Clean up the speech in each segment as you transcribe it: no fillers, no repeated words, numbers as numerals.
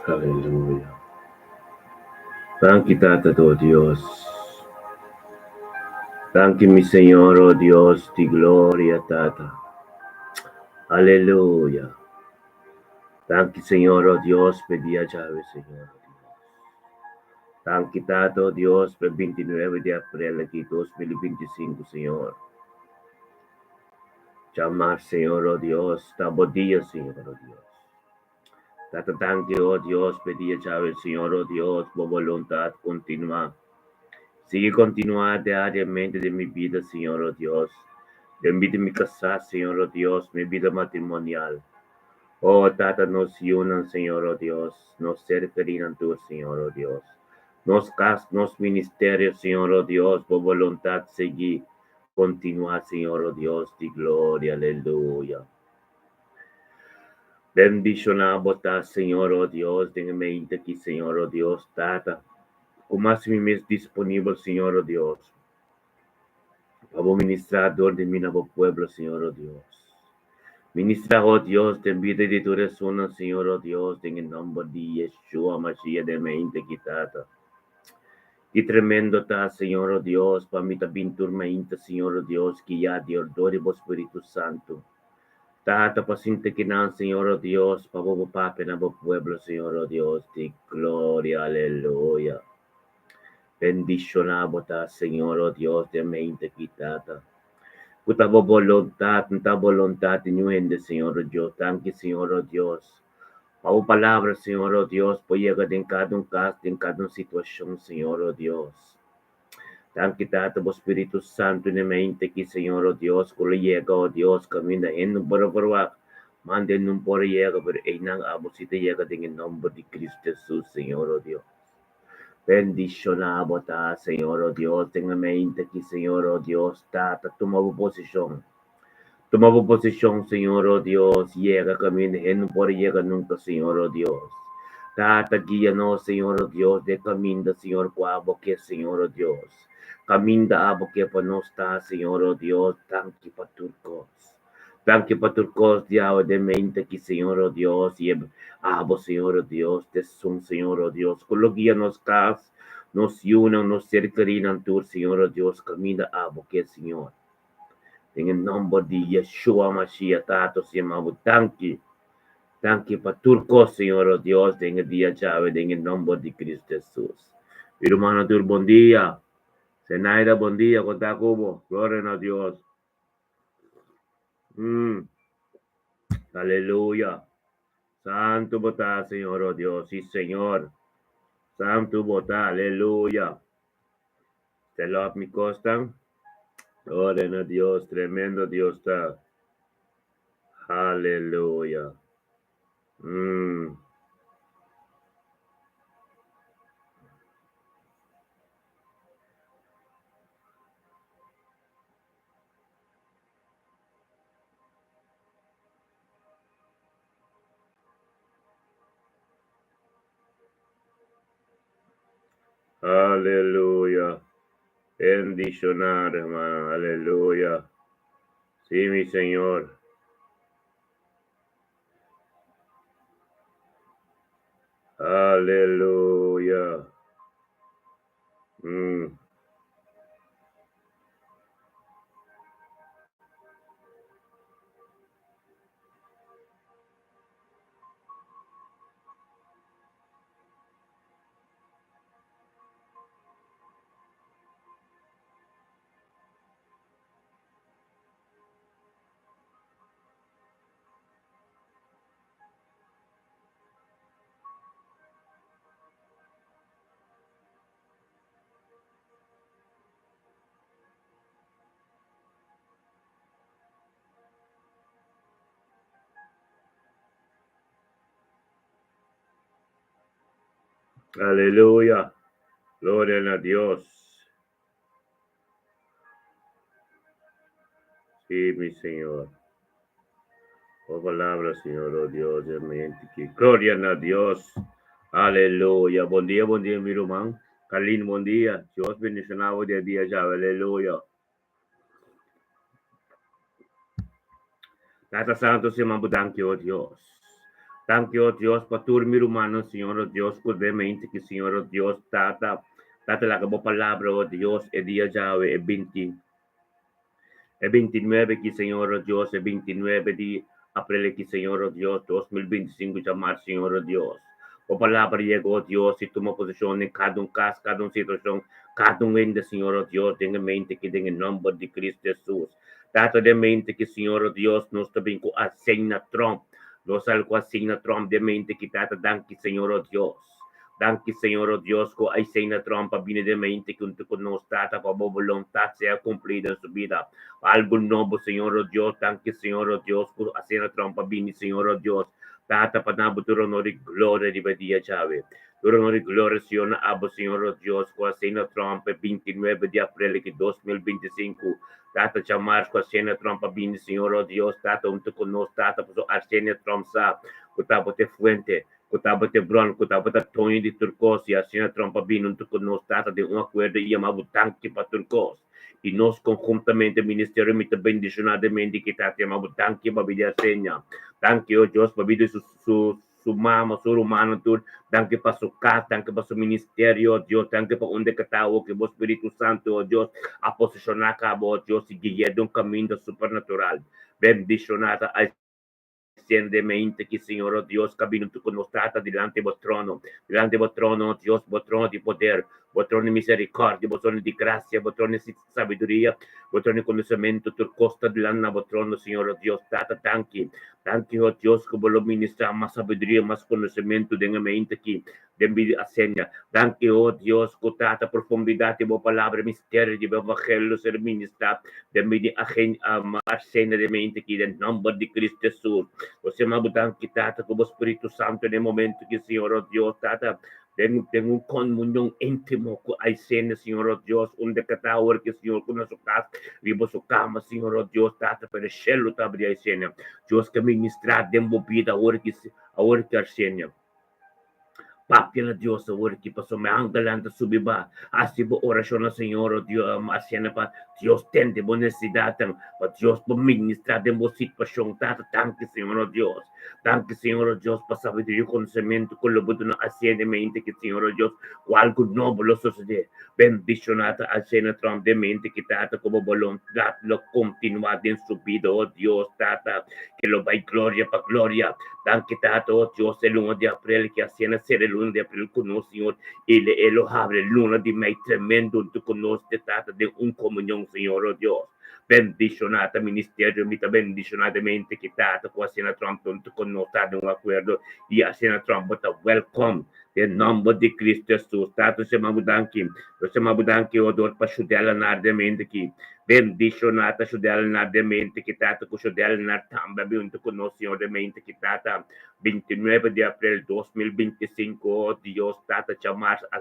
Aleluya. Thank you, Tata, oh Dios. Thank you, mi Señor, oh Dios, di gloria, Tata. Aleluya. Thank you, Señor, oh Dios, per dia llave, Señor. Thank you, Tata, oh Dios, per 29 de abril de 2025, Señor. Llamar, Señor, oh Dios, tabo dia, Señor, oh Dios. Tata, thank you, oh Dios, per dia llave, Señor, oh Dios, por voluntad continua. Sigue continuar diariamente de mi vida, Señor, oh Dios. De mi vida mi casa, Señor, oh Dios, mi vida matrimonial. Oh, Tata, nos unan, Señor, oh Dios. Nos cercarían tú, Señor, oh Dios. Nos ministerios, Señor, oh Dios, por voluntad seguir. Continuar, Señor, oh Dios, de gloria, aleluya. Bendición a botar, Señor, oh Dios, de mente aquí, Señor, oh Dios, Tata. Como así me es disponible, Señor, oh Dios. Para ministrador de mi nuevo pueblo, Señor, oh Dios. Ministra, oh Dios, de vida de tu persona, Señor, oh Dios, en el nombre de Yeshua, Mashiach, de mente quitada. Y tremendo está, Señor, oh Dios, para mí también turmenta, Señor, oh Dios, que ya de ordor de Espíritu Santo. Tata, paciente que nan, Señor, oh Dios, para vos, Papa, en el pueblo, Señor, oh Dios, de gloria, aleluya. Bendición a botar, Señor, oh Dios, de mente quitada. Puta voluntad, innuende, Señor Dios. Thank you, Señor Dios. Pau palabra, Señor Dios, por llegar en cada un caso, en cada situación, Señor Dios. Thank you, Tata, por Espíritu Santo, en mente que, Señor Dios, cuando llega, oh Dios, camina en un por mande en un por llega, pero en la abusita llega en el nombre de Cristo Jesús, Señor Dios. Bendición a botar, Señor oh Dios, tenga mente que, Señor oh Dios, Tata, toma posición. Toma posición, Señor oh Dios, llega, camina, no puede llegar nunca, Señor oh Dios. Tata, guíanos, Señor oh Dios, de camino, Señor, cuavo que, Señor oh Dios. Camina, abo que para no estar, Señor oh Dios, tanque para turcos. Tanque para turcos, diabo de mente que, Señor oh Dios, y abo, Señor oh Dios, de son, Señor oh Dios. Con lo guía nos cas, nos unan, nos cercarían, tú, Señor oh Dios, camina, abo que, Señor. En el nombre de Yeshua Mashiach, Tato, se llama tanque para turcos, Señor oh Dios, en el día llave, en el nombre de Cristo Jesús. Mi hermano, tu buen día. Zenaida, buen día, con Tacubo. Gloria a Dios. Aleluya. Santo botá, Señor oh Dios. Sí, Señor. Santo botá, aleluya. Te lo mi costa. Gloria a Dios, tremendo Dios está. Aleluya. Aleluya. Bendicionar, hermano. Aleluya. Sí, mi Señor. Aleluya. Aleluya. Gloria a Dios. Sí, mi Señor. Por palabra, Señor, oh Dios, de mente que gloria a Dios. Aleluya. Buen día, mi hermano. Carlín, buen día. Dios bendicionado hoy día ya. Aleluya. Tata Santo, se mabudanque, oh Dios. Danke, oh Dios, por tu mi humano, Señor, oh Dios, cordemente que, Señor, oh Dios, tata la boa palavra, oh Dios, e dia Yahweh, e 29 que, Señor, oh Dios, e 29 de abril que, Señor, oh Dios, 2025, chamar, Señor, oh Dios. O palavra llegou, oh Deus, e toma posição em cada caso, cada situação, cada ainda, Senhor, oh Deus, tenha em mente que tem em nome de Cristo Jesus. Data de mente que, Senhor, oh Deus, nós também com a senha Trump, nós com a senha Trump de mente que data, danke, Senhor, oh Deus. Danke, Senhor, oh Deus, com a senha Trump, bine de mente que junto conosco, data, para a vontade seja cumprida em sua vida. Algo novo, Senhor, oh Deus, danke, Senhor, oh Deus, com a senha Trump, bine, Senhor, oh Deus. Tata panabo turno di gloria di Badia Chave. Turno di gloria siona abo Signor Dios qua sena Trump 29 di aprile che 2025. Tata chamar qua sena Trump bin Signor Dios tata unto con nos tata poso arsenia Trump sa kutabo te fuente kutabo te bron kutabo te Tony di Turcos e a sena Trump bin unto con nos tata de un acordo e amabu tanque pa Turcos. E nós conjuntamente ministério me bendicionadamente que tá chamando tanque para vida senha. Danke, oh Dios, para vida su mama, su humano, tur. Danke para su casa, danke para su ministerio, oh Dios. Danke para onde que está, oh, que o Espírito Santo, oh Dios, a posicionar cabo, oh Dios, e guiar de um caminho supernatural. Bendicionada a mente que, Senhor, oh Deus, caminho conosco delante do trono, oh Deus, o trono de poder, o trono de misericórdia, o trono de graça, o trono de sabedoria, o trono de conhecimento, tu costa delante do trono, Senhor, oh Deus, tata, tanque, oh Deus, que vou ministrar mais sabedoria, mais conhecimento de mente que de a senha. Danke, oh Deus, que tata profundidade, boa palavra, mistério de evangelho ser ministrado, de a senha de mente que, em nome de Cristo Jesus. Você mabutang kita com o Espírito Santo no momento que, Senhor, oh Deus, tata, tem comunhão íntimo com a cena, Senhor, oh Deus, onde que está a que, Senhor, com nosso casa, vivo sua cama, Senhor, oh Deus, tata, para o céu, tá abrir a cena. Deus que ministrar, desenvolvida, a hora que a cena. Papila Dios a hora que passou me angalando subiba assim bo oração Senhor oh Deus assim para Deus tem de boa necessidade para Deus para ministrar de boa situação tata tanque Senhor oh Deus tanque Senhor oh Deus para sabedoria conhecimento colaborando na assim de mente que Senhor oh Deus com algo novo lo suceder bendicionata a cena Trump de mente que tata como voluntad lo continuar de subida oh Deus tata que lo vai glória para glória tanque tata oh Deus el 1 de abril que assim ser el 1 de abril conosco, Senhor. Ele lo abre luna de meio tremendo tu conosco, trata de comunhão, Senhor, oh Deus. Bendicionata ministério, mita bendicionadamente que tata com a Sena Trump, tu conosco, tá de acordo, e a Sena Trump, bota welcome, em nome de Cristo Jesus, tato se mabudanki, o Deus, para ajudar nardemente aqui, bendicionata, ajudar nardemente que tata, com ajudar nartamba, junto conosco, Senhor, de mente que tata, 29 de abril 2025, oh Dios, tata chamar a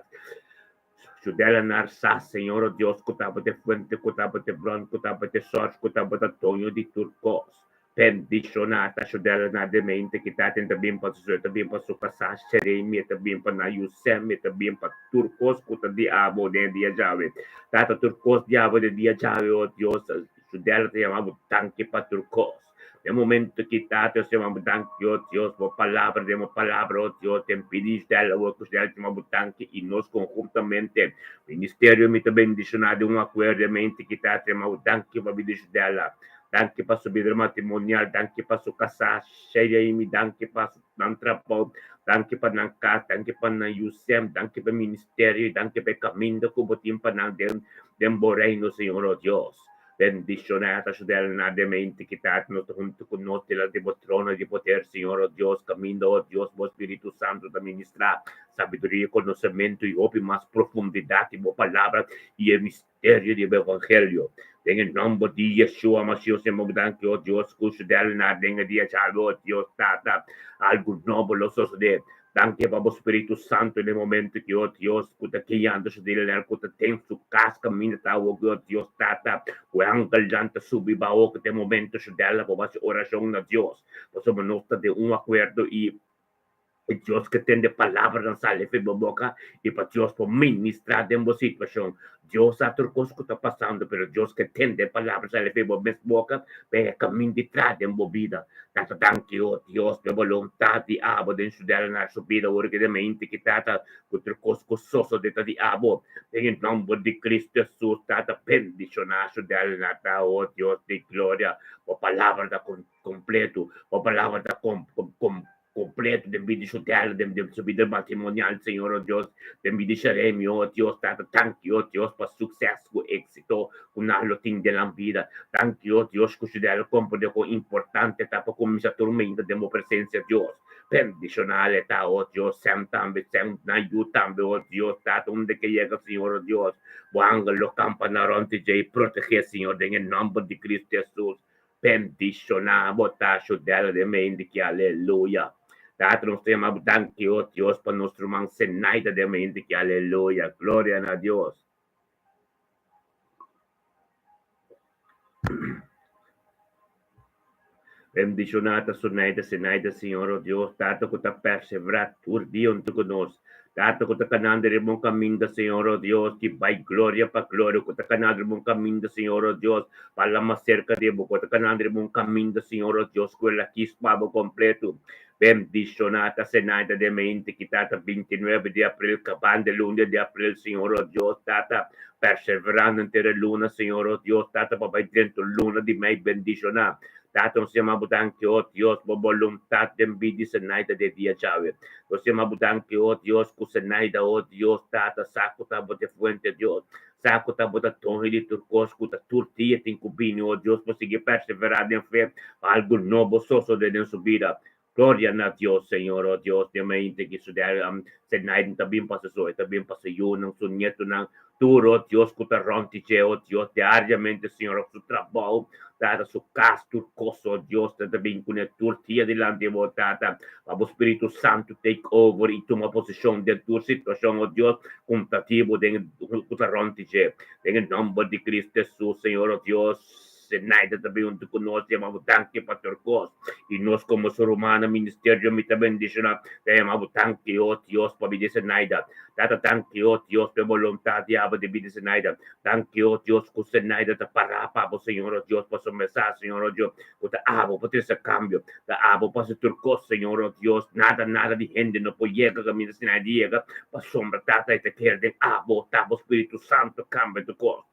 Judela Narsa, Senhor, oh Deus, cotaba de fuente, cotaba de bronco, cotaba de sorte, cotaba de tonho de turcos. Bendicionata, Judela na demente, que tata também para o também para o passagem, seremi, também para na Yusem, também para turcos, cota de abo de dia jave. Tata turcos, diabo de dia jave, oh Deus, Judela te chamava tanque para turcos. De momento que está, te chamamos tanque, oh Deus, por palavra, de uma palavra, oh Deus, te pedis dela, oh Deus, te chamamos tanque, e nós conjuntamente, ministério me também bendicionado, um acordo de mente que está, te chamamos tanque, para bendição dela. Danke para subir matrimonial, danke para su casa, cheia e me danke para su trabalho, danke para na casa, danke para na USM, danke para ministério, danke para caminho, como tempo para dem reino, Senhor, oh Deus. Bendicionata na mente que está junto conosco delante do trono de poder, Senhor, oh Deus, caminho, oh Deus, o Espírito Santo da ministrar sabedoria, conhecimento e ouve mais profundidade, boa palavra e o mistério do Evangelho. Em nome de Yeshua, Mashiach, se mogdan que, oh Deus, cujo dela na denga dia chave, oh Deus, tata, algo novo lo suceder. Danke para o Espírito Santo no momento que, oh Deus, kuta kiando se dele, kuta tem su casca, minha tá, oh Deus, tata, o angel janta subi ba, oh, que tem momento se dela, para a oração na Deus. Nós somos de um acordo e Dios que tiene palabra na sale fe boca y para Dios por ministrar en vos situación. Dios a turcos que está pasando, pero Dios que tiene palabra sale fe boca, pe camin di trade en vida. Tanto thank you, Dios, per volontà di abo den sudare na subida ora che mente che tata con turcos soso de di abo. In nome di Cristo Gesù tata bendicionar sudare na ta oh Dios de gloria. O palavra da completo, o palavra da completo de vida social, de su vida matrimonial, Señor, oh Dios, de vida seremi, oh Dios, thank you, oh Dios, por sucesso, éxito, con algo ting de la vida, thank you, oh Dios, considero como importante, para começar a tormenta de mi presencia, Dios, bendicionale, oh Dios, sempre, na ayuda, oh Dios, onde que llega, Señor, oh Dios, buanga los campanaron, TJ, protege, Señor, en el nombre de Cristo Jesús, bendicionamos, tacho de mente, que aleluya. Data nós temos thank you, Dios, para nosso irmão Senaida de mente, que aleluia, glória a Deus. Bendicionata Senaida, Senhor, oh Deus, tanto que está perseverado por dia onde conosco. Tanto que está canando de bom caminho, Senhor, oh Deus, que vai glória para glória, que está canando de bom caminho, Senhor, oh Deus, para mais cerca de boca, está canando de bom caminho, Senhor, oh Deus, que ele aqui espabo completo. Bendicionata Senaida de mente, que tata 29 de abril, acabando de luna de abril, Senhor, oh Deus, tata perseverando inteira luna, Senhor, oh Deus, tata para dentro luna de mei bendicionar. Tata nós chamamos tanque, oh Deus, por vontade de vida Senaida de dia chave. Nós chamamos tanque, oh Deus, com Senaida, oh Deus, tata saco tá bote fuente, Deus. Saco tá bote torre de turcos, com a tortilha tem cubinho, oh Deus, por seguir perseverar em fé, algo novo, só de subida. Gloria a Dios, Señor, oh Dios, de mente que su Senaida também passa so, também passa eu, não sou neto, não. Turo, Dios, que te ronti, oh Dios, diariamente, Senhor, su trabalho, data su casa, turcoso, oh Dios, também com a tortilha delante de você, tata, o Espírito Santo take over e toma posição de tua situação, oh Dios, contativo, de que te ronti, em nome de Cristo Jesus, Senhor, oh Dios, Senaida também onde conosco, chamamos tanque para turcos, e nós como ser humano, ministério, me também bendicionar, chamamos tanque, oh Dios, para vida Senaida, tata tanque, oh Dios, para vontade, de vida Senaida, tanque, oh Dios, com Senaida, para o Senhor, oh Dios, para começar, Senhor, oh Dios, para para ter esse cambio, para ser turcos, Senhor, oh Dios, nada de gente, não pode chegar, caminho Senaida, chega, para sombra, tata, e te quer, o Espírito Santo, cambia tu corpo.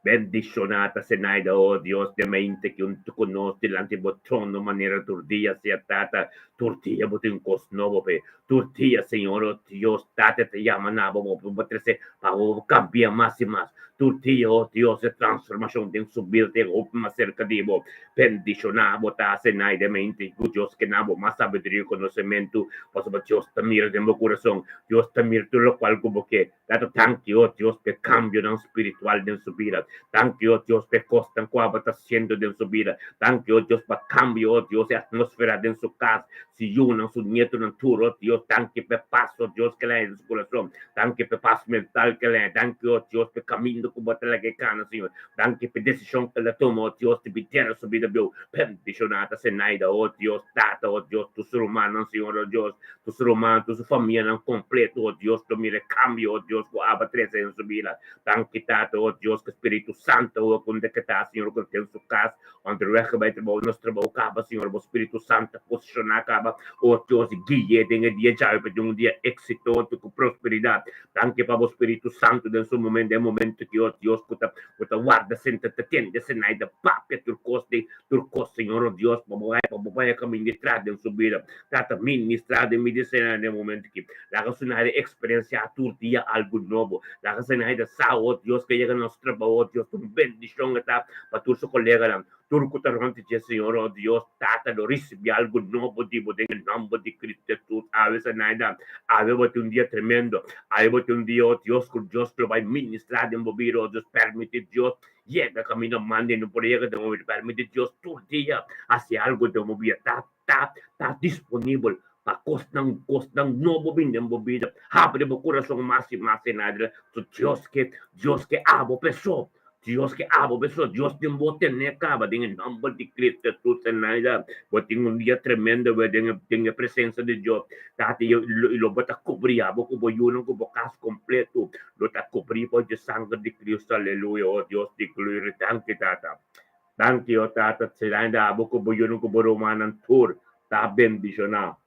Bendicionata Senaida, oh Dios de mente que un tu conosci delante del trono maniera turdia sia tata turtia bote un cos novo pe turtia Señor, oh Dios, tate te llama nabo po potrese pa cambia más y más turtia, oh Dios, de transformación de subir de más cerca de vos. Bendicionabo ta Senaida mente, Dios que nabo más sabiduría y conocimiento, pues Dios te mira de mi corazón, Dios te mira todo lo cual como que, dato tanto, oh Dios, que cambio no espiritual de su vida. Thank you, oh Dios, por costa en cual está haciendo de su vida. Thank you, oh Dios, por cambio, oh Dios, de atmósfera de su casa. Si uno, su nieto, naturo, oh Dios, thank you por paso, oh Dios, que le en su corazón. Thank you por paz mental que le thank you, oh Dios, por camino como te la que cana, Señor. Thank you por decisión que le toma, oh Dios, de vivir su vida, Dios. Bendicionata, Senaida, oh Dios, tata, oh Dios, tu ser humano, Señor, oh Dios, tu ser humano, tu familia, no completo, oh Dios, tu mire cambio, oh Dios, que aba 13 en su vida. Thank you, tata, oh Dios, que Espíritu Santo, oh, onde que está, Senhor, que tem su casa, onde o vai trabalhar, nosso trabalho acaba, Senhor, o Espírito Santo posicionar acaba, oh Deus, guia, tem um dia chave, para um dia exitoso, com prosperidade, tanto para o Espírito Santo, nesse momento, é momento que, oh Deus, que te guarda, senta, te tende, se naida, papia, turcos, Senhor, oh Deus, para vai caminho de trás, de subida, trata ministrar, de medicina, no momento que, lá que você experienciar todo dia algo novo, lá que você naida, oh Deus, que chega nosso trabalho, oh Deus, tu bendição, tá, para todos os colegas, tudo que te Senhor, oh Deus, tata, lo recebi algo novo, digo, em nome de Cristo Jesus, a vezes nada, a vezes um dia tremendo, a vezes um dia, oh Deus, que Deus que vai ministrar, de mover, oh Deus, permite Deus, llega caminho, mande, não pode chegar de mover, permite Deus, todo dia, hacer algo de mover, tá disponível, para costa novo bem movida, abre o coração mais e mais, nada, Deus que abo pessoa, Dios que abo beso, Dios de bote neca, va en nombre de Cristo Jesús en la tengo un día tremendo, va en la presencia de Dios. Tati lo bota cubrir, abo como yo no como caso completo, lo está cubrir por el sangre de Cristo, aleluya, oh Dios de gloria, thank you, tata. Thank you, tata, se la anda abo como yo no como romanan tour, ta bendicionado.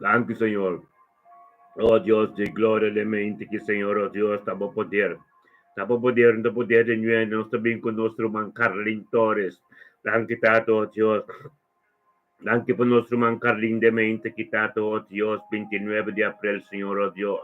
Thank you, Señor. Oh Dios de gloria, de mente que Señor, oh Dios, estamos poder. Estamos poder, no poder de nuevo, no está bien con nuestro man Carlin Torres. Thank you, Tato, oh Dios. Anche per nostro man Carlin de mente quitato, oh Dios, 29 de abril, Señor, oh Dios.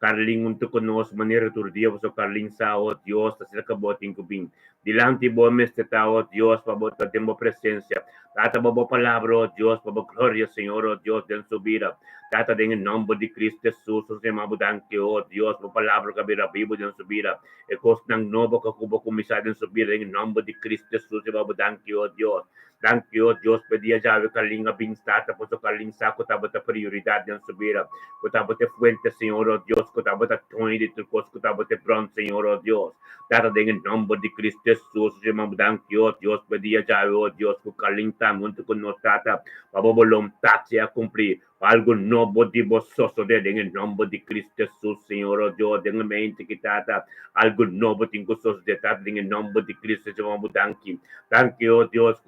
Carlin unto con nos manera turdia, so Carlin sa, oh Dios, ta sila kaboting kubing. Dilanti bo mesteta, oh Dios, pabota tempo presencia. Tata babo palabra, oh Dios, babo gloria, Señor, oh Dios, den subira. Tata den en nombre de Cristo Jesús, se mabudanke, oh Dios, babo palabra kabira bibo den subira. E cos nang nobo kakubo kumisa den subira, en nombre de Cristo Jesús, se mabudanke, oh Dios. Thank you, Dios, pedia jave kalinga binstata, poso kalinsa, kotabata prioridad ng subira. Kotabata fuente, Señor, oh Dios, kotabata toy de turcos, kotabata bronze, Señor, oh Dios. Data en nombre de Cristo Jesús, thank you, Dios, pedia jave, oh Dios, kukalinta, munto con notata, pabobolom tatia cumplir. Algo nuevo de vosotros, en el nombre de Cristo Jesús, Señor, oh Dios, en la mente que tata, algo nuevo tengo sos de tata, en el nombre de Cristo, Jesús, thank you, oh Dios,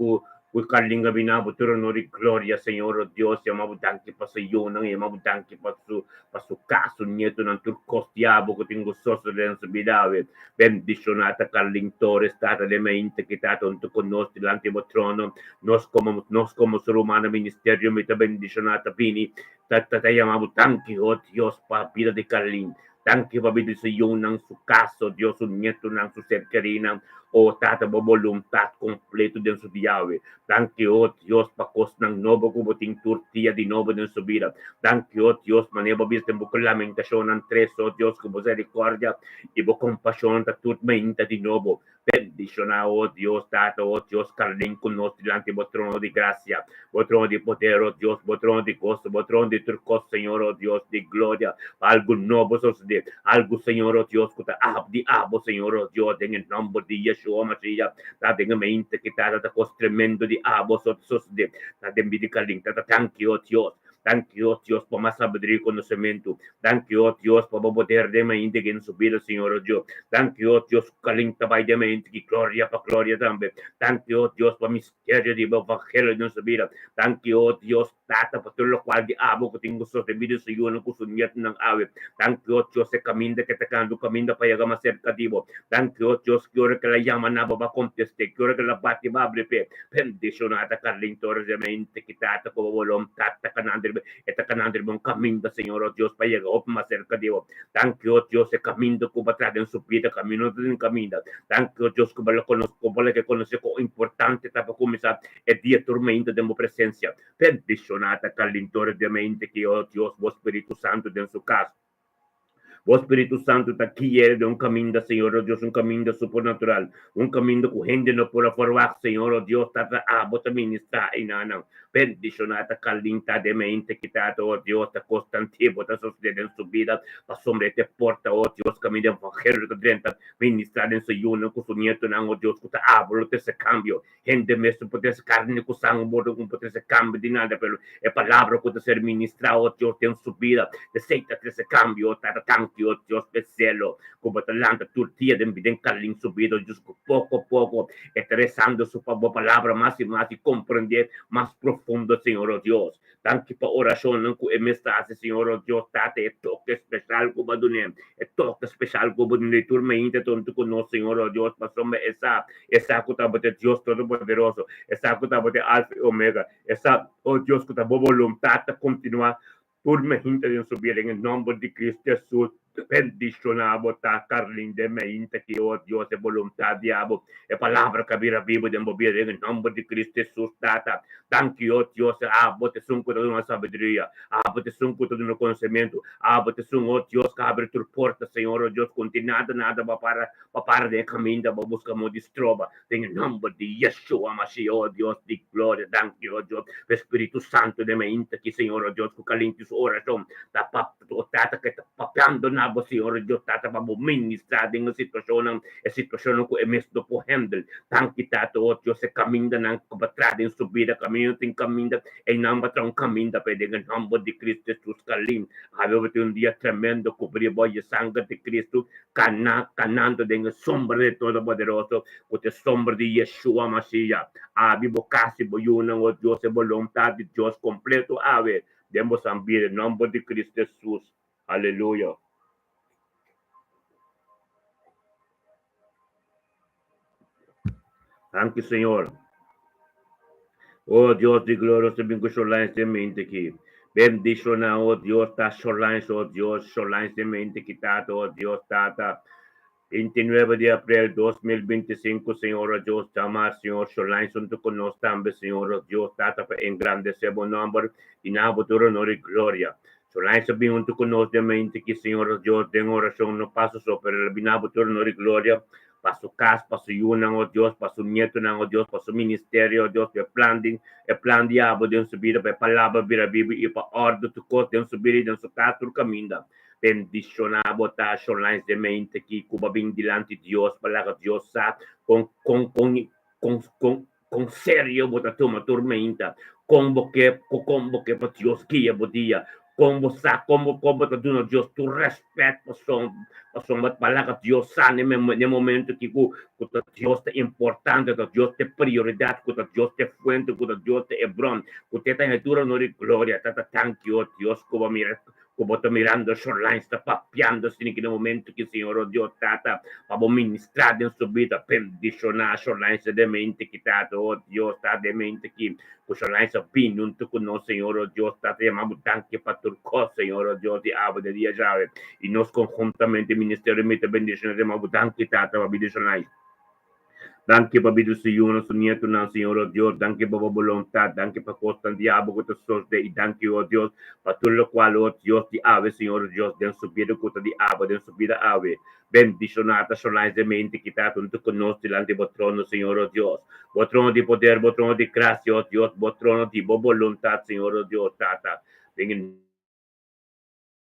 Kalinga binabuturo nori gloria, Señor, oh Dios, yamabutanki pa sa iyo nang yamabutanki pa su kaso nieto ng turcos diabo ko tingo soso den sa bidawe. Bendicionata Carling Torres, tata de mente quitato unto con nos delante mo trono, nos como ser humano ministerio, mita bendicionata pini, tata yamabutanki, oh Dios, pa vida de Carling. Thank you, Babi, sa iyo ng su kaso, Dios, un nieto ng su ser querina, o tata mo voluntad completo din su diawe. Thank you, oh Dios, pakos ng nobo kubuting turtia di nobo din su vida. Thank you, oh Dios, maneba bis ng buko lamentasyon ng tres, oh Dios, kubo misericordia, ibo compassion ta tut mainta di nobo. Bendicionado, oh Dios, tata, oh Dios, carling con nos delante bo trono di gracia, bo trono di poder, oh Dios, bo trono di gozo, bo trono di turcos, Señor, oh Dios, di gloria, algo nuevo sos de, algo, Señor, oh Dios, kuta di abo, Señor, oh Dios, en el nombre de Yeshua Mashiach, tata en mente que tata cos tremendo di abo, sos de, tata en bidicaling, tata, thank you, oh Dios. Thank you, oh Dios, por más sabiduría y conocimiento. Thank you, oh Dios, por poder de mente que en su vida, Señor, oh Dios. Thank you, oh Dios, calinta by de mente que gloria pa gloria también. Thank you, oh Dios, por misterio de evangelio en su vida. Thank you, oh Dios, tata, por todo lo cual de abo que tengo sobre vida, Señor, no kusun yet ng ave. Thank you, oh Dios, se camina que te cando, camina para llegar más cerca de vos. Thank you, oh Dios, que ahora que la llama na va a contestar, que ahora que la bate va a abrir pe. Bendicionata, Carlintores de mente, que tata, como volom, tata, canandre, esta canandre, un camino, Señor, oh Dios, para llegar más cerca de vos. Thank you, oh Dios, el camino que va a traer en su vida, camino de camino. Thank you, oh Dios, que lo conozco, como que conoce como importante, para comenzar el día tormento de mi presencia. Bendicionata, Carlintores de mente, que, oh Dios, vos Espíritu Santo, de su casa. O Espíritu Santo está aquí de un camino, Señor, oh Dios, un camino supernatural, un camino que gente no puede formar, Señor, oh Dios, está a vos ministrar en Ana. Bendicionata, calinta de mente, quitado, oh Dios, está constante, está sucediendo en su vida, para sobre te porta, oh Dios, camino de evangelio que trenta, ministrar en su yuno, con su nieto, oh Dios, que está abro, ese cambio, gente me puede ser carne, con sangre, con puede ser cambio de nada, pero la palabra puede ser ministrado, oh Dios, en su vida, deseita ese cambio, está tan Dios del cielo, como talanta turtía de envidia en su vida, Dios poco a poco, interesando su palabra más y más y comprender más profundo, Señor, oh Dios. Tanto para oración, que me está, Señor, oh Dios, tate, toque especial, como dunem, toque especial, como dunem, turma inte, tonto con nos, Señor, oh Dios, pasó esa cuta de Dios Todopoderoso, esa cuta de Alfa y Omega, esa, oh Dios, cuta voluntad de continuar, turma gente de su vida, en el nombre de Cristo Jesús. Bendicionamos, Carlindemente, que oh Dios, de voluntad, diabo, e palavra que vira vivo de movir em nome de Cristo Jesus, Tata. Thank you, oh Dios, bote sunco de uma sabedoria, bote sunco de um conhecimento, bote sunco, oh Dios, que abre tua porta, Senhor, oh Deus, continua nada para de caminho, para buscar mo destroba, em nome de Yeshua, Mashiach, oh Deus, de glória, thank you, oh Deus, Espírito Santo de mente, que Senhor, oh Deus, que calinte sua oração, Tata, que está papiando na Senhor, oh Deus, Tata, para ministrar em situação que é mesmo por handle, tanto Tata, oh Deus, se caminha na batrada, em subida, caminho, tem caminho, em nome para um caminho, para em nome de Cristo Jesus, Calim, havia um dia tremendo, cobrir a sangue de Cristo, canando em sombra de Todo-Poderoso, com a sombra de Yeshua Mashiach, vivo casi boyuna, oh Deus, a vontade de Deus completo, ave, demos ambir em nome de Cristo Jesus, aleluia. Thank you, Senhor. Oh Dios de gloria, se bendiga Sholai semente aqui. Bendicionar, oh Deus, tá Sholai, oh Deus, Sholai semente quitado, oh Deus, Tata. 29 de abril de 2025, Senhor, oh Deus, chamar, Senhor, Sholai, junto conosco também, Senhor, oh Deus, Tata, para engrandecer o nome e na futuro honor e glória. Sholai, se bem junto conosco, de mente que, Senhor, oh Deus, tem oração, no passo sobre o binabuturo honor e glória. Para su casa, para su yuna, oh Dios, para su nieto, oh Dios, para su ministerio, oh Dios, el plan diabo de su vida, para palabra, vira Bíblia, e para ordem tu costa, de su vida, de su casa, tu caminho. Bendicionado, tá, online de mente, que cuba bem diante de Deus, para que Deus sabe, com sério, bota uma tormenta, como que para Deus guia, bodia, como tá dando Deus, tu respeito, para palavra que Deus sabe, no momento que Deus é importante, que Deus é prioridade, que Deus é fonte, que Deus é Hebron, que tem a dura glória, tata thank you, Deus, como está mirando Shoreline, está papeando assim no momento que o Senhor, oh Deus, tata, para ministrar em sua vida, bendicionar Shoreline, de mente que tata, oh Deus, está de mente que o Shoreline está bem junto com nós, Senhor, oh Deus, está chamando tanque para turco, Senhor, oh Deus, de aba de dia já, e nós conjuntamente, Ministério de Bendição, chamando tanque tata, para bendicionar. Danke para vida Senhor, nieto na Senhor, oh Deus, danke para a vontade, danke para costa diabo que te sorte, e danke, oh Deus, para tudo o qual, oh Deus, de ave, Senhor, Deus, den subida que de ave, den subida ave, bendicionata solennemente que está junto conosco delante do trono, Senhor, oh Deus, o trono de poder, o trono de graça, oh Deus, o trono de boa vontade, Senhor, oh Deus, tata,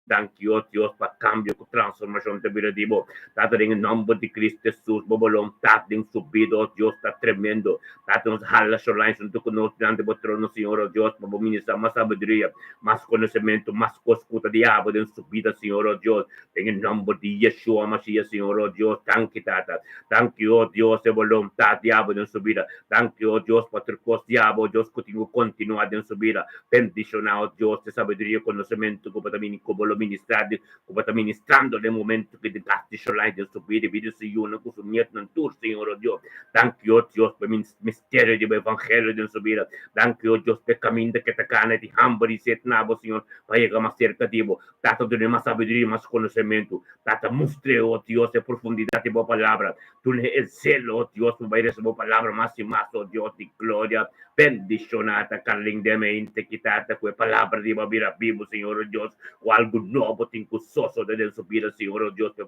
thank you, oh Dios, para cambio, transformação de vida de Deus. Tata, em nome de Cristo Jesus, boa vontade em subida, oh Deus, está tremendo. Tata, nos rala Shoreline, junto conosco, diante do trono, Senhor, oh Deus, para ministrar mais sabedoria, mais conhecimento, mais escuta diabo, em subida, Senhor, oh Deus. Em nome de Yeshua, Mashiach, Senhor, oh Deus, thank you, Tata. Thank you, oh Deus, é vontade, diabo, em subida. Thank you, oh Deus, para ter costa, diabo, oh Deus, continua em subida. Bendicionar, oh Deus, de sabedoria, conhecimento, como ministrado, como está ministrando no momento que de gaste Shoreline de subir, vídeo se une com o nieto no tour, Senhor, oh Deus. Thank you, oh Deus, pelo mistério do evangelho de subir. Thank you, oh Deus, pelo caminho que te cana de hambre e set nabo, Senhor, para chegar mais cerca de Deus. Tata, de mais sabedoria, mais conhecimento. Tata, mostre, oh Deus, a profundidade da boa palavra. Tu é zelo, oh Deus, para essa boa palavra mais e mais, oh Deus, de glória. Bendicionata, carindemente, que tata, com a palavra de Babira Bibo, Senhor, oh Deus, o algo novo, tem que sosso de subir, Senhor, oh Deus, para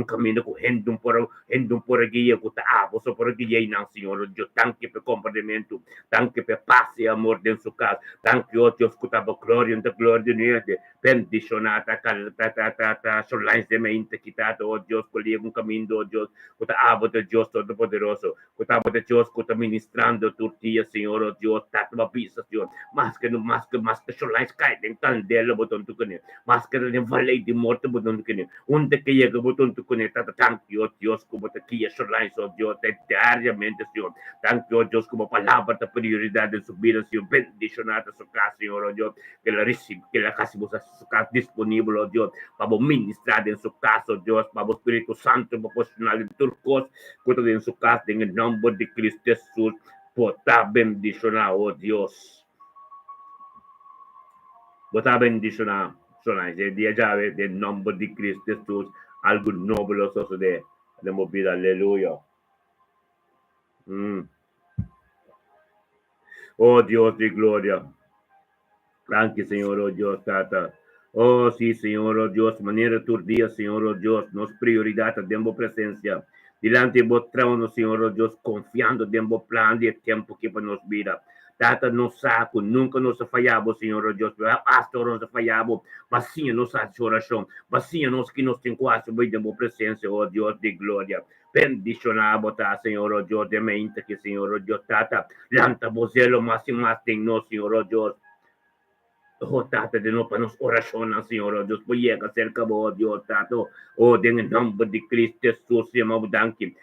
caminho correndo por aqui, que tá, você por aqui, não, Senhor, oh Deus, tanque para compreendimento, tanque para paz e amor dentro do casa, tanque, oh Deus, que tava glória de nele, bendicionata, Shoreline de mente, que tata, oh Deus, que caminho, oh Deus, que tá, de Deus Todo-Poderoso, que tá, de Deus, que tá ministrando turtia, Senhor, oh Deus, tata, babisa, Senhor, mas que Shoreline cai, tem candela, botão tu kene, mas que nem valei de morte, botão tu kene, onde que chega, botão tu kene, tata, thank you, Deus, como tá aqui, Shoreline, oh Deus, diariamente, Senhor, thank you, Deus, como palavra da prioridade de subir, Senhor, bendicionada sua casa, Senhor, oh Deus, que ela recebe, que ela casa, sua casa disponível, oh Deus, para ministrar em sua casa, oh Deus, para o Espírito Santo, para posicionar em turcos, que em sua casa, em nome de Cristo Jesus, botar bendicionar, oh Deus. Botar bendicionar. personas, el día llave del nombre de Cristo Jesús, algo noble sucede. Demos vida, aleluya. Oh Dios de gloria. Gracias, Señor, oh Dios, Tata. Oh, sí, Señor, oh Dios, manera tu día, Señor, oh Dios, nos prioridad, demos presencia. Delante de vos trono, Señor, oh Dios, confiando demos plan de tiempo que para nos vida. Tata, nos saco, nunca nos fallamos, Señor, oh Dios, hasta nos fallamos, vacía nos hace oración, vacía nos que nos encuastre, voy demos presencia, oh Dios de gloria. Bendicionamos, Señor, oh Dios, de mente que, Señor, oh Dios, Tata, lanta vocelo más y más en nos, Señor, oh Dios. Oh, Tata, de no para nos oración, Señor, oh Dios, voy a acerca, oh Dios, Tata, oh, en el nombre de Cristo Jesús, llamamos, danke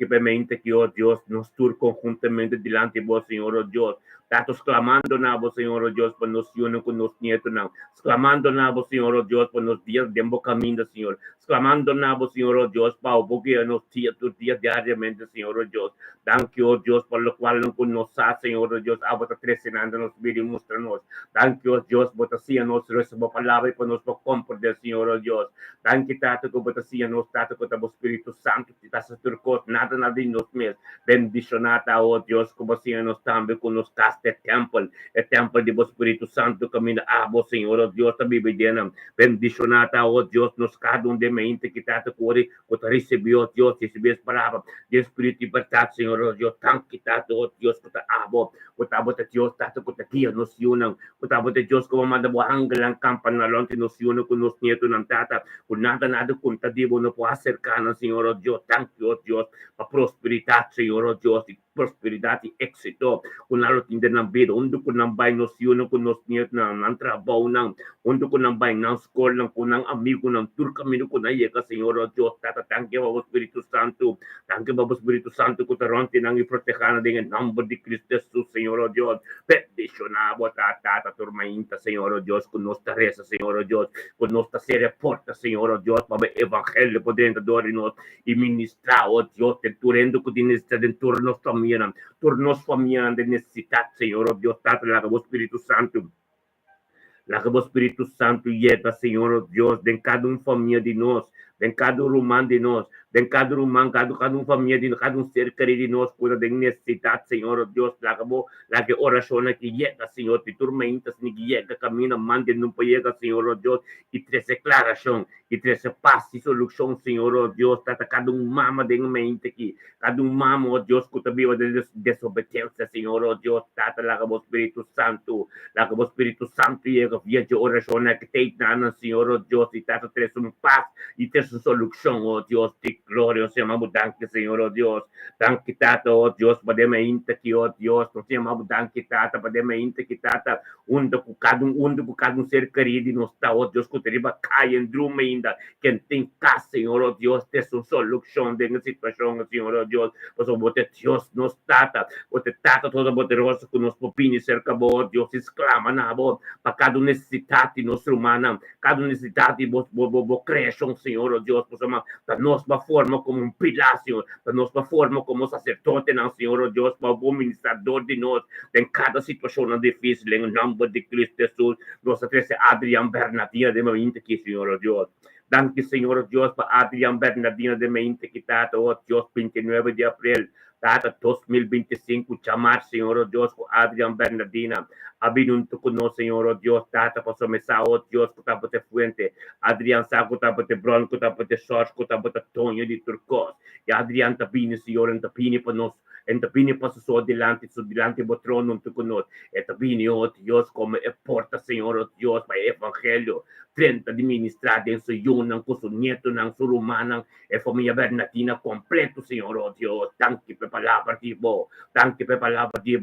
por mente que, oh Dios, nos tur conjuntamente delante de vos, Señor, oh Dios, Tatos clamando na vos, Señor, oh Dios, por nos unen con los nietos, clamando na vos, Señor, oh Dios, por nos días de camino, Señor, clamando na vos, Señor, oh Dios, para porque nos tus días diariamente, Señor, oh Dios, danke, oh Dios, por lo cual nos ha, Señor, oh Dios, a vos crecenando nos vida y mostrarnos, danke, oh Dios, botasia nos recibo palabra y por nos comprender, Señor, oh Dios, danke, Tato, que botasia nos, Tato, que tamo Espíritu Santo, que estás turcos, nada em nos mes, bendicionata, oh Dios, como assim nos também com nos casta templo de vos Espírito Santo, caminha a vos, Senhor, oh Deus, também bendena, bendicionata, oh Deus, nos cada de mente que está cuore, que recebeu, oh Deus, recebeu palavra de Espírito de verdade, Senhor, oh Deus, tanto que está, oh Deus, que está abo, que está bota Deus, está que está aqui, nos unam, que está bota Deus, como manda bo hanggang ang campanalon, que nos unam com nos nieto ng tata, kung nada kung tadibo no po acercar, Senhor, oh Deus, thank you, oh Deus, a prosperidade, Senhor, oh Deus, prosperidade e éxito kung lalo tinda ng vida undo ko nang bay nos yun ko nos niyot ng trabaho ng undo ko nang bay ng school ng kunang amigo ng tur kami ko na yeka Señor o Diyos tatatangke babo Espiritu Santo tangke babo Espiritu Santo ko taron tinang iprotekana dengan nombre de Cristo Jesus Señor o Diyos peticionabo tata turmainta Señor o Diyos kung nos taresa Señor o Diyos kung nos tasere porta Señor o Diyos para evangelio po dentro nos e ministrar o Diyos turendo ko din sa dentro nos turnos família de necessidade, Senhor, oh Deus, Tata, lá o Espírito Santo. Lá o Espírito Santo llega, Senhor, oh Deus, em cada família de nós, em cada humano de nós, em cada humano, cada família de nós, cada ser querido de nós, cuida de necessidade, Senhor, oh Deus, lá que oração que llega, Senhor, te turmentas, que llega, caminha, mande, não pode chegar, Senhor, oh Deus, e traz declaração, e traz paz e solução, Senhor, oh Deus, Tata, cada mama de mente aqui, cada mama, oh Deus, que viva de desobediência, Senhor, oh Deus, Tata, lá o Espírito Santo, lá o Espírito Santo chega, via de oração, que tem na Senhor, oh Deus, e Tata, traz paz, e traz solução, oh Deus, de glória, chamamos danke, Senhor, oh Deus, danke, Tata, oh Deus, para mente que, oh Deus, nós chamamos danke, Tata, para mente que, Tata, onde com cada ser querido, nós está, oh Deus, que teriba cai em drume ainda, quem tem casa, Senhor, oh Deus, tem solução de situação, Senhor, oh Deus, pois o bote Deus, nos Tata, toda poderosa, que nos popini cerca, oh Deus, exclama na boa, para cada necessidade, nossa humana, cada necessidade, bo creação, Senhor, oh Deus, da nossa forma como pilar, Senhor, da nossa forma como sacerdote, não, Senhor, oh Deus, para o ministrador de nós, em cada situação difícil, em nome de Cristo Jesus, nossa trece Adrian Bernardina de mente aqui, Senhor, oh Deus. Danke, Senhor, oh Deus, para Adrian Bernardina de mente que tata, oh Deus, 29 de abril, tata 2025, chamar, Senhor, oh Deus, com Adrian Bernardina, abinunto ko no, Senhor, oh Deus, tata, pa sumesa, oh Deus, ko tapos te fuente, Adrian sa ko tapos te bron, ko tapos te sos, ko tapos te tonyo di turcos, e Adrian tapini, Senhor, ang tapini pa nos, en tapini pa so delante bo trono tu nos, e tapini, oh Deus, como e porta, Senhor, oh Deus, pa evangelho, 30 administrada em seu yunang, com seu neto, ng seu rumanang, e família Bernardina completo, Senhor, oh Deus, tanque pe palavra di bo,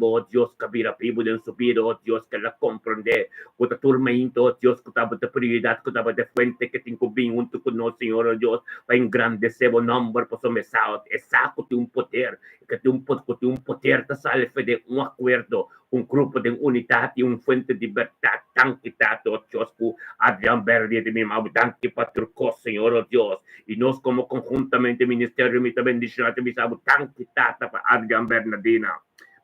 oh Deus, kabira pibo den subir, oh Deus, que la comprende, kuta turmento, oh Deus, kuta bata prioridade, kuta bata fuente, que tincubin unto con nos, Senhor, oh Deus, pa engrandecer o nombre, po somesao, e saco te un poder, que te un poder, ta sale fede un acuerdo, un grupo de unidade, un fuente de verdade, tanque tato, oh Deus, ku Adrian Berdi de mi mau, tanque paturco, Senhor, oh Deus, e nós como conjuntamente ministério, mi ta bendicionate, mi sabu, tanque tata pa Adrian Bernardina,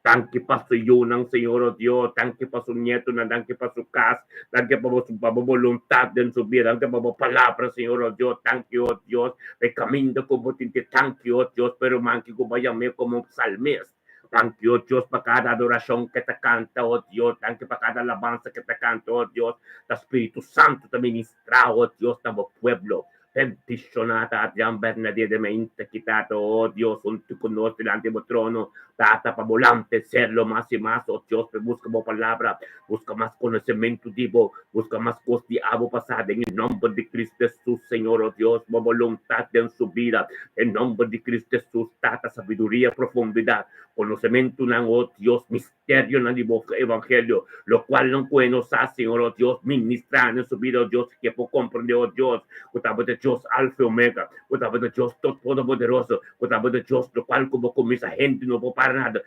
Tanque para su yunang, Señor, oh Dios. Tanque para su nieto, tanque para su casa. Tanque para su voluntad en su vida. Tanque para palabra, Señor, oh Dios. Tanque, oh Dios. De camino como tinte, tanque, oh Dios. Pero manque como vayame como un salmista. Thank you, Dios, para cada adoración que te canta, oh Dios. Thank you para cada alabanza que te canta, oh Dios. El Espíritu Santo te ministra, oh Dios, nuestro pueblo. Bendicionata a Gian Bernadette de mente quitato, oh Dios, junto con nosotros delante del trono, data para volante, serlo más y más, oh Dios, busca más palabra, busca más conocimiento divo, busca más cosas de abo pasada, en el nombre de Cristo Jesús, Señor, oh Dios, más voluntad en su vida, en nombre de Cristo Jesús, data sabiduría, profundidad, conocimiento, oh Dios, misterio en el evangelio, lo cual no puede nos hacer, Señor, oh Dios, ministrar en su vida, oh Dios, que puedo comprender, oh Dios, de Dios Alfa y Omega, de Dios Todopoderoso, de Dios lo cual como comienza gente no puede para nada,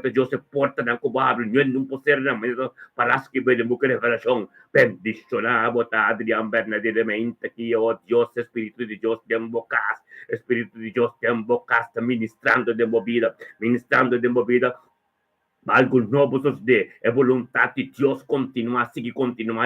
de Dios se porta tan como habla, no puede ser nada, para las que ven mujer revelación, bendición a botar Adrián Bernadette de mente aquí, oh Dios, Espíritu de Dios, te embocas, Espíritu de Dios, te embocas, ministrando de movida, algo novo de é vontade de Deus continuar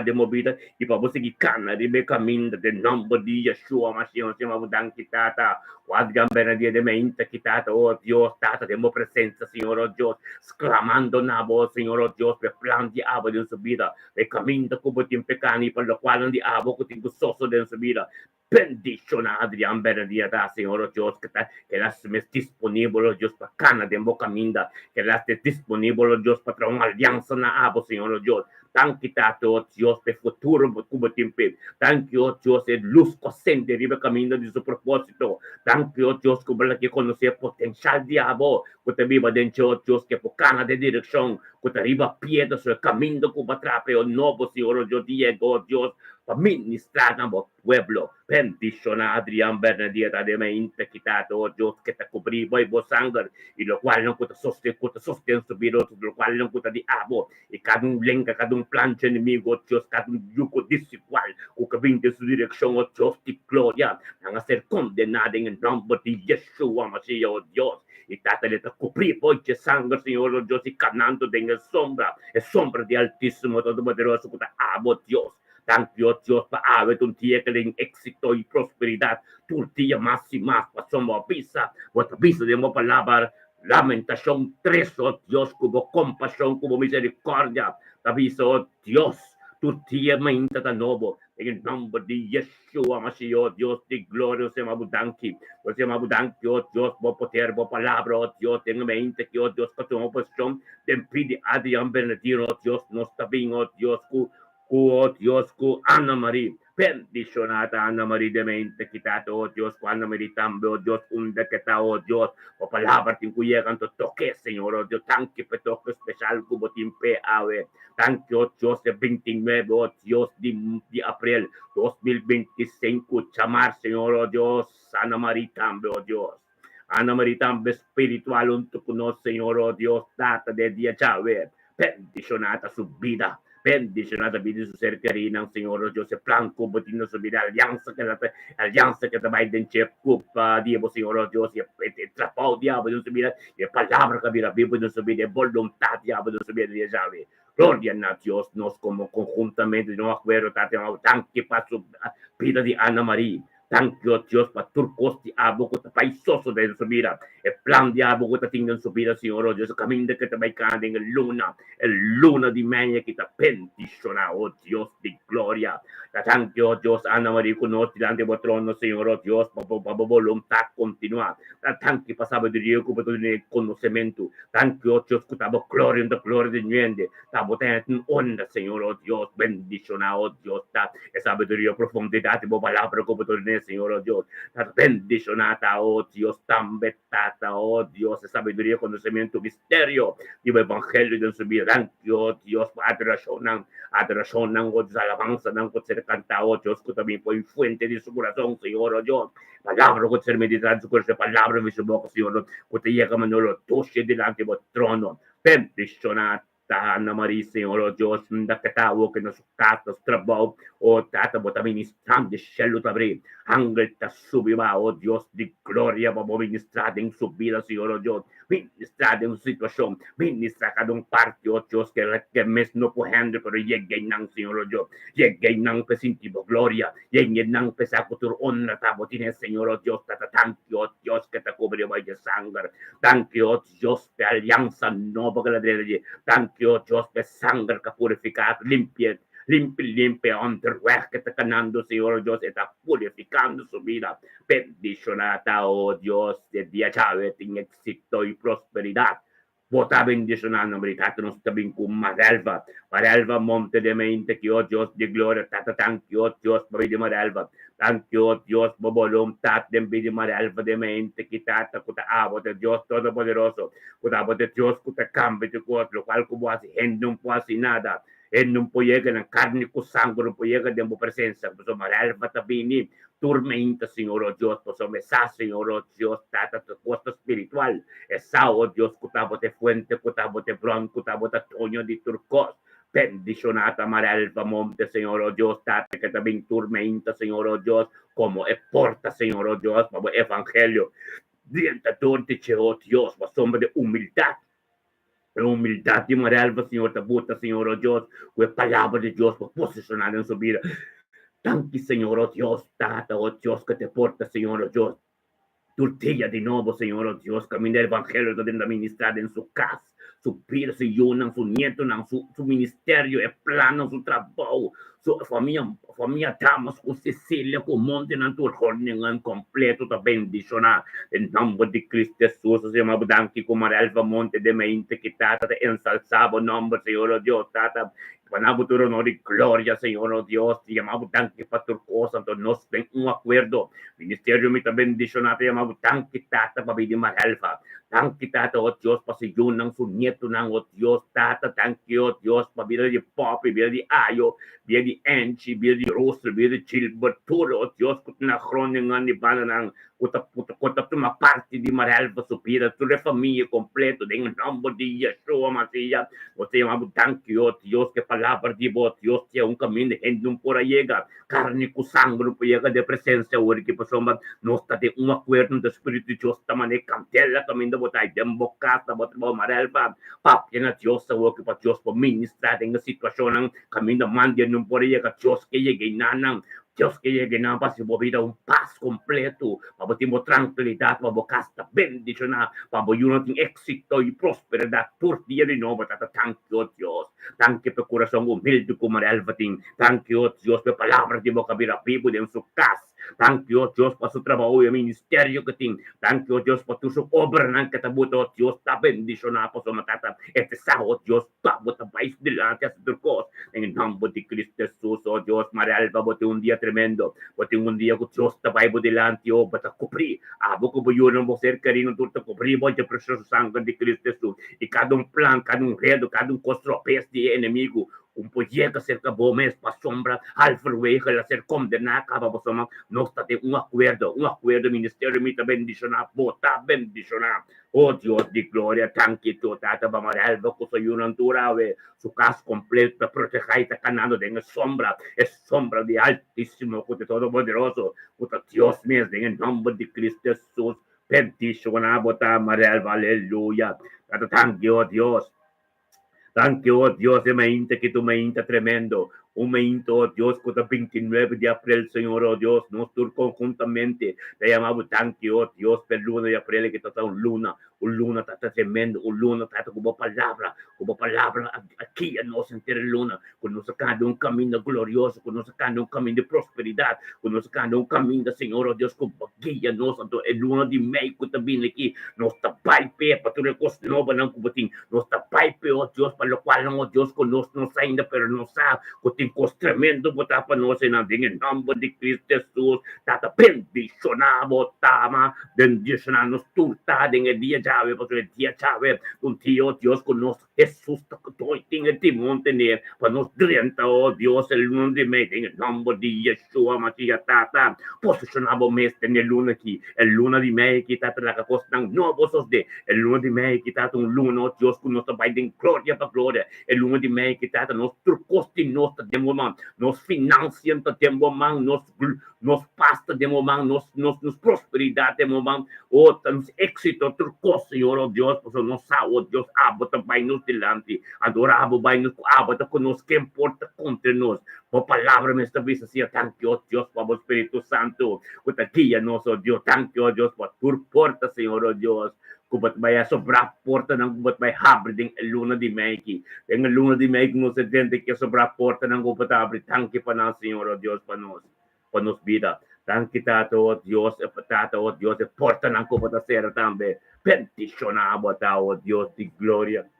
de movida e para você que cana de me caminho de nome de Yeshua Mashiach chama dan kitata quad gambera de mente kitata oh Deus tata de mo presença Senhor oh Deus exclamando na voz Senhor oh Deus per plan di abo de sua vida e caminho como tem pecani per lo qual di abo que tem gostoso de sua vida bendición a Adrián Bernadette, Señor oh Dios, que las mes disponible, oh Dios, para cana de boca minda, que las disponible, oh Dios, para una alianza na abo, Señor oh Dios. Thank you, oh Dios, de futuro, como tiempo. Thank you, oh Dios, de luz consciente, riba camino de su propósito. Thank you, oh Dios, como la que conoce potencial de abo, que te viva dentro, oh Dios, que por cana de dirección, que te arriba piedra sobre el camino, como atrape, oh nuevo, Señor oh Dios, Diego, oh Dios, para ministrar a nuestro pueblo. Bendición a Adrián Bernadette de mente quitado, oh Dios, que te cubrí, voy vos sangre, y lo cual no te sostiene su vida, lo cual no te diabo, y cada un lenga, cada un plancha enemigo, oh Dios, cada un yugo desigual, o que vinde su dirección, oh Dios, de gloria, van a ser condenados en el nombre de Yeshua, Mashiach, oh Dios. Y trata de cubrir hoy de sangre, Señor, oh Dios, y caminando en el sombra de Altísimo, Todopoderoso, que te amo, Dios. Thank you, Dios, para haber un día que den éxito y prosperidad. Tu día más y más, pasamos avisa, vuestra visa de mi palabra, lamentación 3, oh Dios, como compasión, como misericordia. Te aviso, oh Dios, tu día me inta nuevo. En el nombre de Yeshua, Mashiach, Dios de gloria, se me abudanki, oh Dios, por poder, por palabra, oh Dios, tenga mente que, oh Dios, que tu oposición, te pide a Adrián Bernadette, oh Dios, no está bien, oh Dios, oh Dios, Ana María, bendicionata Ana María de mente quitado, oh Dios, Ana María también, oh Dios, que está, oh Dios, o palabra que llegan tu toque, Señor, oh Dios, tan que te toque especial como timpe ave, tan que, oh Dios, de 29, oh Dios, de abril 2025, chamar, Señor, oh Dios, Ana María también, oh Dios. Ana María también espiritual, un tu conoce, Señor, oh Dios, data de día chave, bendicionata su vida. Bendicionata vida su ser carina, Señor Dios, e plan como ti nos vida alianza que te va a cupa, Dios, Señor Dios, y trapao, diablo, Dios, vida, y palabra que mira, vivo, Dios, vida, voluntad, diablo, Dios, vida, Dios, sabe. Gloria a Dios, nos como conjuntamente, no acuerdo, tan que pasó vida de Ana María. Thank you, Dios, para turcos de abo que te paisoso de su vida. El plan de abo que te tenga en su vida, Señor, Dios, el camino que te va a caer en el luna de mañana que te bendiciona, oh Dios de gloria. Thank you, Dios, Ana María, con nosotros delante de vuestro trono, Señor, Dios, para voluntad continua. Thank you, para sabiduría, para tener conocimiento. Thank you, Dios, que te gloria en la gloria de niente. Estamos teniendo onda, Señor, Dios, bendiciona, oh Dios, sabiduría, profundidad, y palabra, como tú Señor Dios, bendicionata, oh Dios, tan betata, oh Dios, sabiduría, conocimiento, misterio, y el evangelio de su vida, oh Dios, adoración, oh Dios, alabanza, oh ser cantado, oh Dios, que también fue fuente de su corazón, Señor, oh Dios, palabra, que ser meditada en su corazón, palabra de su boca, Señor, que te llega, Manolo, toche delante de vuestro trono, bendicionata. Ana Maria, Senhor, ó Deus, da katawo que nos casas, trabalho, ó Tata, bota ministrando de céu, tabre, ángel ta subiba, ó Deus de glória, vamos ministrar em subida, Senhor, ó Deus, ministrar em situação, ministrar cada parte, ó Deus, que mesmo não podendo, pero lleguei não, Senhor, ó Deus, lleguei não, que sentivo glória, lleguei não, que sa cultura honra, tabo, tiene, Senhor, ó Deus, tata, tanto, ó Deus, que te cubre, vai de sangre, tanto, ó Deus, de aliança nova, que la dele, tanto, Dios, de sangre que purificado, limpia, limpia, underwear que está ganando, Señor Dios, está purificando su vida. Bendicionada, oh Dios, de día chave, tiene éxito y prosperidad. Vota bendicionando, verità, non sta ben con Marelva, monte de mente, que oh Dios de gloria, tata, tanto, oh Dios, baby de Marelva, tanto, oh Dios, bobolom, tat, de Marelva de mente, que tata, kuta abo de Dios Todopoderoso, kuta abo de Dios, kuta cambio de cosas, lo cual como hace, gente non può hacer nada, e non può llegare na carne con sangue, non può llegare dentro presenza, questo Marelva tabini, tormenta, Señor, oh Dios, pues me sa, Señor, oh Dios, tata, tu costo espiritual, esa, oh Dios, kutabo te fuente, kutabo te bron, kutabo te toño di turcos, bendicionata, Marelva, monte, Señor, oh Dios, tata, que también tormenta, Señor, oh Dios, como es porta, Señor, oh Dios, como evangelio, dienta tortiche, oh Dios, la sombra de humildad, de Marelva, Señor, te bota, Señor, oh Dios, con palabra de Dios, para posicionar en su vida. Tanti, Señor, oh Dios, tata, oh Dios, que te porta, Señor, oh Dios. Tortilla de nuevo, Señor, oh Dios, camina el evangelio de ministrar en su casa, su vida, su yunan, su nieto, su ministerio, el plano, su trabajo, su familia, Damas, con Cecilia, con Monte, en tu jornada completo, te bendicionar. En nombre de Cristo Jesús, se llama Danki, como Elva Monte de mente, que tata, te ensalzaba, nombre, Señor, oh Dios, tata, Panabo tu honor y gloria, Señor, oh Dios, te llamamos tanque para tu cosa, entonces nos ven un acuerdo. Ministerio mi bendicionado, te llamamos tanque tata para vivir más alfa. Tanque tata, oh Dios, para si yo no su nieto, no, oh Dios, tata, tanque, oh Dios, para vida de Poppy, vida de Ayo, vida de Anchi, vida de Rosel, vida de Chilberturo, oh Dios, que na crónica ni banana, kota uma parte de Marelva supira, toda a família completa, em nome de Yeshua, Masias, você amado tanque, oh Deus, que palavra de boa, Deus, que é caminho de gente não por chega, carne com sangue não por chega de presença, hoje que pessoa nós está de acordo do Espírito de Deus, também cantela, caminho de botar, de embocada, botar Marelva, papi na Deus, o que para Deus, para ministrar em situação, caminho de mande não por chega, Deus que chegue nanang, Dios que llegue na paz y vida un paz completo, para que tranquilidad, para que casta bendición, para que uno tenga éxito y prosperidad por día de nuevo, tata, thank you, Dios, thank you por corazón humilde como Elvatin, thank you, Dios, por palabras de boca vida vivo en su casa, thank you, Dios, por su trabajo y ministerio que tiene, thank you, Dios, por tu obra que te buto, Dios, está bendicionado por su matata, este sábado, Dios, está buta país delante de su cosa, en el nombre de Cristo Jesús, oh Dios, María Alba, bote un día tremendo, bote un día que Dios te va a delante, oh, para cubrir, vou que eu não vou ser querido, tu te cobrir, vou te precioso sangue de Cristo Jesus, e cada plano, cada redo, cada tropeço de inimigo, projeto acerca bom mesmo, para sombra, alfarway, que ser condenado, acaba por somar, nós está de acordo, ministério, me bendicionar, botar bendicionar, oh Deus de glória, tanque, tu tata, vamos a alva, que soy una altura, su casa completa, proteger, está canando de sombra, es sombra de altísimo, que todo poderoso, que Dios mesmo, en nombre de Cristo Jesús, bendicionar, botar, Marelva, aleluya, tata, tanque, oh Dios. Thank you, oh Dios, de mente que tu mente tremendo. Un mente, oh Dios, que el 29 de abril, Señor, oh Dios, nosotros conjuntamente te llamamos, thank you, oh Dios, per luna de abril, que está un luna está tremendo, un luna está como palabra aquí a nos sentir luna, con nos sacando un camino glorioso, con nos sacando un camino de prosperidad, con nos sacando un camino, Señor, oh Dios, con guía nos, el luna de México también aquí, nos está paipe, para tu recurso, no van a combatir, nos está paipe, oh Dios, para lo cual, oh Dios, con nos ainda, pero no sabe, con cos tremendo, botar para nós, em nome de Cristo Jesus, tata bendicionar, bendicionar nos turta, em dia chave, porque dia chave, um tio, Deus conosco, Jesús, tenga timón tener, para nos drienta, oh Dios, el lunes de mes, en el nombre de Yeshua, Mashiach, tata, posicionamos mes en el lunes aquí, el lunes de mes, que tata la cosa no vos de, el lunes de mes, que tata un lunes, oh Dios, con nuestra baile en gloria para gloria, el lunes de mes, que tata nos trucosti, nos tempo man, nos financian tempo man, nos pasta de momento, nos prosperidade de momento, oh, nos éxito, trucos, Senhor, oh Deus, por nos salvo, Deus, abota vai nos delante, adorado vai nos, abota conosco, que importa contra nós, por palavra me estabelece assim, thank you, oh Deus, por o Espírito Santo, por guia nosso, Deus, thank you, oh Deus, por tua porta, Senhor, oh Deus, kubat vai sobrar a porta ng kubat vai abre ding luna di Meki. Ang luna di Meki no se dente que sobrar a porta ng kubat abre tanque para nós, Senhor, oh Deus, para nos vida. Tanque tato, oh Deus, tato, oh Deus, e porta ng kubat a sera também. Peticionava, tá, oh Deus de glória.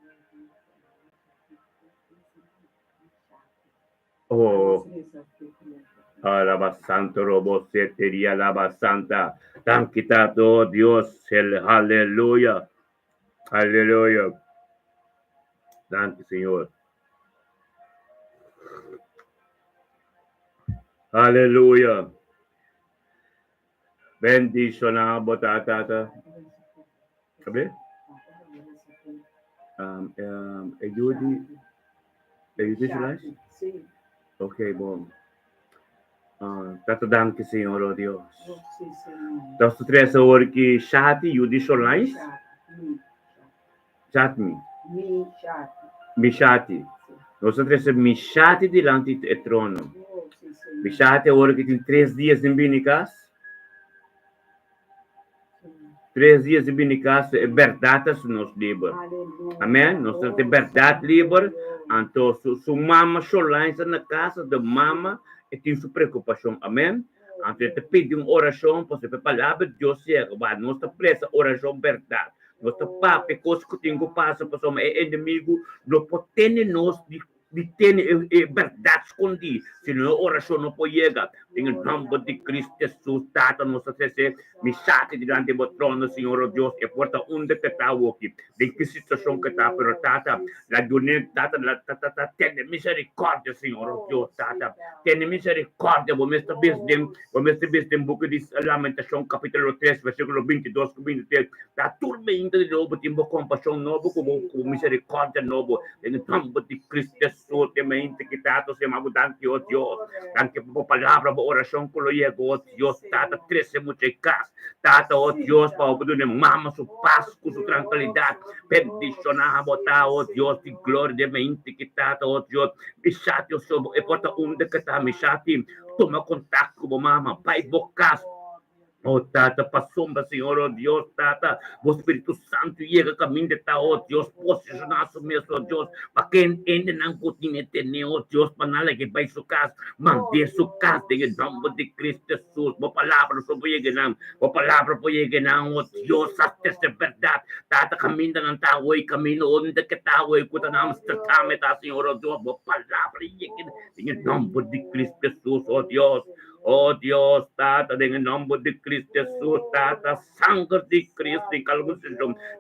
Oh, alaba santo robo seteria alaba santa. Tanque tato, oh Deus, aleluia. Aleluia. Danke, Senhor. Aleluia. Bendicionamos, tata. Sabe? Ayudi sila? Sim. Ok, bom. Tata, danke, Senhor, oh Deus. Sim, Senhor. Nós três horas que chati, Ayudi solais? Chatmi. Mishati. Nós três mishati delante do trono. Mishati agora que tem 3 dias em Binicas. 3 dias em Binicas é verdade se nos livre. Amém? Nós temos verdade livre. Então, se mama solais na casa da mama, e tem sua preocupação. Amém? Então, te pede uma oração, para a palavra de Deus chega. Nós temos pressa oração verdade. Nosso papo, coisa que tem que passar, pessoal, é inimigo, não pode ter nós de ter verdade escondida, senão a oração não pode chegar. Em nome de Cristo Jesus, Tata, nossa CC, me chate diante do trono, Senhor Deus, e porta onde que está aqui, de que situação que está, pero Tata, la dunia, Tata, tem misericórdia, Senhor Deus, Tata, tem misericórdia, vamos estar em boca de Lamentação, capítulo 3, versículo 22, 23, da turma ainda de novo, tem compaixão novo, com misericórdia novo, em nome de Cristo Jesus, temente que Tata, se magudante, oh Deus, danke por palavra, por oração, que lo llego, oh Deus, Tata, 13 muitas casas, Tata, oh Deus, para o de mama, su paz, com sua tranquilidade, peticionar, botar, oh Deus, de glória, de mente que Tata, oh Deus, bichate, eu sou, e porta onde que está, bichate, toma contato com a mama, pai, bocas, oh Tata, para sombra, Senhor, oh Deus, Tata, o Espírito Santo chega caminho de tal, oh Deus, posicionar-se mesmo, oh Deus, para quem ainda não continua tendo, oh Deus, para nada que vai sua casa, manter sua casa, em nome de Cristo Jesus, boa palavra sobre ele, não, boa palavra para ele, não, oh Deus, até ser verdade, Tata, caminho não está hoje, caminho onde que está hoje, quando não tratamos, tá, Senhor, oh Deus, boa palavra, em nome de Cristo Jesus, oh Deus. Oh Deus, Tata, em nome de Cristo Jesus, Tata, sangue de Cristo, em calma,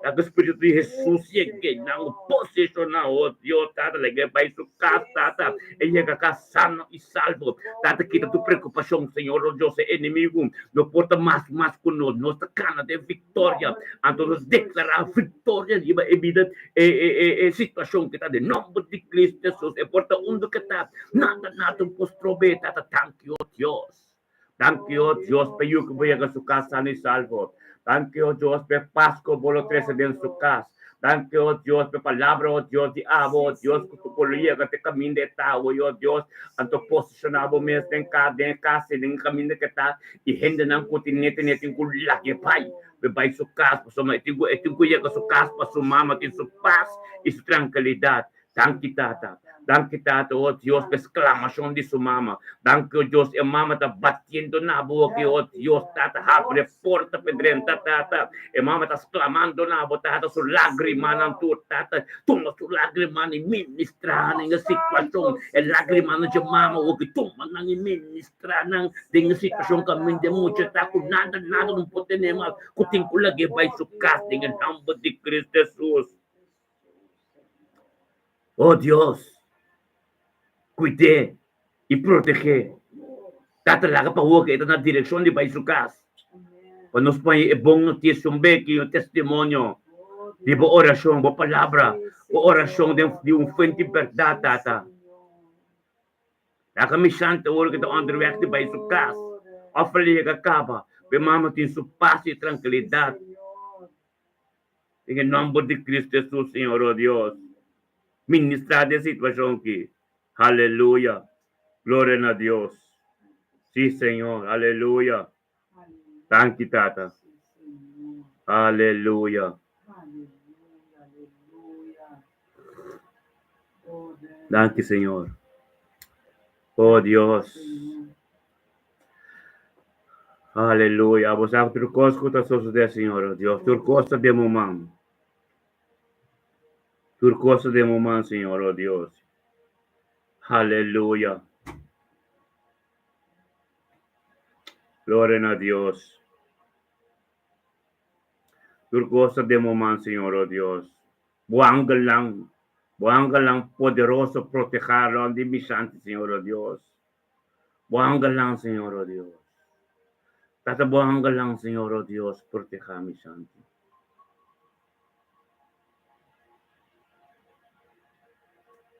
Tata, Espírito de Jesus, chegue, não posicionar, oh Deus, Tata, legue para isso, Tata, e chega cá sano e salvo, Tata, quita tua preocupação, Senhor, oh Deus, é inimigo, não porta mais conosco, nossa cana de vitória, então nós declarar vitória, e vida, e situação que está, em nome de Cristo Jesus, e porta onde que está, nada, pode prover, Tata, thank you, Deus. Thank you, Dios, por que voy a su casa ni salvo. Thank you, Dios, por Pascua, por los 13 de su casa. Thank you, Dios, por palabra, oh Dios, de abo, Dios, que tu colía, que te camino de tal, oh Dios, anto posicionado mesmo em casa, em caminho que está, e gente não continua tendo lá que pai, vai sua casa, tem que ir sua casa, para sua mama, tem sua paz e sua tranquilidade. Thank you, Tata. Danke, Tata, oh Dios, por exclamação de sua mama. Danke, oh Dios, a mama está batendo na boca, oh Dios, Tata, abre a porta, pedrenta, Tata. A mama está exclamando na boca, Tata, sua lágrima, não tu, Tata. Toma sua lágrima e ministrar na situação. A lágrima de mama, o que toma na ministrar na situação que a mãe de muito está com nada, não pode nem mais. Que tem que lagi vai sua casa, em nome de Cristo Jesus. Oh Dios, cuide y protege. Tatalaga pa huwag ito na direksyon di ba isukas. Panos pa yung ibong notice yung beki, yung testimonyo. Di ba orasyon, ba palabra, o orasyon di un fuente verdad, tata. La kami santa oro kita on direct di ba isukas. Ofrele ka kaba, bemama tin su paz y tranquilidad. En el nombre de Cristo Jesús, Señor, oh Dios. Ministrar de situación que, aleluya, gloria a Dios. Sí, Señor, aleluya. Thank you, Tata. Aleluya. Thank you, Señor. Oh Dios. Aleluya. Vos sabes turcos que te sucede, Señor, oh Dios. Turcos de momento. Turcos de momento, Señor, oh Dios. Aleluya. Gloria a Dios. Turcos de momento, Señor, oh Dios. Buang lang poderoso protegerlo de mi santo, Señor, oh Dios. Buang lang, Señor, oh Dios. Tatabuang lang, Señor, oh Dios, proteja mi santo.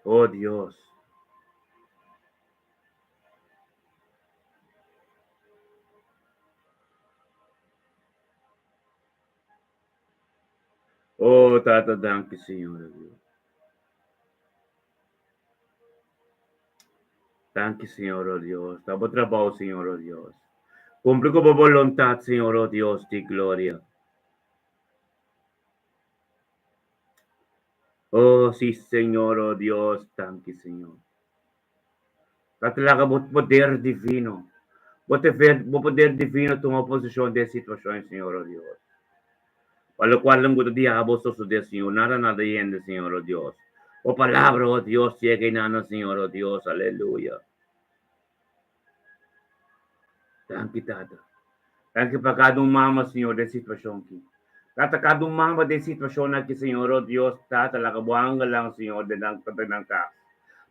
Oh Dios. Oh, Tata, danke, Señor, oh Dios. Danke, Señor, oh Dios. Tabo trabajo, Señor, oh Dios. Cumple con voluntad, Señor, oh Dios, de gloria. Oh, sí, Señor, oh Dios, danke, Señor. Tatalaga mo poder divino. Mo poder divino toma posición de situación, Señor, oh Dios. Para lo cual gusto diabo so de Señor, nada yende, Señor, oh Dios. Oh palabra, oh Dios, llegue nada, Señor, oh Dios, aleluya. Danke, Tata. Danke para cada mama, Señor, de situación aquí. Tata, cada mama de situación aquí, Señor, oh Dios, Tata, la kabuanga lang, Señor, de nang ka.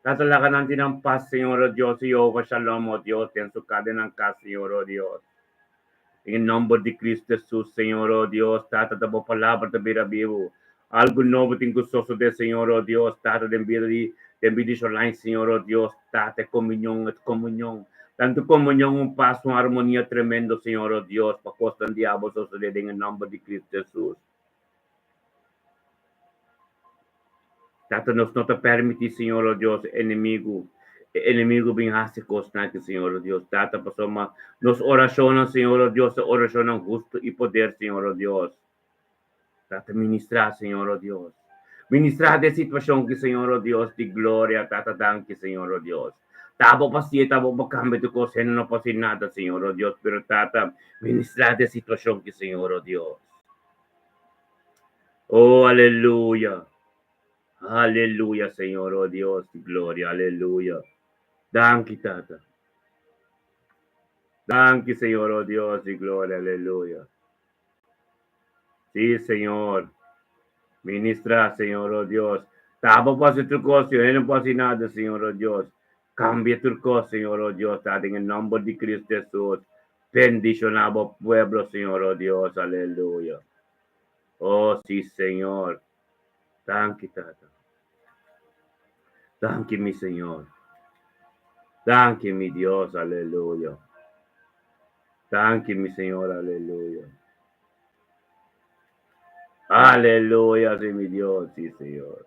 Tata, la ka natin ng paz, Señor, oh Dios, Jehovah, Shalom, oh Dios, ten su cadena ka, Señor, oh Dios. En el nombre de Cristo Jesús, Señor, oh Dios, Tata, tabo palabra te bira vivo. Algo nuevo te gustoso de Señor, oh Dios, Tata, de envidia online, Señor, oh Dios, Tata, comunión, Tanto comunión, un paso, una armonía tremendo, Señor, oh Dios, para costa el diablo suceder en el nombre de Cristo Jesús. Tata, nos no te permite, Señor, oh Dios, enemigo vengaste constante, Señor, oh Dios. Tata, pasó más, nos oracionan, Señor, oh Dios, oracionan justo y poder, Señor, oh Dios. Tata, ministrar, Señor, oh Dios. Ministrar de situación que, Señor, oh Dios, de gloria, Tata, danke, Señor, oh Dios. Tabo pasti, tabo cambio de cosa, no pasa nada, Señor, oh Dios, pero Tata, ministrar de situación que, Señor, oh Dios. Oh, aleluya. Aleluya, Señor, oh Dios, de gloria, aleluya. Danke, Tata. Danke, Señor, oh Dios, de gloria, aleluya. Sí, Señor. Ministra, Señor, oh Dios. Tabo pasi tu cosa, no pasa nada, Señor, oh Dios. Cambia tu cosa, Señor, oh Dios, Tata, en el nombre de Cristo Jesús. Bendicionamos pueblo, Señor, oh Dios, aleluya. Oh, sí, Señor. Danke, Tata. Danke, mi Señor. Danke, mi Dios, aleluya. Danke, mi Señor, aleluya. Aleluya, sí, mi Dios, sí, Señor.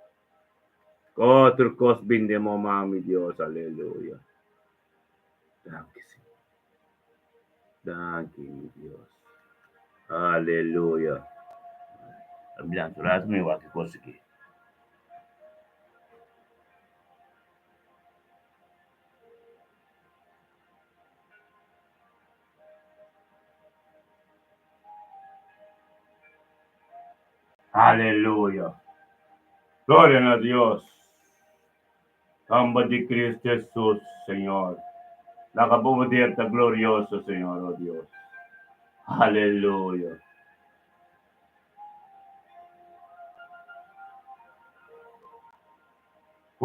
Otro cos bindemo, mi Dios, aleluya. Danke, Señor. Danke, mi Dios. Aleluya. Bilang surat may waki ko sige. Aleluya. Gloria a Dios. Tamba de Cristo Jesús, Señor. Nakabumadierta glorioso, Señor, oh Dios. Aleluya.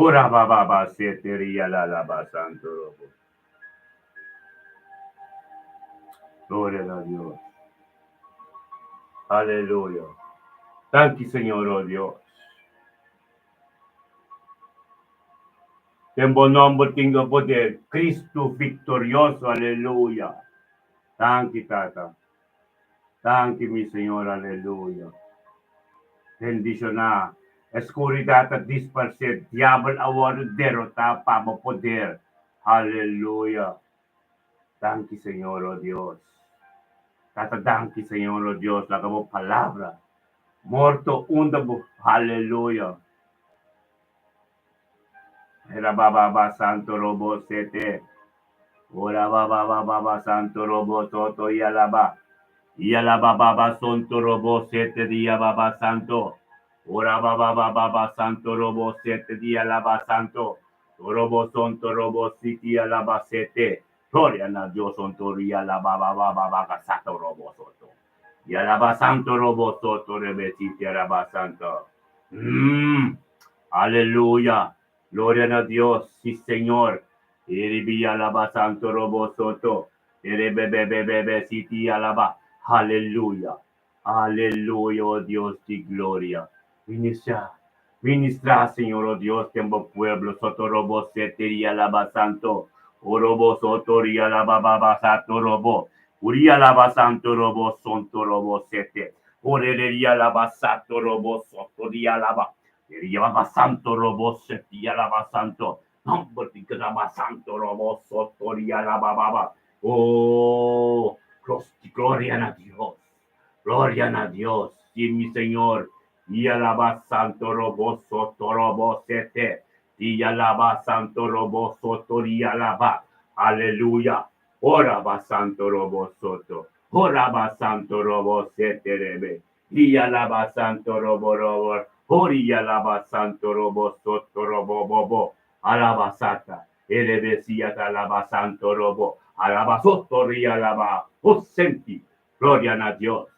Ora baba seteria la laba santo robo. Gloria a Dios. Aleluya. Thank you, Señor, oh Dios. En buen nombre tengo poder. Cristo victorioso. Aleluya. Thank you, Tata. Thank you, mi Señor. Aleluya. Bendicionar. Escuridad a dispersar. Diablo ahora derrotar para poder. Aleluya. Thank you, Señor, oh Dios. Tata, thank you, Señor, oh Dios. La como palabra. Morto undabo. Aleluya. Era baba santo robo sete. Ora baba santo robo soto y alaba. Y alaba baba santo robo sete día baba santo. Ora baba santo robo sete día alaba santo. Robo santo robo siti alaba sete. Gloria a Dios santo y alaba baba santo robo soto. Y alaba santo robo soto rebesiti alaba santo. Aleluya. Gloria a Dios, sí Señor. Iribi alaba santo robo soto. Bebe siti alaba. Aleluya. Aleluya, oh Dios de gloria. Ministra, Señor, oh Dios, tiempo pueblo, soto robo sete y alaba santo. O robo soto y alaba baba santo robo. Uri alaba santo robo santo robo sete. Orería alaba santo robo soto y alaba. Yalaba santo robo seti yalaba santo. Nombre de yalaba santo robo soto yalaba baba. Oh, gloria a Dios. Gloria a Dios. Sí, mi Señor. Yalaba santo robo soto robo sete. Yalaba santo robo soto yalaba. Aleluya. Oraba santo robo soto. Oraba santo robo sete rebe. Yalaba santo robo. Ori alaba santo robo soto robo bobo. Alaba sata. Elebesia alaba santo robo. Alaba soto ri alaba. Oh, senti. Gloria a Dios.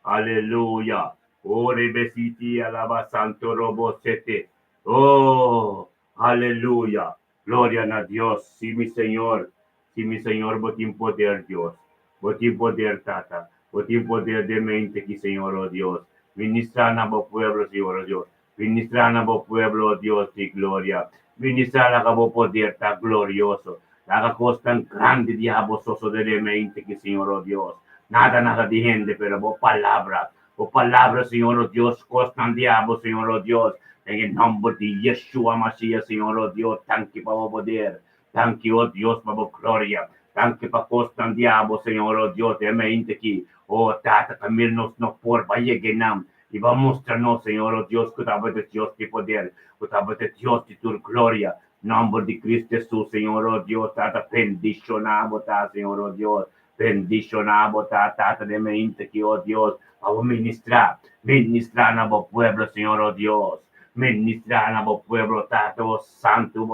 Aleluya. Ore besiti alaba santo robo sete. Oh, aleluya. Gloria a Dios. Sí, mi Señor. Sí, mi Señor, botín poder, Dios. Botín poder, Tata. Botín poder de mente, que Señor, oh Dios. Ministra a vos pueblo, Señor Dios. Ministra a vos pueblo, Dios de gloria. Ministra a vos poder tan glorioso. La cosa tan grande, diablo, soso de mente que Señor Dios. Nada de gente, pero vos palabra. Vos palabra, Señor Dios, costan diablo, Señor Dios. En el nombre de Yeshua Mashiach, Señor Dios, thank you para poder. Thank you, oh Dios, para gloria. Thank you para costan diablo, Señor Dios, de mente que. Oh, Tata, también nos por vaya que nam. Y va a mostrarnos, Señor, oh Dios, que estaba de Dios de poder, que estaba de Dios de tu gloria. Nombre de Cristo Jesús, Señor, oh Dios, Tata, bendicionamos, Señor, oh Dios. Bendicionamos, Tata, de mente que, oh Dios, vamos a ministrar a vos pueblo, Señor, oh Dios. Ministrar a vos pueblo, Tata, oh Santo,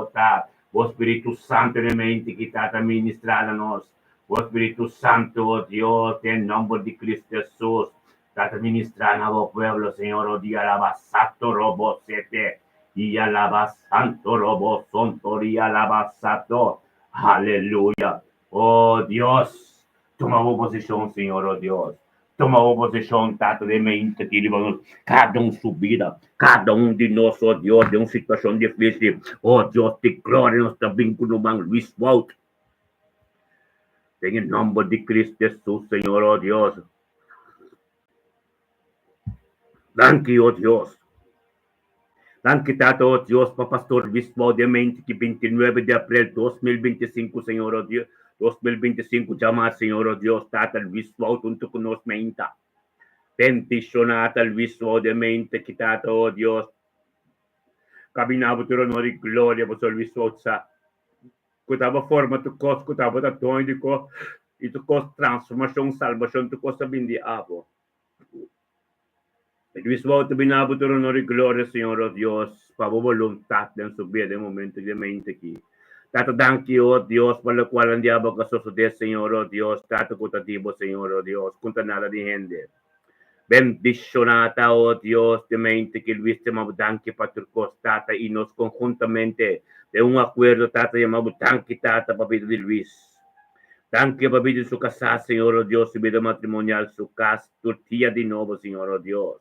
oh Espíritu Santo de mente que, Tata, ministrar a nos. Oh Espíritu Santo, oh Dios, en nombre de Cristo Jesús, trata de ministrar a vos pueblo, Señor, oh Dios, alaba santo robo sete, y alaba santo robo santo, y alaba santo, aleluya, oh Dios, toma posición, Señor, oh Dios, toma posición, trata de mente que vamos, cada su vida, cada de nós, oh Dios, de una situación difícil, oh Dios, de gloria, nos está vinculando Luis Walt. En el nombre de Cristo Jesús, Señor, oh Dios. Thank you, oh Dios. Thank you, Tato, oh Dios, para Pastor Bispo de mente que 29 de abril 2025, Señor, oh Dios. 2025, llamar, Señor, oh Dios, Tata, el Bispo, junto con nos menta. Bendicionata el Bispo de mente que Tato, oh Dios. Caminava tu honor e glória, para o Bispo, Kutava forma tu cos, kutava tatuagem de cos, e tu cos transformação, salvação, tu cos também de abo. E tu volta bem abo tu honor e glória, Senhor, oh Deus, para a vontade de subir de momento de mente aqui. Tato danki, oh Deus, para o qual andiamo que sucede, Senhor, oh Deus, tato cutativo, Senhor, oh Deus, conta nada de gente. Bendicionata, oh Dios, de mente que Luis te mabudanki paturcos, tata, y nos conjuntamente de un acuerdo, tata, y mabudanki, tata, papito de Luis. Tanque papito de su casa, Señor, oh Dios, su vida matrimonial, su casa, tortilla de nuevo, Señor, oh Dios.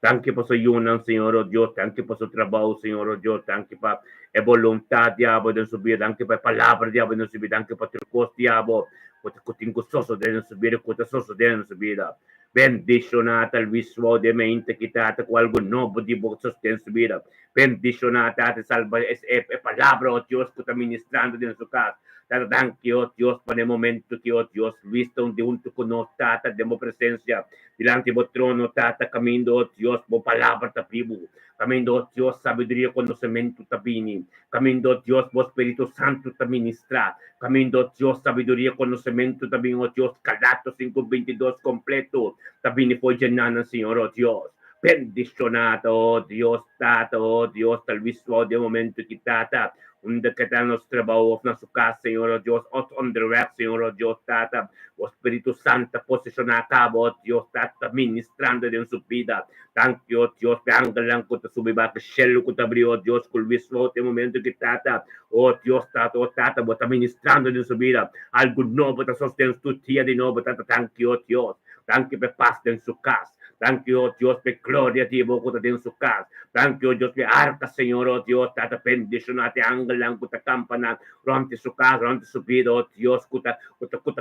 Tanque por su unión, Señor, oh Dios, tanque por su trabajo, Señor, oh Dios, tanque para la voluntad, diabo, de su vida, tanque para palabra, diabo, de su vida, tanque para tu costo, diabo, porque tengo soso de su vida, porque soso de su vida. Bendizionata il vissuo de mente quitata qualgo novo di sosten su vida. Bendizionata te salva e palabra, oh Dios, que está ministrando en su casa. Tata, danke, oh Dios, para el momento que, oh Dios, visto de un tu con tata, demo presencia, delante del trono, tata, camino, oh Dios, por palabra tapibu. Camino, oh Dios, sabiduría, conocimiento tapini. Camino, oh Dios, por Espíritu Santo te ministra. Camino, oh Dios, sabiduría, conocimiento también, oh Dios, Galatas 5:22 completo. También fue llenada, Señor, oh Dios. Bendicionata, oh Dios, tata, oh Dios, tal viso de momento quitata. Onde que está nos trabalhos na sua casa, Senhor, oh Deus, on the rap, Senhor, oh Deus, tata, o Espírito Santo posiciona a cabo, oh Deus, tata, ministrando em sua vida. Thank you, oh Deus, peangalan ko ta subiba, que shell ko ta brio, oh Deus, kul vismo, te momento que tata, oh Deus, tata, bota ministrando em sua vida. Algo novo, ta sostens tu tia de novo, tata, thank you, oh Deus. Thank you, per paz em sua casa. Thank you, oh Dios, per gloria ti boco en su casa. Thank you, oh Dios, per arca, Señor, oh Dios, tata bendicionate angelan kuta campana, rompe su casa, rompe su vida, oh Dios, kuta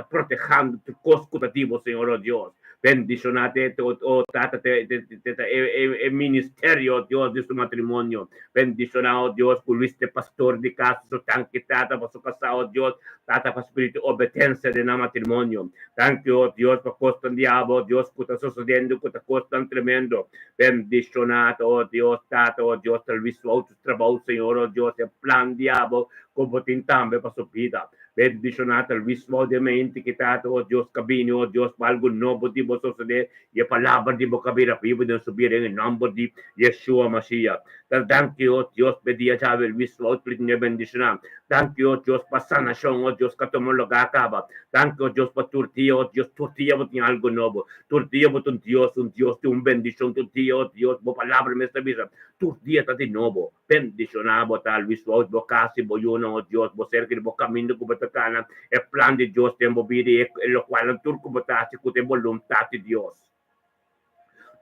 protejando tu cos kutativo, Señor, oh Dios. Bendicionate, oh tata, el ministerio, oh Dios, de su matrimonio. Bendicionado, oh Dios, por este pastor de casa, su tanque, tata, por su casa, oh Dios, tata, por espíritu obediencia de na matrimonio. Thank you, oh Dios, por costa diabo, Dios, kuta sucediendo, kuta costa tremendo. Bendicionado, oh Dios, tata, oh Dios, tal viso tu trabajo, Señor, oh Dios, el plan diabo, como tintambe para su vida. Bendicionado el viso de mente que tata, oh Dios, cabine, oh Dios, para algo nuevo de vos suceder, y palabra de boca vida, vivo de subir en el nombre de Yeshua Mashiach. Thank you, oh Dios, pedía ya el viso, bendicionado. Thank you, oh Dios, para sanación, oh Dios, que tomó lo que acaba. Thank you, oh Dios, para tortilla, oh Dios, tortilla, tiene algo nuevo. Tortilla, un Dios, de un bendición, tortilla, oh Dios, por palabra, me está vida. Tortilla, está de nuevo. Bendicionado, tal vez, oh Dios, casi, voy uno, oh Dios, vos cerca de vos camino, como te cana, el plan de Dios, tengo vida, lo cual, el turco, como te hace, con voluntad de Dios.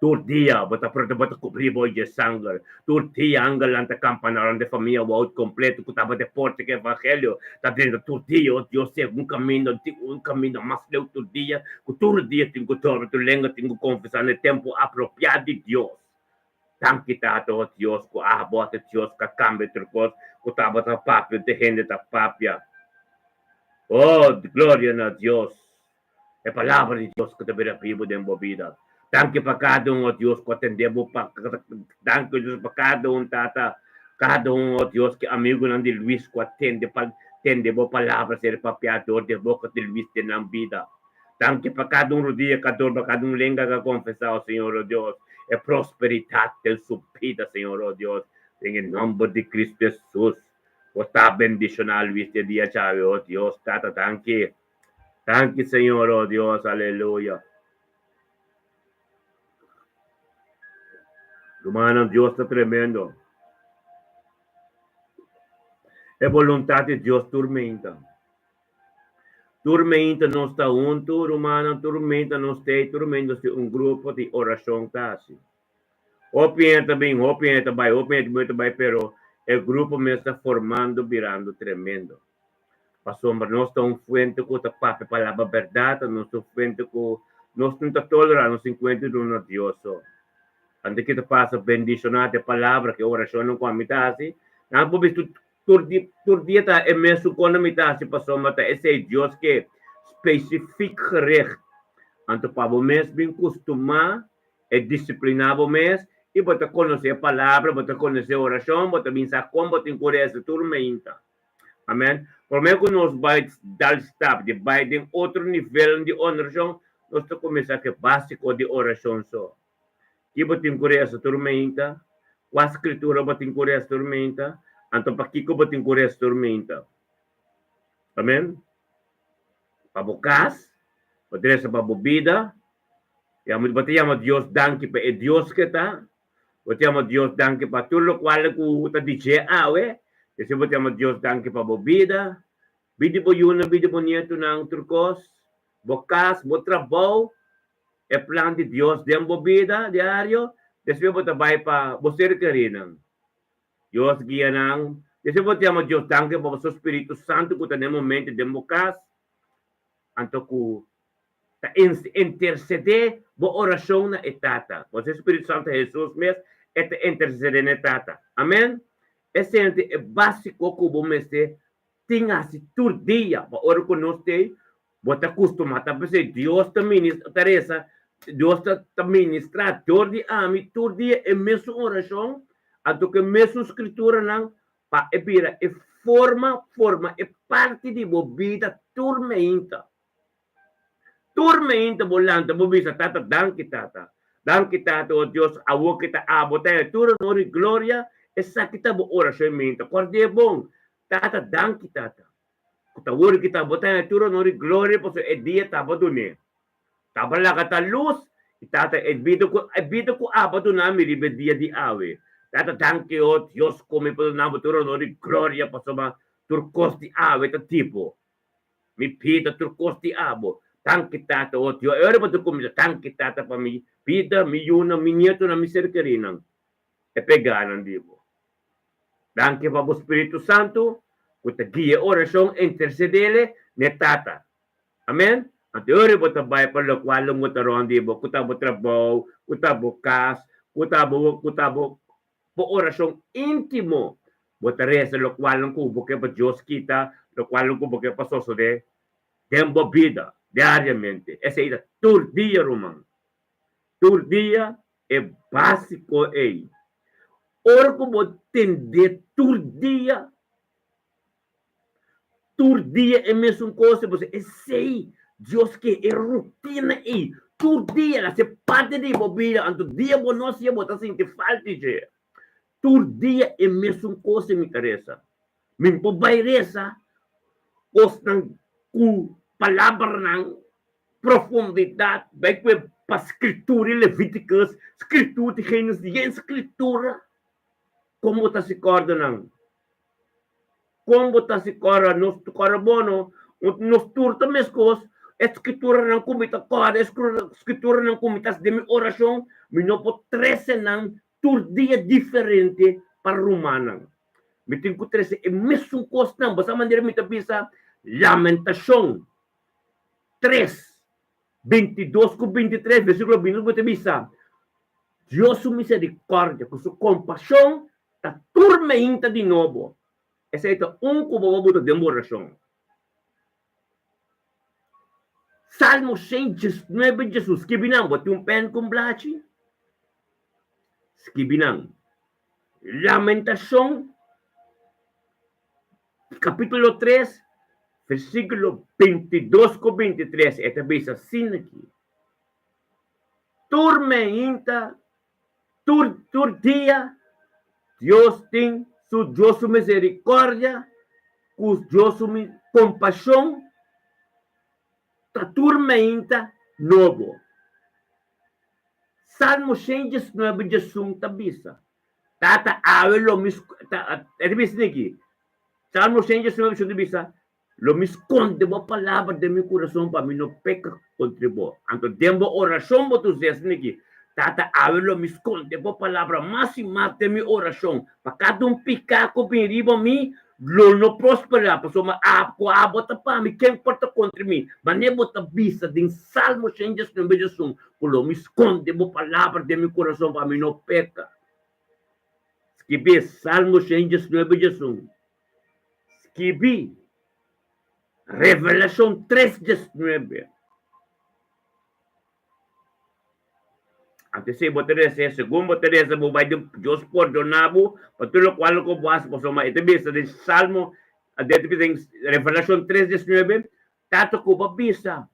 Turdia, bota cobrir boi de sangue. Turdia, angalante campanar de família, o outro completo, que estava de porte que evangelho, tá dentro turdia, o Deus é um caminho mais leu turdia, que turdia tem que tornar, tu lenga tem que confessar no tempo apropriado de Deus. Tankita o Deus, que a bota Deus, que cambia trocos, que estava da papia, de rende da papia. Oh, glória a Deus. É palavra de Deus que deveria vivo dentro da vida. Danke para cada oh Deus, que atendemos para danke Deus para tata, cada oh Deus, que amigo não de Luís, que atende boa palavra, ser papiador de boca de Luís de na vida. Danke para cada dia, cada lenga que confessar ao Senhor, oh Deus, é prosperidade em sua vida, Senhor, oh Deus, em nome de Cristo Jesus. Está bendicionado Luís de dia, chave, oh Deus, tata, danke. Danke, Senhor, oh Deus, aleluia. Hermano, Dios está tremendo. É vontade de Deus tormenta. Tormenta não está junto, hermano, tormenta não está, tormenta grupo de oração casi. Opienta bem, opienta vai, pero o grupo me está formando, virando tremendo. Pastor, nós estamos fuente com a papi para a verdade, nós estamos fuente com, nós não estamos tolerando, nós encontramos um Deus. Antes que te passa bendicionar a palavra, que oração não com a metade, não pode ver tur dia tá é mesmo com a metade, passou, mas esse é Deus que especifica recht. Então, para o mês bem costumar, é disciplinar o mês, e você conhecer a palavra, você conhecer a oração, você pensar como você conhece tormenta. Amém? Por meio que nós vai dar step, de vai de outro nível de oração, nós temos que começar com o básico de oração só. Que você conhece a tormenta, a escritura você conhece a tormenta, então para que você conhece a tormenta. Amém? Para o casa, para a bebida, Batemos Dios danke pa Dios kita. Batemos Dios danke pa tulo kwala ku ta dice awe. Kasi batemos Dios danke pa bobida. Bidi po yun na bidi po niya ng turkos. Bokas, bo trabaho. E plan de Dios dem bobida diario. Después po tabay pa bosir ka rin. Dios guia ng. Después po batemos Dios danke pa sa Espiritu Santo ku tanem momento dem bokas. Anto ku interceder bo oração na etata. Você Espírito Santo Jesus mesmo eta interceder na etata. Amém? Esse é básico que o mestre tinha se todo dia para orar conosco. Bota acostumado a pensar Deus te ministra, Teresa, Deus te ministra todo dia, todo dia é mesmo oração, ato que mesmo escritura não para epira é forma é parte de vida tormenta. Tormenta volante, bobisa tata, danke tata. Danke tata, oh Dios, awo kita abotay, turo nori gloria, esa kita bo orasyon minta. Korde bong, tata, danke tata. Kutawuri kita abotay, turo nori gloria, po so edia taba dun. Tabala kata luz, tata, edbido ko abato nami, ribedia di awe. Tata, danke oh Dios, kumi po nabo, turo nori gloria, po so ma turkos di awe, ta tipo. Mi pita turkos di abo. Tanki tata o Dio. E ora posso cominciare tanki tata pa mi pita, mi yuna, mi nieto na mi cercarinan. E peganan dibo. Tanki pa po Spirito Santo, kuta guia oração intercedele ne tata. Amen? Ante ora po tabay pa lo kwalong mo taron dibo. Kuta bo trabaho, kuta bo kas, kuta bo po oração intimo. Botaresa lo kwalong kubo ke pa Diyos kita, lo kwalong kubo ke pa sosode, tempo vida. Diariamente. Esse é todo dia, Romão. Todo dia é básico. Ora como entender todo dia é mesmo coisa. Você sei, Deus que é rotina aí. Todo dia, ela se parte de bobina. Anto dia, não se botar sem que falte. Todo dia é mesmo coisa, me interessa. Me pobairesa, costa com palavra ng profundidade, baik pa escritura Levíticas, escritura de Gênesis, e escritura, como está se corda ng, como está se corda, nos carabono, nos turta mescos, escritura ng kumita corda, escritura ng kumitas de mi oração, minopo 13 ng tur dia diferente para Romanang. Mitin ko 13, e mesmo coisa ng, basta mandir mi tapisa, lamentação, 3, 22 com 23, versículo 20, você bisa. Deus su misericórdia, com sua compaixão, ta tormenta de novo. Esse é um cubo de oração. Salmo 119, Jesus, skibinang, boti um pen com blachi. Skibinang. Lamentação, capítulo 3, versículo 22 com 23, esta vez assim aqui. Tormenta, tur dia, Deus tem sua misericórdia, sua compaixão, ta tormenta novo. Salmo 119, Jesus tabisa. Tata awelo mis, esta vez aqui. Salmo 119, Jesus tabisa. Lo me esconde a palavra de meu coração para mim não peca contra vós. Então, tempo oração, você diz aqui. Tata, lo me esconde a palavra mais e mais de minha oração. Para cada picar com bem riba mim, lo não prosperar. Para soma bota para mim, quem importa contra mim. Mas nem bota vista de Salmo 119 de Jesus. Lo me esconde a palavra de meu coração para mim não peca. Escrevi Salmo 119 de Jesus. Escrevi Revelação 3:19. Antes se boterese, segundo boterese, bubay de Diyos perdonabo, patuloy kwalo ko buwas po sa mga itibisa din Salmo, dito din Revelação 3:19, tato ko babisa.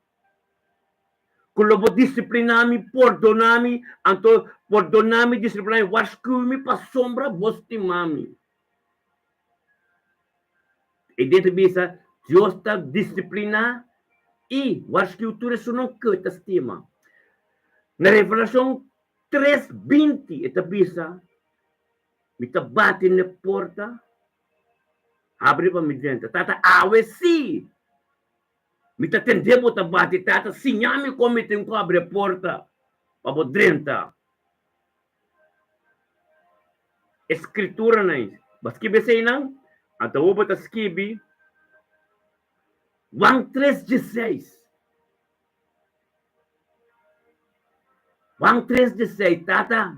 Kulo bo disiplinami, perdonami, anto perdonami, disiplinami, waskumi pa sombra, bostimami. E dito bisa, Deus está disciplina e o escritura isso não que estima. Na Revelação 3:20, ita bisa, mita bate na porta, abre pa mi dentro, tata awe si, mita tendebo ta bate, tata sinyami ko mitin ko abre porta, pabo drenta. Escritura na isso. Baski besay nang, atawo ba ta skibi, 1:3:16. 1:3:16, tata,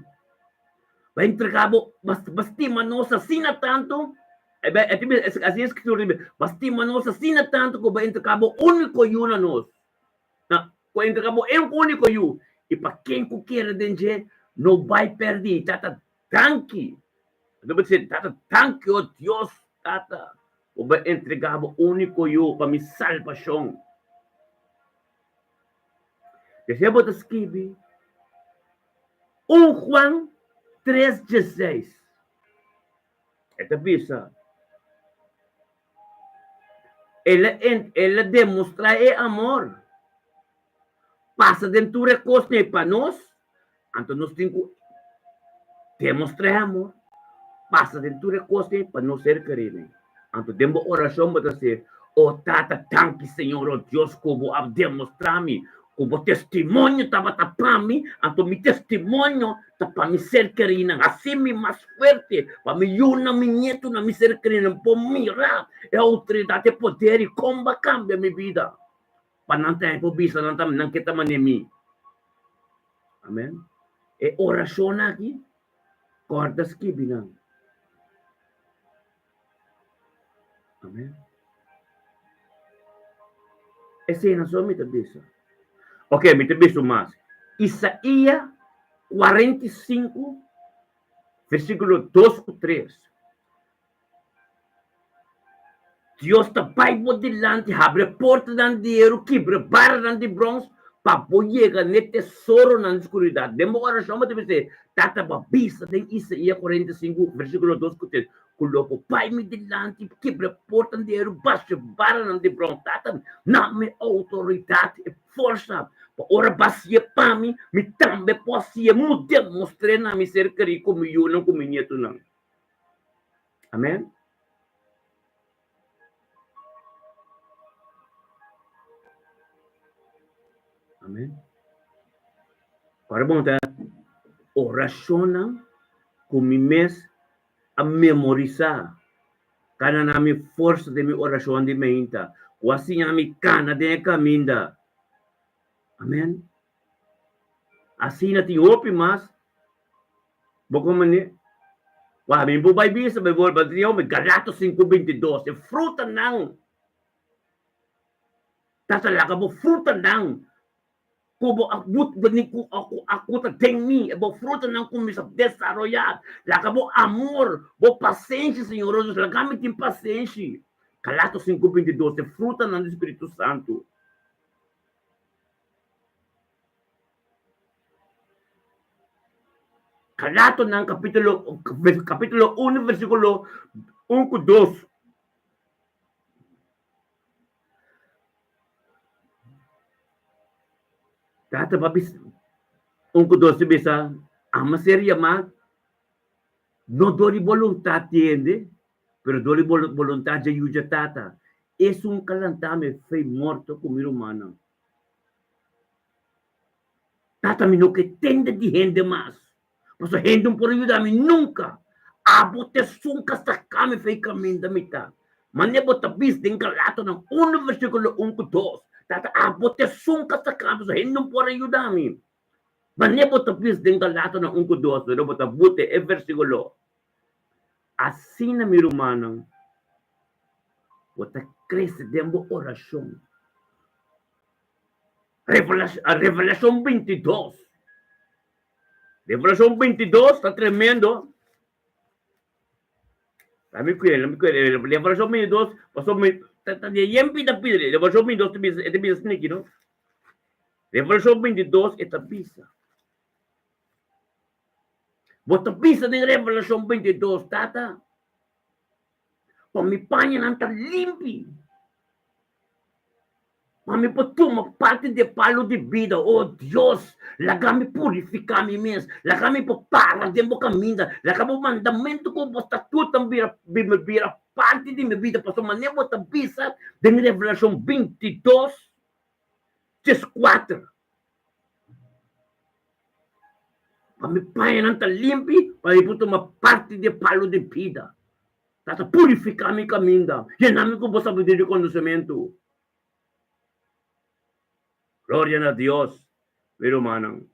vai entregabo, basti manosa sina tanto, assim a escritura diz, basti manosa sina tanto ko ba entregabo único yun na nos. Na, ko entregabo único yun, e para quem ko queira denje, no vai perder, tata, tanque. Eu vou dizer, tata, tanque, oh Deus, tata, ko ba entregabo único yun para mi salvação. Recebo ta skibi, 1 Juan 3:16. Esta bisa. Ela demonstra amor. Passa dentro de costa para nós. Então nós temos que demonstrar amor. Passa dentro de costa para nós ser queridos. Então temos oração para dizer, oh tata, tanque Senhor, oh Deus, como a demonstrar-me. Como testemunho estava para mim, então meu testemunho está para me ser querida. Assim me mais forte, para me ajudar meu neto na me ser querida. Para mirar, é autoridade, é poder e como cambia minha vida. Para não ter pobisa, não que estamos em mim. Amém? É oração aqui, cordas que binang. Amém? Essa é a nossa meta. Ok, me te mais. Isaías 45, versículo 2 a 3. Deus está pai delante, abre a porta de dinheiro, quebra barra de bronze, para chegar no tesouro na escuridão. Demo oração, mas dizer, tata babisa, tem Isaías 45, versículo 2 a 3. Coloca o pai me delante, quebra a porta de dinheiro, baixa barra de bronze, tata, na minha autoridade e força. Ora bacia para mim, me também posso demonstrar na minha ser querido como eu não como neto não. Amém? Amém? Agora bom, tá? Oração com me mês a memorizar. Kana na minha força de minha oração de meinta. O assim a minha cana de caminda. Amém? Assim na ti opi mas. Boko mani. Wah, min po bay bisa may bol batriyo may Galatas 5:22. E fruta nang. Tatalaka mo fruta nang. Kubo akbut bani ko ako ta tengmi. Bo fruta nang kumisa desarrollar. Laka mo amor, bo paciência, Senhor Jesus. Lagami tim paciência. Galatas 5:22. E fruta nang do Espírito Santo. Galatas ng kapitulo 1, versículo 1 ko 2. Tata babis 1 ko 2 bisa ama seria ma no dori voluntad tiende, pero dori voluntad de ayuda tata. Es un calantame fe morto como humano. Tata mi no que tende de gente más. Mas a gente não pode ajudar-me nunca. A bote sunca sacame fei caminho da mitad. Mas ne bota bis den Galatas ng 1 versículo 1 ko 2. Tata a bote sunca sacame, a gente não pode ajudar-me. Mas ne bota bis den Galatas ng 1 ko 2. Pero bota bote e versículo. Assim na mi humano, bota cresce dentro da oração. Revelação 22. Revelação 22 está tremendo. Let me quit. Revelação 22, pasó está de yempi da pidre. Revelação 22 este bisa sneaky, no? Revelação 22 esta bisa. Bota bisa de Revelação 22, tata. Pamipanha não está limpi. Mami po toma parte de palo de vida. Oh Deus, lagami purificami mes. Lagami po para de mo caminda. Lagami mandamento ko basta tu tambira bira parte de minha vida. Pastor Manemo tabisa de Revelação 22, 4. Mami pai não tá limpi, para po toma parte de palo de vida. Tata purificami caminda. Yan namin ko basta de conhecimento. Glória a Deus, meu manang.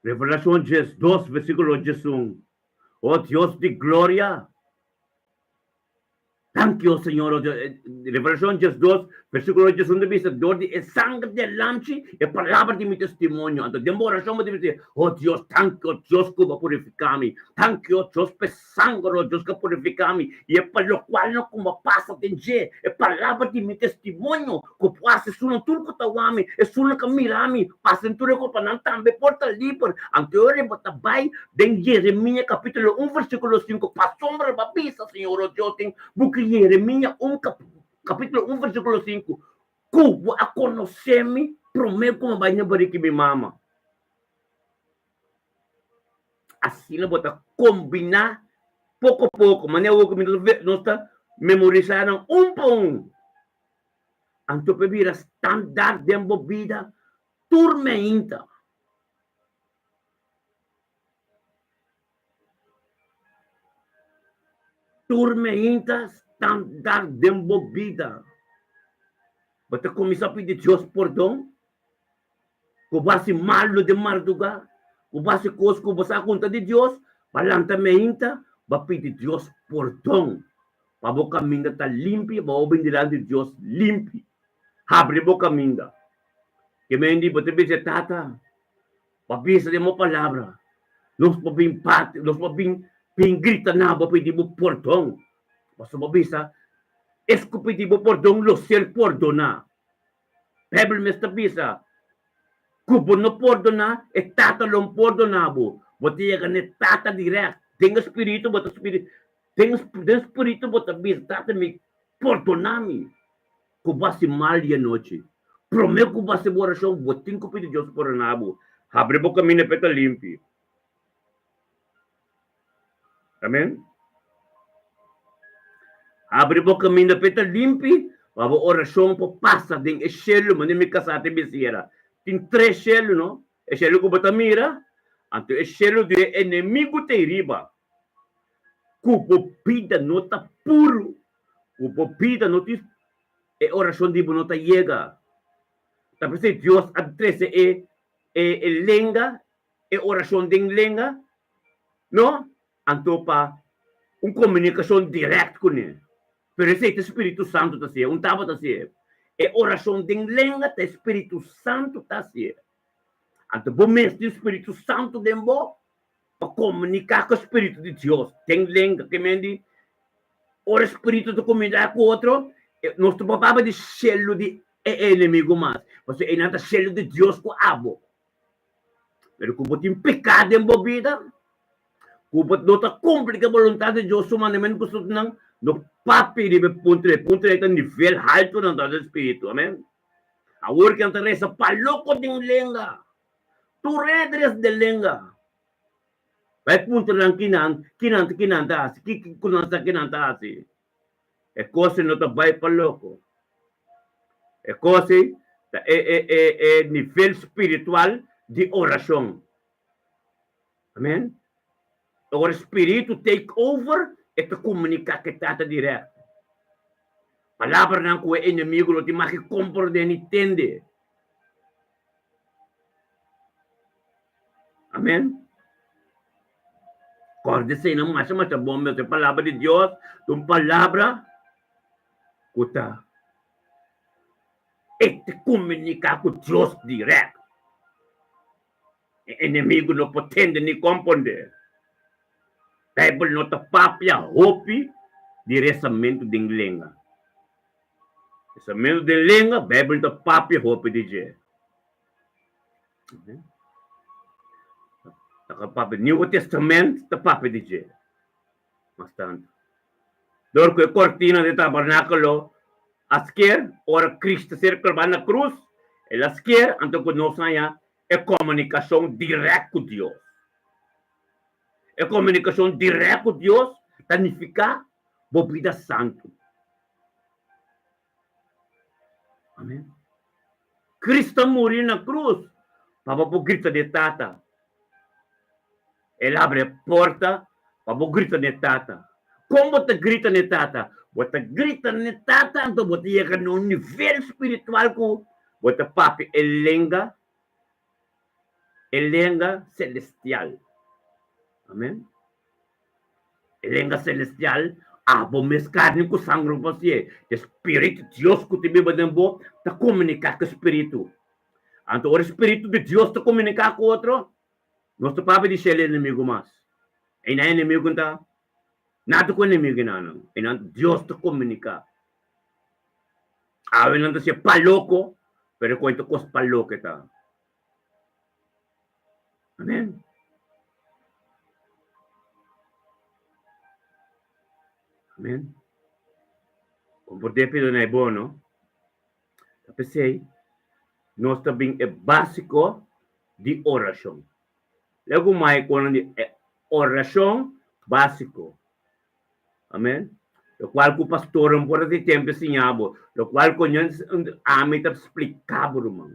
Revelação 2, versículo 1. Oh Deus de glória. Thank you, Senhor. Revelação 2, versículo 1 dice, dor de sangue de lamchi e palavra de meu testemunho. Então, de oração, me dice, oh Deus, thank you, Deus, que vai purificar-me. Thank you, Deus, pe sangue, oh Deus, que purificar-me. E é para o qual não como passa de dia. É palavra de meu testemunho. Que passa, suno tudo que está wami. É suno que mira-me. Passa tudo que para não também porta livre. Então, eu vou trabalhar em Jeremias, capítulo 1, versículo 5. Para sombra, babisa, Senhor, oh Deus, tem buque Jeremias 1, capítulo 1, versículo 5. Cubo a conhecer-me, prometo como vai nevar que me mama. Assim, nós vamos combinar pouco a pouco. Mas nós estamos memorizando por um. Então, para vir a standard de vida, tormenta. Tormenta, standard de vida. Você começa a pedir Deus perdão. Que você malo de madrugada. Que você coisa que você conta de Deus. Balanta meinta. Vai pedir Deus perdão. Para o caminho estar limpo. Para o bem de Deus limpo. Abre o caminho. Que me indi, você diz, tata. Para bisa de uma palavra. Nós podemos parte. Nós podemos grita na. Para pedir perdão. Mas para bisa. Escupitivo perdão. Lo ser perdonar. Bíblia me está bisa. Kubo no perdona, e tata long perdonabo. Bote ya ne tata direct. Tenga espírito, bota espírito. Tenga espírito, bota bis. Tata me perdonami. Kuba si mal ya noche. Prometo kuba si oração, botin ko pedi Deus perdonabo. Abre boca minha peta limpi. Amém? Abre boca minha peta limpi. Baba oração po passa ding eselo, mani me kasate bisira. Tem 3 selos, não? É selo que você mira, então é selo de inimigo te riba. Cubo pida nota puro, cubo pida nota é oração de nota chega. Tá por isso Deus adresse é lenga, é oração de lenga, não? Então pa comunicação direta com ele. Pero esse é o Espírito Santo tá se, tava tá se. É oração de lenga, o Espírito Santo está assim. Então, o mestre do Espírito Santo de para comunicar com o Espírito de Deus. Tem lenga que me diz, o Espírito de comunicar com o outro, nós estamos de selo de inimigo mais. Você é nada selo de Deus com abo. Mas como tem pecado em sua vida, como não está cumprindo a vontade de Deus, humanamente, você não no papi de puntre é um nível alto do Espírito, amém? A work que interessa paloko ding lenga. Tu redres de lenga. Vai punto lang kinanta, kunanta kinanta si. E cose no ta vai paloko. E cose é nível espiritual de oração. Amém? O Espírito take over e te comunica que está direto. Palavra não que o inimigo não te mais compreender nem entender. Amém? Acorde-se, não mais bom, mas a palavra de Deus, uma palavra que está e te comunicar com Deus direto. O inimigo não pode entender nem compreender. A Bíblia não está papia hope de rezamento de língua. Rezamento de língua, a Bíblia está papia hope de Deus. Nakapapi, New Testament, tapapi di je. Mas tanto. Dor ko cortina de tabernáculo, asquer, ora Cristo cerca na cruz, el asquer, anto ko nos ya, é comunicação direta com Deus. É comunicação direta com Deus, significa vida santo. Amém. Cristo morreu na cruz, para o grito de tata. Ele abre a porta, para o grito de tata. Como você grita de tata? Você grita de tata, então você chega no nível espiritual com você papi elenga celestial. Amém? Elenga celestial, abo mescarne com sangue você. O Espírito de Deus que te beba dentro, está comunicar com o Espírito. Então, o Espírito de Deus está comunicar com o outro. Nosso papi diz ele é inimigo mais. E não é inimigo, então. Nada com inimigo, não. E não, Deus está comunicar. A não se paloco, pero cuento com os paloco, tá? Amém? Amém? Como por exemplo, não é bom, não? Eu pensei, nós também é básico de oração. Logo mais, quando é oração básico. Amém? O qual o pastor não pode ter tempo ensinado. O qual conhece a mim te explicava, irmão.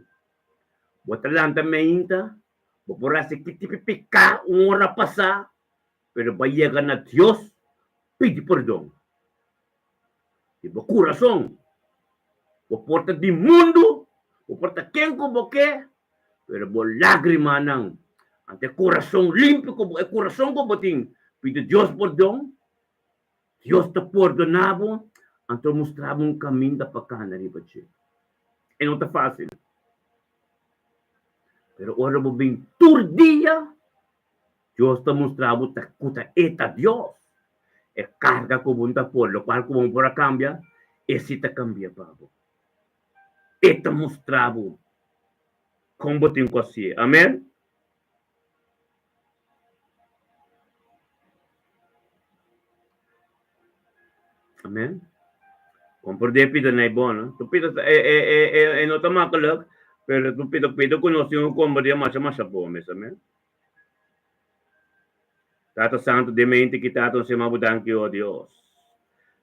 Bota lá também, por assim que te picar, hora passar, pero vai chegar na Deus, pede perdão. E o coração, o porta de mundo, o porta quem como que, pero o lágrima não. Ante coração limpo, como é coração como tem, pede Deus perdão, Deus te perdonava, então mostrava caminho da pacana, ribache. E não está fácil. Pero ora mo bem todo dia, Deus te mostrava que kuta eta Deus. É carga como está por, lo qual como por cambia, esse te cambia, pavo. Eta mostrava como tem que ser. Amém? Amém? Como por depende não é bom, não? Tu pida não está macaco, pero tu pida conheceu como de mais bom, amém? Tato Santo, de mente que tato se mabudanki, oh Dios.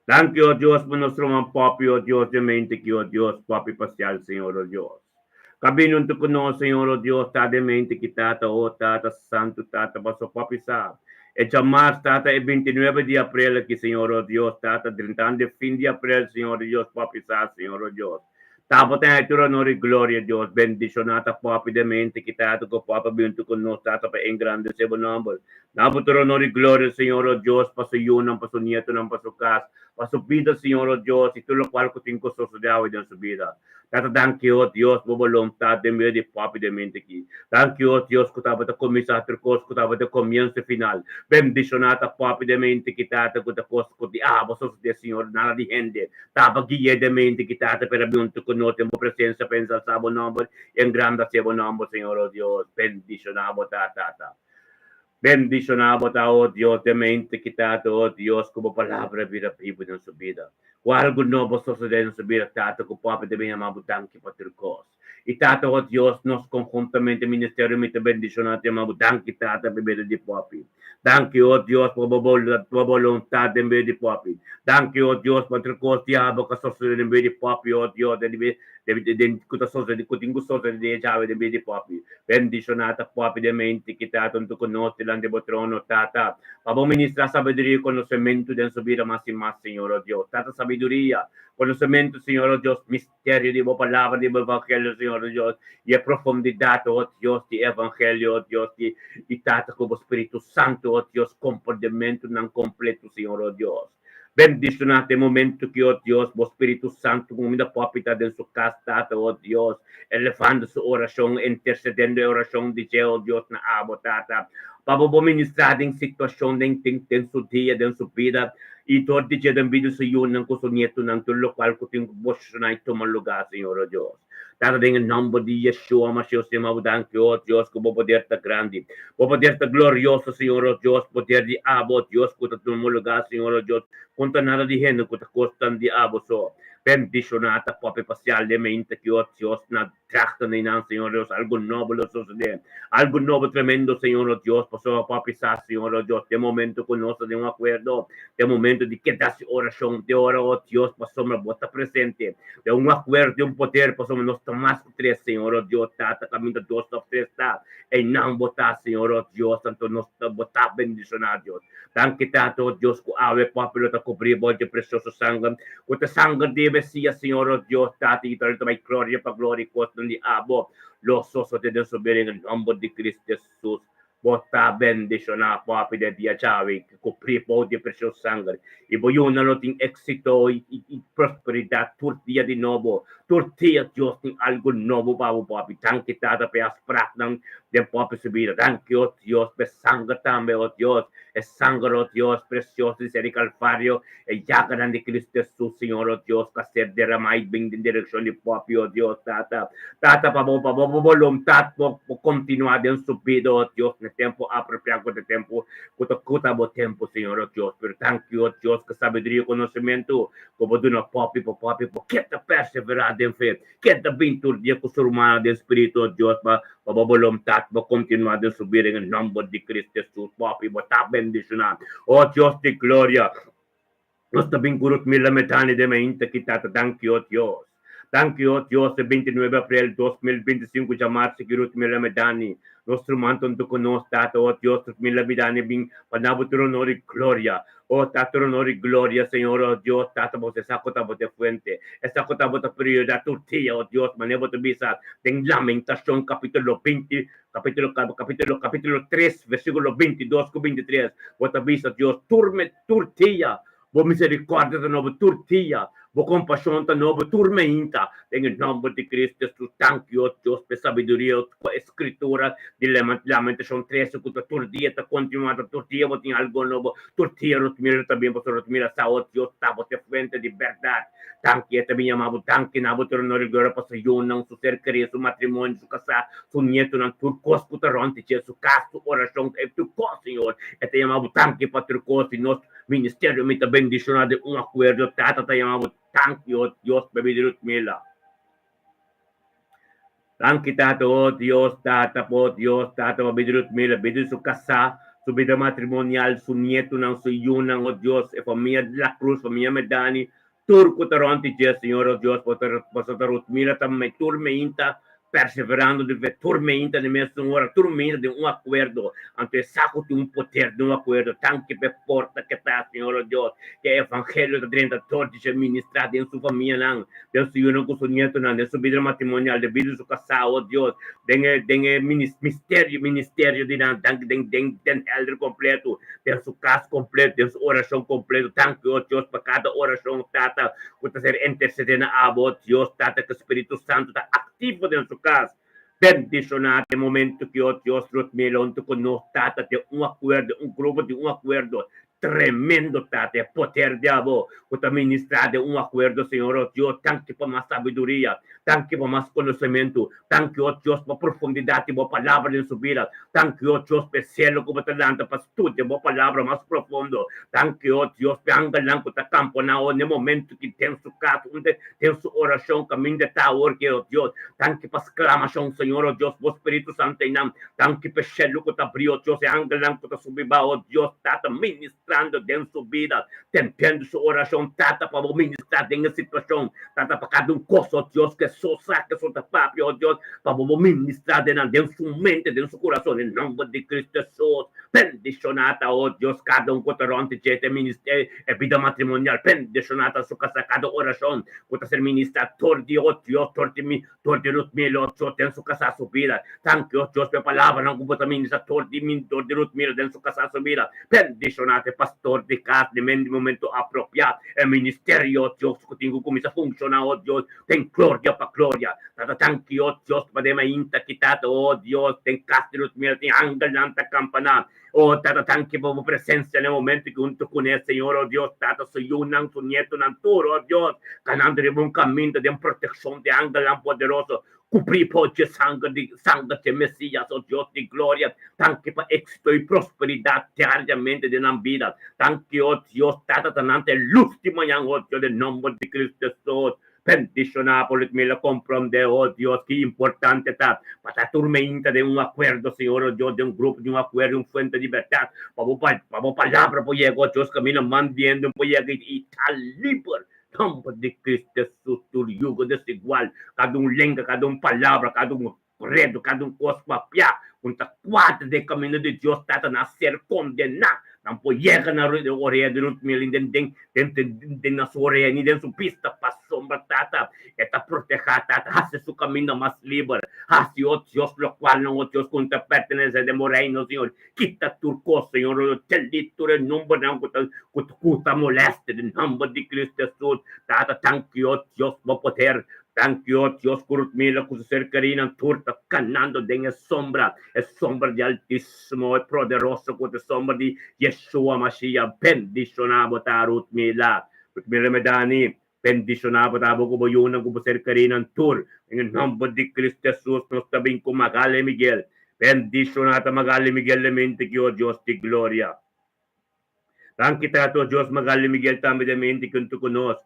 Danke, oh Dios, por nuestro papi, oh Dios, de mente que, oh Dios, papi parcial, Señor, oh Dios. Cabinun tu cono, Señor, oh Dios, ta de mente que tata, oh tata santo, tata, baso papi sa. E jamás, tata, el 29 de abril, aquí, Señor, oh Dios, tata, 30 de fin de abril, Señor, oh Dios, papi sa, Señor, oh Dios. Tapa tayo ito honor y gloria, Dios. Bendicionata, papi, de mente, quitado con papa, binto con nos, tata, pa en grande, sebo number. Tapa ito honor y gloria, Señor, oh Dios, paso yun, paso nieto, paso kas, paso vida, Señor, oh Dios, y tú lo cual ko tinko sosodao en su vida. Tata, thank you, oh Dios, po voluntad de medio de papi, de mente ki. Thank you, oh Dios, ko tapa ta komisator kos, ko tapa ta comienzo final. Bendicionata, papi, de mente, quitado, ko ta kos, ko di abo, sos de Señor, nada di gente. Tapa guia de mente, quitado, per abbiunto con notte, mo presenza, pensa, sabo nombre, en grande sebo nombre, Señor, oh Dios, bendicionabo, tata. Bendicionamos a oh Dios de mente quitado, oh Dios, como palabra vida viva en su vida. O algo nuevo sucede en su vida, tato, que papi de mi amado tanque para tu cos. Y tato, oh Dios, nos conjuntamente ministerio me te bendicionate, amado tanque, tata, bebé de papi. Thank you, oh Dios, por voluntad de medio de papi. Thank you, oh Dios, por tu cos, diabo, que sucede en medio de papi, oh Dios, de kutingo sosa de jave de medio de papi. Bendicionata, papi de mente, quitado, tu conosce, delante del trono, tata. Para ministrar sabiduría y conocimiento de su vida más y más, Señor, oh Dios. Tata sabiduría, conocimiento, Señor, oh Dios, misterio de la palabra, de evangelio, Señor, oh Dios, y profundidad, oh Dios, de evangelio, oh Dios, y tata como Espíritu Santo, oh Dios, comportamento non completo, Señor, oh Dios. Bendicionate momento que, oh Dios, o Espíritu Santo, como da popita de su casa, oh Dios, elevando su oración, intercedendo oración de oh Dios, na abo, tata. Para ministrar em situação em seu dia, em sua vida, e todo dia em vida se yun ng kuso nieto ng tulo, qual ko ting posisyon na tomar lugar, Senhor, oh Dios. Tata, em nome de Yeshua, Mashiach, Senhor, danke, ó Deus, que o poder está grande, o poder está glorioso, Senhor, ó Deus, poder de abo, Deus, que está no lugar, Senhor, ó Deus, conta nada de renda, que está costando de abo, só. Bendicionata, proprio parzialmente, che io na tracta nei nan, Signore Dios, algo nuovo lo sucede, algo nuovo tremendo, Señor Dios, pasó a pisar, Señor Dios, de momento con nosotros de un acuerdo, de momento de quedarse oración, de hora, oh Dios, pasó una bota presente, de un acuerdo, de un poder, pasó nos más tres, Señor Dios, tata, camino dos, tres, está, e non botar, Señor Dios, tanto nos botar bendicionar, Dios, tanto tanto, Dios, que ave, popolo, ta cobrir, volte precioso sangue, con sangue de Mesías, Señor Dios, tati, tanto mai gloria, pa gloria, costo di abo, lo soso de Dios, en el nombre de Cristo Jesús, bota bendicionar, papi de dia chave, cobrir, volte precioso sangue, y voy una lo tin éxito y prosperidad, tur día de nuevo, tur día, Dios, tin algo nuevo, papi, tan que tata, pe asprat, de papi subida, tan que, oh Dios, pe sangue también, oh Dios, es sangre, oh Dios, precioso, y ser calvario, e llaga de Cristo Jesús, Señor, oh Dios, que ser derramado en dirección de papi, oh Dios, tata, pa voluntad, por continuar en su vida, oh Dios, en el tiempo apropiado de tiempo, cuta tiempo, Señor, oh Dios, pero tan que, oh Dios, que sabiduría y conocimiento, como de una papi, que te perseverar en fe, que te vintur con su humana de espíritu, oh Dios, para voluntad, para continuar en subir en el nombre de Cristo Jesús, papi, para bendicionar, oh Dios de gloria, nos tabing gurut mila metani de mente kita thank you, Dios. Thank you, Dios, el 29 de abril 2025, llamar si gurut mila medani. Nostro manton to conos tato, oh Dios, mila medani bing panabuturo nori gloria. Oh, tato nori gloria, Señor, oh Dios, tato vos esa cota bote fuente. Esa cota bote prioridad tortilla, oh Dios, manevo te bisa. En Lamentación, capítulo 20, capítulo 3, versículo 22 con 23. Vos te bisa, Dios, tortilla. Vou misericórdia da nova tortilha, vou compaixão da nova tormenta, em nome de Cristo Jesus, thank you, Deus, por sabedoria, a escritura de Lamentação 13, que a tortilha está continuando, a tortilha, vou ter algo novo, tortilha, Rotmira também, pastor Rotmira, saúde, Deus, está, você frente de verdade, thank you, também amado, thank you, na botura, não agora, pastor Yunão, seu ser querido, seu matrimônio, seu casar, seu neto, não, turcos, putaronte, seu caso, oração, é turcos, Senhor, é te amado, thank you, para turcos, e nosso ministério, me também bendicionar de um acordo, tata, te amado, thank you, Dios, bebé de Rutmila. Thank you, tata, oh Dios, tata, oh Dios, tata, bebé de Rutmila, bebé de su casa, su vida matrimonial, su nieto, su yuna, oh Dios, familia de la cruz, familia Medani, turco, taronti, Señor, oh Dios, por Rutmila, também, tormenta, perseverando de ver tormenta de minha senhora, tormenta de um acordo, ante saco de um poder de um acordo, tanque que porta que está, Senhor Deus, que é evangelho da dentro todo de ministrar dentro sua família, não, dentro seu com seu neto, não, dentro sua vida matrimonial, de vida sua casal, oh Deus, tem ministério de não, tem elder completo, tem seu caso completo, tem sua oração completo, tanque, oh Deus, para cada oração, tata, para ser intercedendo a oh Deus, tata, que o Espírito Santo está ativo dentro do caso, bendicionar no momento que o Deus Rotmilon tu conosco, tata, de um acordo, um grupo de um acordo tremendo, tata, poder de abo, para ministrar de um acordo, Senhor, oh Deus, tanque para mais sabedoria, tanque para mais conhecimento, tanque, oh Deus, para profundidade, para palavra de subida, tanque, oh Deus, para cielo, para talento, para estudo, para palavra mais profundo, tanque, oh Deus, para angalang, para campo, no momento que tem su caso, tem sua oração, caminho de tal, que, oh Deus, tanque para exclamação, Senhor, oh Deus, o Espírito Santo em nome, tanque para cielo, que abriu, oh Deus, e angalang, para subir, oh Deus, tata, ministrando dentro sua vida, tentando sua oração, tata, para ministrar dentro da situação, tata, para cada coisa, oh Deus, que só saca, só papi, oh Deus, para ministrar dentro de sua mente, dentro do seu coração, em nome de Cristo Jesus, bendicionata, oh Deus, cada cotarante, de ministério, e vida matrimonial, bendicionata, sua casa, cada oração, para ser ministrado, tordi, oh Deus, tordi Rutmila, oh Deus, dentro sua casa, sua vida, tanque, oh Deus, pela palavra, não para ministrar, tordi Rutmila, dentro sua casa, sua vida, bendicionata, pastor de casa, de momento apropriado, el ministerio, Dios, que tengo comienza a funcionar, oh Dios, ten gloria pa gloria, tata tanki, oh Dios, padema inta kitata, oh Dios, ten castilos, mira, ten ángel, nanta campana, oh tata tanki pa presencia en el momento que junto con el Señor, oh Dios, tata su yunan, su nieto, nanturo, oh Dios, ganando un camino de protección de ángel poderoso, cuprir por sangue de Mesías, oh Dios de gloria, tanque para éxito y prosperidad diariamente de la vida, tanque, oh Dios, tata tanante el último año, oh Dios, del nombre de Cristo Jesús, bendicionar por me lo comprende, oh Dios, qué importante está, para la tormenta de un acuerdo, Señor, oh Dios, de un grupo, de un acuerdo, un fuente de libertad, para palabra, pues llegó, Dios, camino mandiendo, pues llega y tal libre, nombre de Cristo Jesús, tu yugo desigual, cada lengua, cada palavra, cada credo, cada cospapia, contra quatro de caminho de Deus, está a ser condenado. Não pode chegar na orelha de Ruth Milling, dentro na sua orelha, nem dentro da pista, para sombra, tata, está protegida, tata, hace seu caminho mais livre, hace o Deus, lo qual não o Deus, contra pertenece de reino, Senhor, quita turco, Senhor, o telito, o número, não, que moleste, em nome de Cristo Jesus, tata, tanque, o Deus, vou poder, thank you, Dios, curut mila ku cercaria ng turta canando de sombra de Altísimo, es poderoso con sombra de Yeshua Mashiach, bendicionado tarut mila, mila medani, bendicionado tabo ko boyunan ko cercaria ng tur, en el nombre de Cristo Jesús, nos tabing ko Magale Miguel, bendicionado Magale Miguel, le mente que oh Dios de gloria. Thank you, Dios, Magale Miguel, también de mente que tú conoces.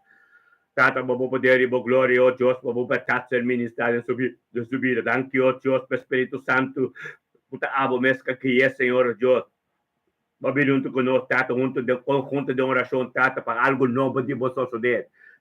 Tata, vamos poder y gloria, oh Dios, vamos para el ministerio de su vida. Thank you, oh Dios, por Espíritu Santo. Puta abo mesca que es, Señor Dios. Vamos junto con nosotros, Tata, junto de oración, Tata, para algo nuevo de vosotros.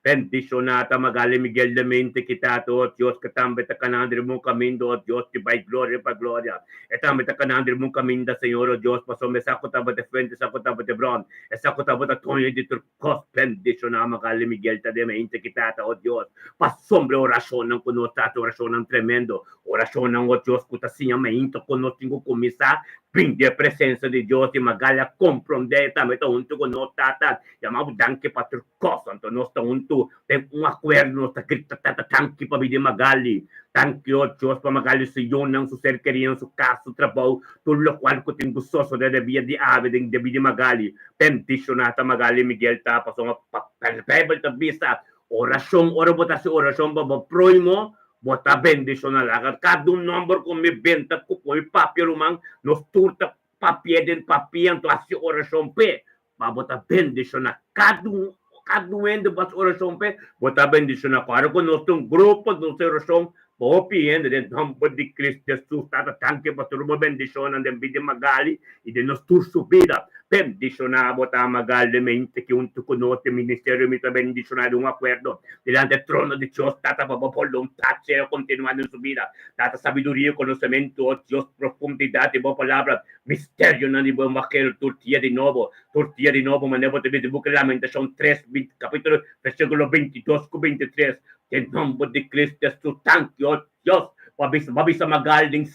Bendicionata, Magale Miguel de mente que Tata, oh Dios, que también te canandre mo caminho, oh Dios, que vai gloria para gloria. E también te canandre mo caminho, Señor, oh Dios, pasó me saco tava de frente, saco tava de bron, e saco tava de tonho de turcos, bendicionata, Magale Miguel de mente que Tata, oh Dios, pasombre oração não conosco, Tata, oração não tremendo, oração não, oh Dios, que assim a mente conosco, tenho que começar, brinde a presença de Deus e Magalha compreender também tá junto com nós, Tata, chamamos danke para turcos, então nós tá junto, tem acordo, nós tá grita, Tata, tanque para vir Magali, tanque, oh Deus, para Magali se unam, su ser querido, su casa, su trabalho, tudo o qual que tem gostoso de via de ave, de vir Magali, bendicionata Magali Miguel, tá, passou uma Bible da vista, oração, oração, baba, proimo, bota bendicional, cada número com me benta, com o papel humano, nos turta papel, então assim oração, bota bendicional, cada ende bas oração, bota bendicional, para que nós temos grupo de oração, Popiendo del nombre de Cristo Jesús, Tata, tanque para tu bendición de vida Magali y de nuestra vida. Bendicionado a Magali mente que junto con nuestro ministerio me bendicionado un acuerdo delante del trono de Dios, Tata, para voluntad sea continuando en su vida. Tata, sabiduría, conocimiento, oh Dios, profundidad de tu palabra, misterio, no digo evangelio, tortilla de nuevo, manejo de vida, busca Lamentación 3, capítulo, versículo 22 con 23. Em nome de Cristo Jesus, thank you, Deus, mabisa magaling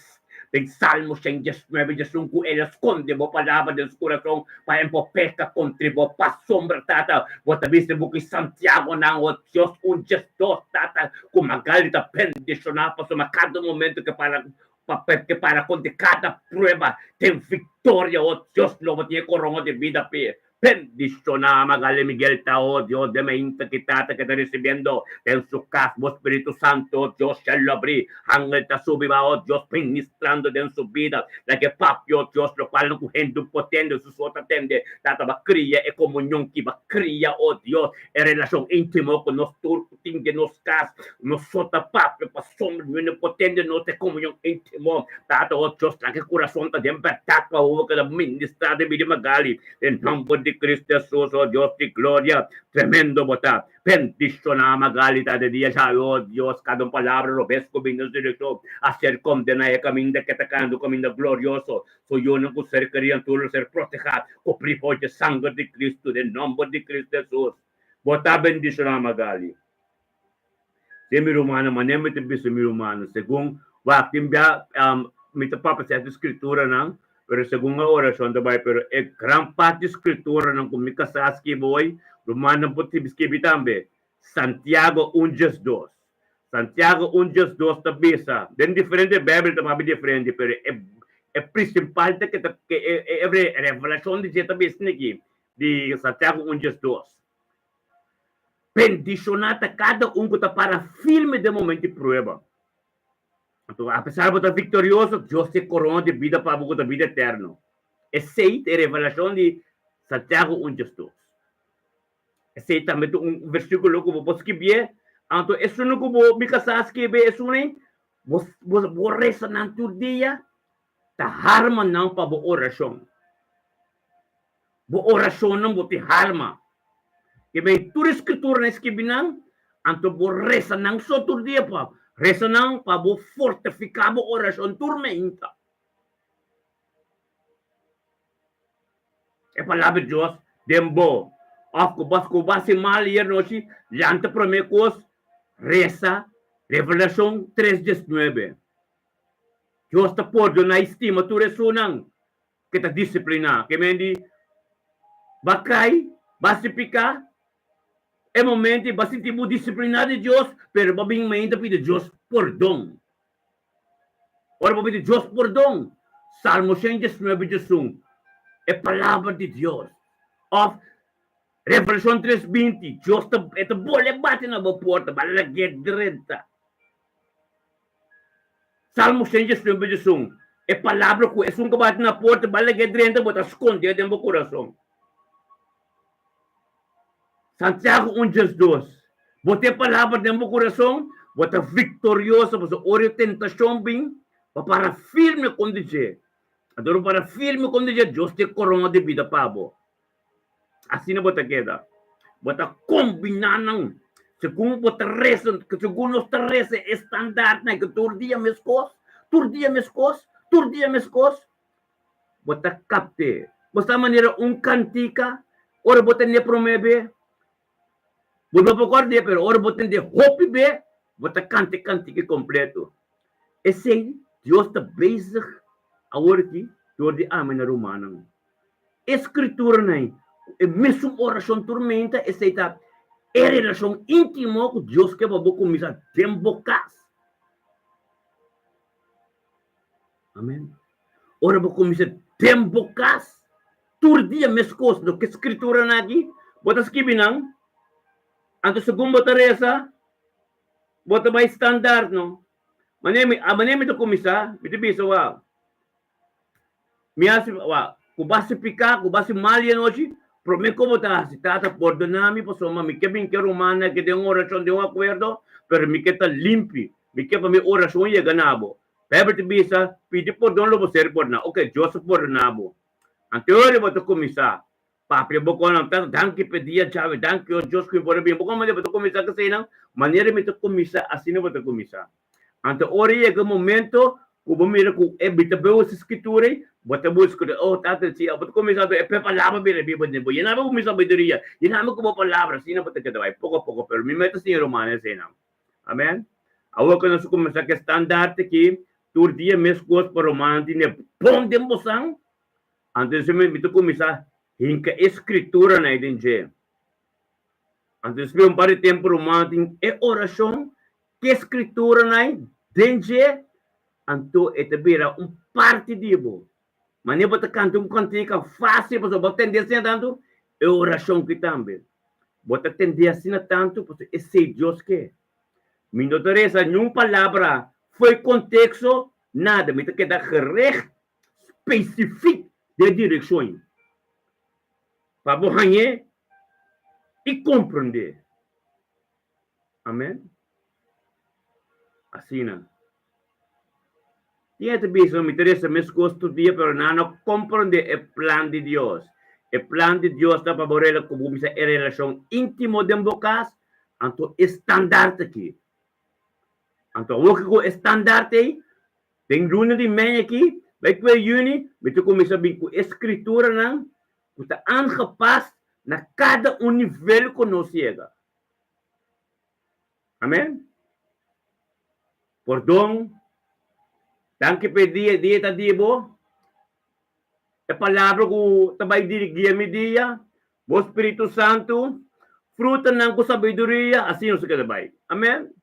tem Salmo 119, Jesus, ele esconde a palavra do coração para empopeca contribuir para sombra, Tata, você viste que Santiago não, o Deus, gestor, Tata, com magalita bendicionar para cada momento que para contra cada prueba tem vitória, o Deus, não tem corona de vida, bendicionar Magali Miguel Tao, Dios de mente que está recibiendo en su casa, Espíritu Santo, Dios se lo abrí, ángel está subiendo, oh Dios, ministrando en su vida, la que papi, oh Dios, lo cual no gente potente, su sota tende, tata va cría e comunión que va cría, oh Dios, en relación íntima con nosotros, de nos cas, nosotros papi, pasamos, no potente, no te comunión íntimo, tata, oh Dios, la que corazón está de verdad, para que la ministra de vida Magali, en nombre de Cristo Jesús, oh Dios de gloria, tremendo botar, bendicionar Magalita de día, oh Dios, cada palabra, lo ves con mi dirección, hacer condenar el camino de que te caen, camino glorioso, soy yo no ser querido, tú ser protegido, cubrir por el sangre de Cristo, en nombre de Cristo Jesús, botar bendicionar Magali. Semi romano, manem te bi semi romano, según, wa timbia, mita papa sa escritura ng, pero segunda oração também, pero é gran parte escritura não comica saski boy, Romano potibski também. Santiago 1:2. Santiago 1:2 tabisa. Den diferente Bíblia também diferente, pero é principal que é revelação de tabisa aqui de Santiago 1:2. Bendicionata cada que está para firme de momento de prova. Então, apesar de estar vitorioso, Deus te corona de vida para a vida eterna. Essa é a revelação de Santiago 1:2. Esse é também um versículo que eu posso escrever. Então, isso não que eu me casar escrever, isso não vou rezar no dia, tá harma não para a oração. A oração não vou ter harma. Que bem, toda a escritura não escreve não, então vou rezar não só todo dia, para rezar não para fortificar a oração tormenta. É a palavra de Deus, dembo. Ako base mal yer nosi, lanta promekos, reza, Revelação 3:19. Deus está pondo na estima tu resunang, que está disciplina, que mendi, bakay, basificar, é momento, basi tipo disciplinar de Deus, pero babing mainda pide Deus perdão. Ora babing Deus perdão. Salmo 119:1. É palavra de Deus. Of Revelação 3:20. Deus está boleh bate na porta, balagay direta. Salmo 119:1. É palavra que é que bate na porta, balagay direta, bota esconde dentro do coração. Santiago 1:2. Bota palavra dentro do coração, bota vitoriosa, bota orientação bem, para firme condizer. Adoro para firme condizer, Deus te corona de vida pabo. Assim não bota queda. Bota combinar não. Segundo bota reza, segundo nossa reza estándar, né? Que todo dia mescos, bota capte. Bota maneira cantica, ora bota ne promebe. Bota pocorde, pero ora bota de hope be, bota cante completo. Esse Deus está bezig agora aqui, door die amen romana. Escritura né? É mesmo oração tormenta, é relação íntima com Deus que vai começar a dembocas. Amém. Ora vai começar a dembocas. Todo dia mescos do que escritura aqui, bota escrever não. Anto segundo bota reza, bota mais standard não. Manemi to começar, me bisa wa. Miasi wa, kubasi pika, kubasi malya hoje. Promete como está, se trata por donami, por soma, me quebra que romana que tem uma oração de um acordo, pero me queda limpi, me quebra minha oração e ganabo. Pebre te bisa, pedi por dono lo ser por na, ok, Joseph por nabo. Anterior eu vou começar, papi eu vou contar, danke pedia chave, danke o Joseph por bem, como eu vou começar que sei não, maneira me to começar, assim eu vou começar. Anterior é que momento Kuba mira ku bita bewa sa escritura, bota bus ko tata siya, bota começar a palavra bira biba de bo. Yana ba começar a bidoria. Yana mo ko palavra, sina bota que vai pouco a pouco, pero mi meta sin romana sina. Amen. Awa ko na su começar que standard que tur dia mes cos para romana tine bom de mosang. Antes me bita começar hinka escritura na idinje. Antes me par tempo romana tin oração que escritura na denje. Anto ito bira parte dibo. Mania bota canto cantica fácil para botar tendência tanto é oração que também. Bota tendência tanto porque esse Deus que. Minha Teresa, nenhuma palavra foi contexto nada, me queda gerecht específico de direção. Para borrar e compreender. Amém. Assim não. Tinha que ver, me interessa mais gosto dia, pero não compreender o plano de Deus. O plano de Deus está para borrar como uma relação íntima de bocas, então estandarte aqui. Então, o que é estandarte aí? Tem luna de manhã aqui, vai que é juni, me tu começa a vir com escritura, não? Que está angepast na cada nível que nós chega. Amém? Perdão. Danke per dia tá dibo. A palavra ko tabay dirigir-me dia, o Espírito Santo, fruta ng ko sabedoria, assim o sabay. Amen?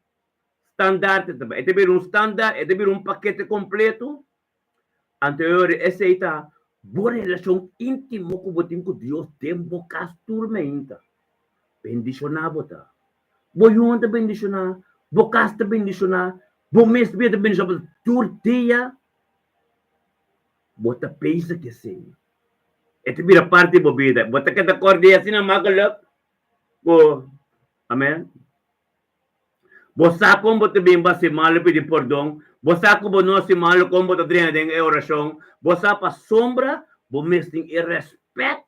Standard tabay. Ito bir standard, ito bir paquete completo. Anterior, essa aí tá boa relação íntimo com Deus, tem bocas tormenta. Bendicionado tá. Boyun ta bendicionar, bocas ta bendicionar, bomes ta bendicionar, turtia, bota pensa que sim. Ito vira parte da vida. Bota que da cordia assim na magalap. Amen. Bosa kung bota bimba si malo pedi perdão. Bosa ko bono si malo kung bota drena deng oração. Bosa pa sombra, bomes ting e respeito,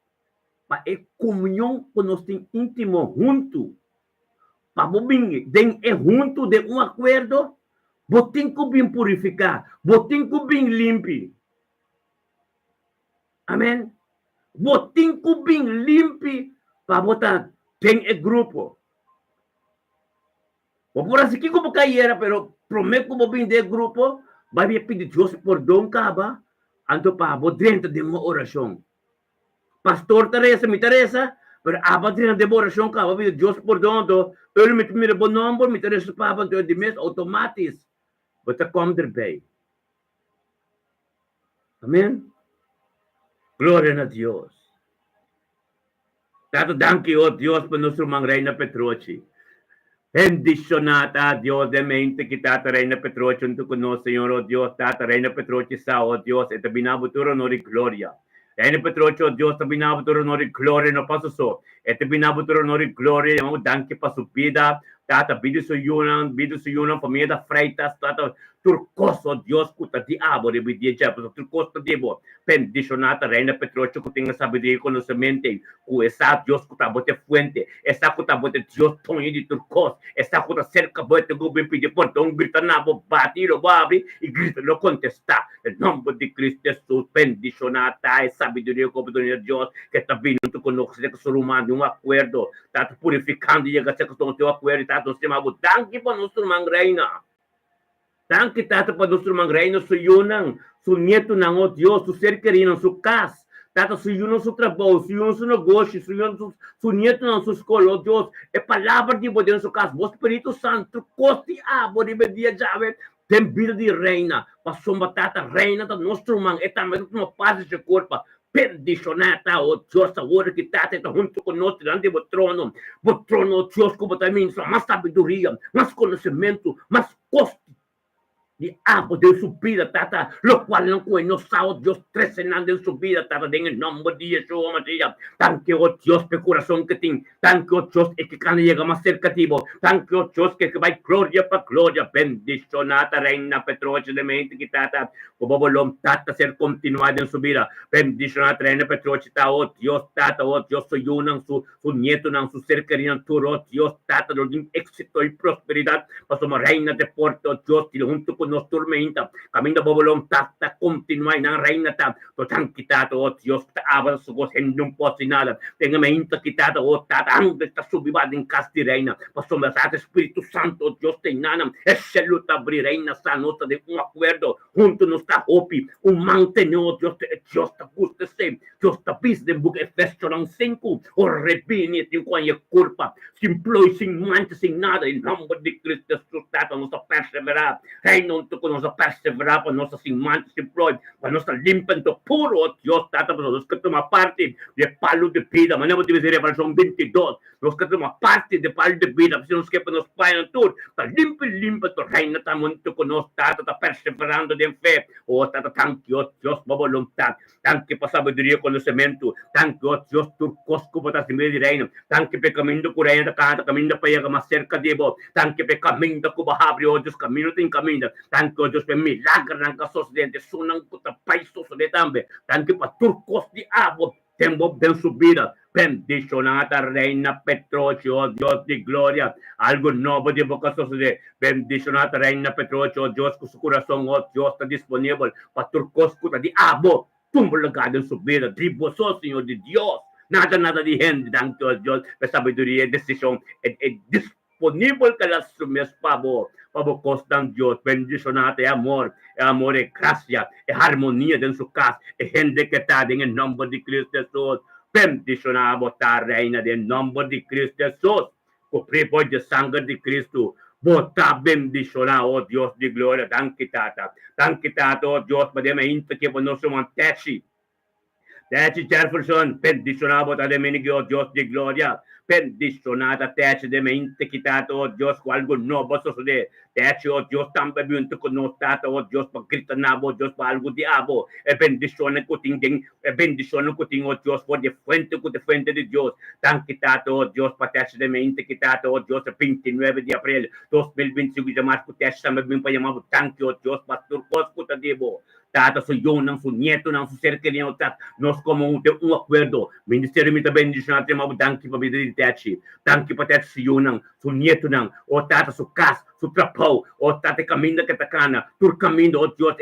pa e comunhão conosco íntimo junto. Pa bobing deng e junto de acordo, botin ko bim purificar, botin ko bim limpi. Amen. Botin ko bim limpi pa botar deng e grupo. O por assim que como caíra, pero prometo que bim de grupo, vai me pedir Deus perdão caba, anto pa bo dentro de uma oração. Pastor Teresa, mi Teresa, pero aba dentro de uma oração caba, pedir Deus perdão, to, ele me mira bom número, mi Teresa pa ba de mes automatis. Bota kom erbij. Amen. Glória a Deus. Tato danke o Deus por nosso irmão Reina Petroci. Bendicionata Dios de mente que tata Reina Petroci junto con nos, Señor, oh Dios, tata Reina Petroci sa, oh Dios, et binabuturo no di gloria. Reina Petroci, oh Dios, binabuturo no di gloria, no paso so. Et binabuturo no di gloria, mo danke pa su vida, tata bidu su yunan, família da Freitas, tata turcoso, Dios, kuta diabo, de bidia japa, turcoso diabo. Bendicionata Reina Petroci, que tenha sabedoria e conhecimento, que essa Deus que está bote fuente, essa que está bote Deus tonho de turcos, essa que está cerca bote governo pedir portão, grita na bo bate, lo abre e grita lo contestar. Em nome de Cristo Jesus, bendicionata e sabedoria como de Deus que está vindo conosco, que ser humano de acordo, está purificando e chega a ser que estão teu acordo, está nos chamando, danke para nosso irmão Reina. Danke tata para nosso irmão Reina, su yunang, su nieto ng o Dios, su ser querido, su casa, tata su yunang su trabalho, su yunang su negócio, su nieto ng su escola, oh Dios, e palavra de poder em su casa, o Espírito Santo, coste abo de media jave, tem vida de reina, pasomba tata reina da nosso irmão, e também uma parte de corpo, bendicionata, oh Deus, a hora que tata está junto conosco, diante do trono, oh Deus, como também, mais sabedoria, mais conhecimento, mais coste, diabo de su vida, tata, lo cual no conocemos Dios trecenando en su vida, tata, en el nombre de Yeshua Mashiach. Tanque, oh Dios, que corazón que tiene, tanque, oh Dios, que cada llega más cerca de vos, tanque, oh Dios, que va gloria para gloria, bendicionata, Reina Petroci de mente, que tata, como volom, tata, ser continuada en su vida, bendicionata, Reina Petroci, tata, oh Dios, soy una, su nieto, su ser querido, tu, oh Dios, tata, lo éxito y prosperidad, pasamos Reina de Porto, oh Dios, y junto con nos tormenta, kami na bobolong tata, continuay ng reina ta, totang kita to, o Diyos, taabal sugos, hendong po sinala, tenga mainta kita to, o tata, ang ta subibad ng kasti reina, pasoma sa Espiritu Santo, o Diyos, tinanam, eseluta bri reina sa nota de un acuerdo, junto nos ta hopi, un mantenyo, Diyos, Diyos, ta gusto se, Diyos, ta bis de bug efesto ng 5, o repinit yung kanya kurpa, simploy, sin mancha, sin nada, in nombre de Cristo, tata, nos ta persevera, reino, junto con nosotros perseverar para nosotros sin mancha, sin flor, para nosotros limpando puro, Dios, tata, para nosotros que toma parte de palo de vida, manera de decir, Revelation 22, los que toma parte de palo de vida, si nos que nos pagan todo, para limpio, tu reina, está junto con nosotros, tata, está perseverando de fe, oh, tata, tanque, oh, Dios, por voluntad, tanque para sabedoria e conhecimento, tanque, oh, Dios, tu cosco para si de reino, tanque para caminho com reina, caminho para chegar mais cerca de vos, tanque para caminho com bahabre, oh, Deus, caminho tem caminho, tanque, oh Deus, para milagre ng kasos dente, sunang kuta paisos de tambe, tanque para turcos de abo, tempo de subida, bendicionata Reina Petroci, oh Dios de gloria, algo nuevo de boca sucede, bendicionata Reina Petroci, oh Dios, con su corazón, oh Dios, está disponible para turcos kuta de abo, tumulagado en su vida, triboso, Señor de Dios, nada de gente, tanque, oh Dios, para sabedoria, decisión, disponível que las sumes, Pabo. Pabo, constante Dios, bendicionate, amor, gracia, harmonia dentro de su casa, gente que está en el nombre de Cristo Jesús. Bendicionamos a reina en nombre de Cristo Jesús. Cumprido de sangre de Cristo. Bota bendicionar, oh Dios de glória, danke tata, oh Dios, podemos inter que nós somos techi. Techi Jefferson, bendicionado da domingo, oh Dios de glória, bendicionada techi de mente que tata, oh Dios, com algo novo suceder. Techi, oh Dios, também junto conosco, tata, oh Dios, para gritar na oh Dios, para algo diabo, bendicionar com ting, bendicionar com ting, oh Dios, por de frente de Deus. Danke tata, oh Dios, para techi de mente que tata, oh Dios, 29 de abril 2025, jamais com techi também bem para chamar, danke, oh Dios, pastor Cosco Tadebo. Tata, su yo, não su nieto, não su ser querido, tata, nós como um acordo, Ministério me também diz, não temos danke para vida de techi, danke para techi su yo, não, su nieto, não, o tata, su casa, su trapão, o tata, caminho que tacana, tur caminho, o Deus,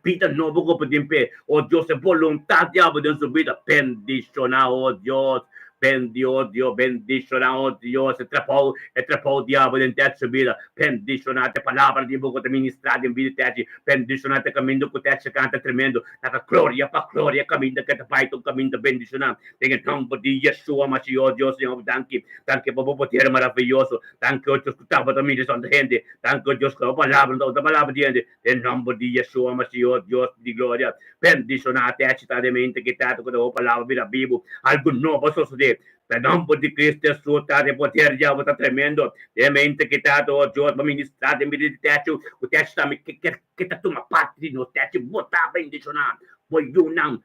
vida novo que podem pé, o Deus, é vontade de dentro da vida, bendicionar, o Deus, bendicionar, oh Deus, trapou o diabo dentro da sua vida, bendicionar a palavra de boca ministrada em vida techi, bendicionar o caminho que techi canta tremendo, a glória para glória, caminho que te pai, o caminho de bendicionar, em nome de Yeshua, mas oh Deus, Senhor, danke para o poder maravilhoso, danke, oh Deus, que estava também de santa gente, danke, oh Deus, que a palavra de gente, em nome de Yeshua, mas oh Deus de glória, bendicionar a techi, tá de mente que tá com a palavra da Bíblia, algo novo suceder. Em nome de Cristo Jesus, está de poder, diabo está tremendo. De mente que está, oh Deus, para ministrar, de medida de techi, o techi está que está uma parte no techi, botar bendicionar. Boi eu não,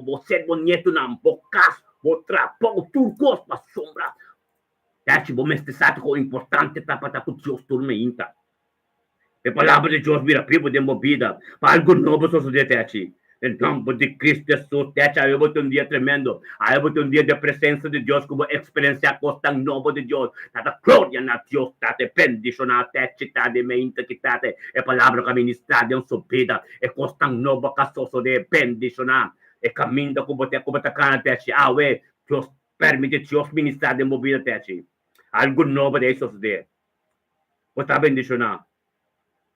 você bonito não, bocas, trapão, turcos para sombra. Techi, vou mestrar com o importante, tá para com Deus turmenta. A palavra de Deus vira privo de movida, para algo novo suceder, techi. Em nome de Cristo Jesus, techi, eu vou ter dia tremendo. Aí eu vou ter dia de presença de Deus, como experiência costa novo de Deus. Tata glória na Deus, tata bendicionar, techi, tata de mente que tata, a palavra que ministrada em sua vida, costa novo que só de bendicionar, caminho como te cana, techi, Deus permite Deus ministrar de movida, techi. Algo novo de suceder. Você bendicionar.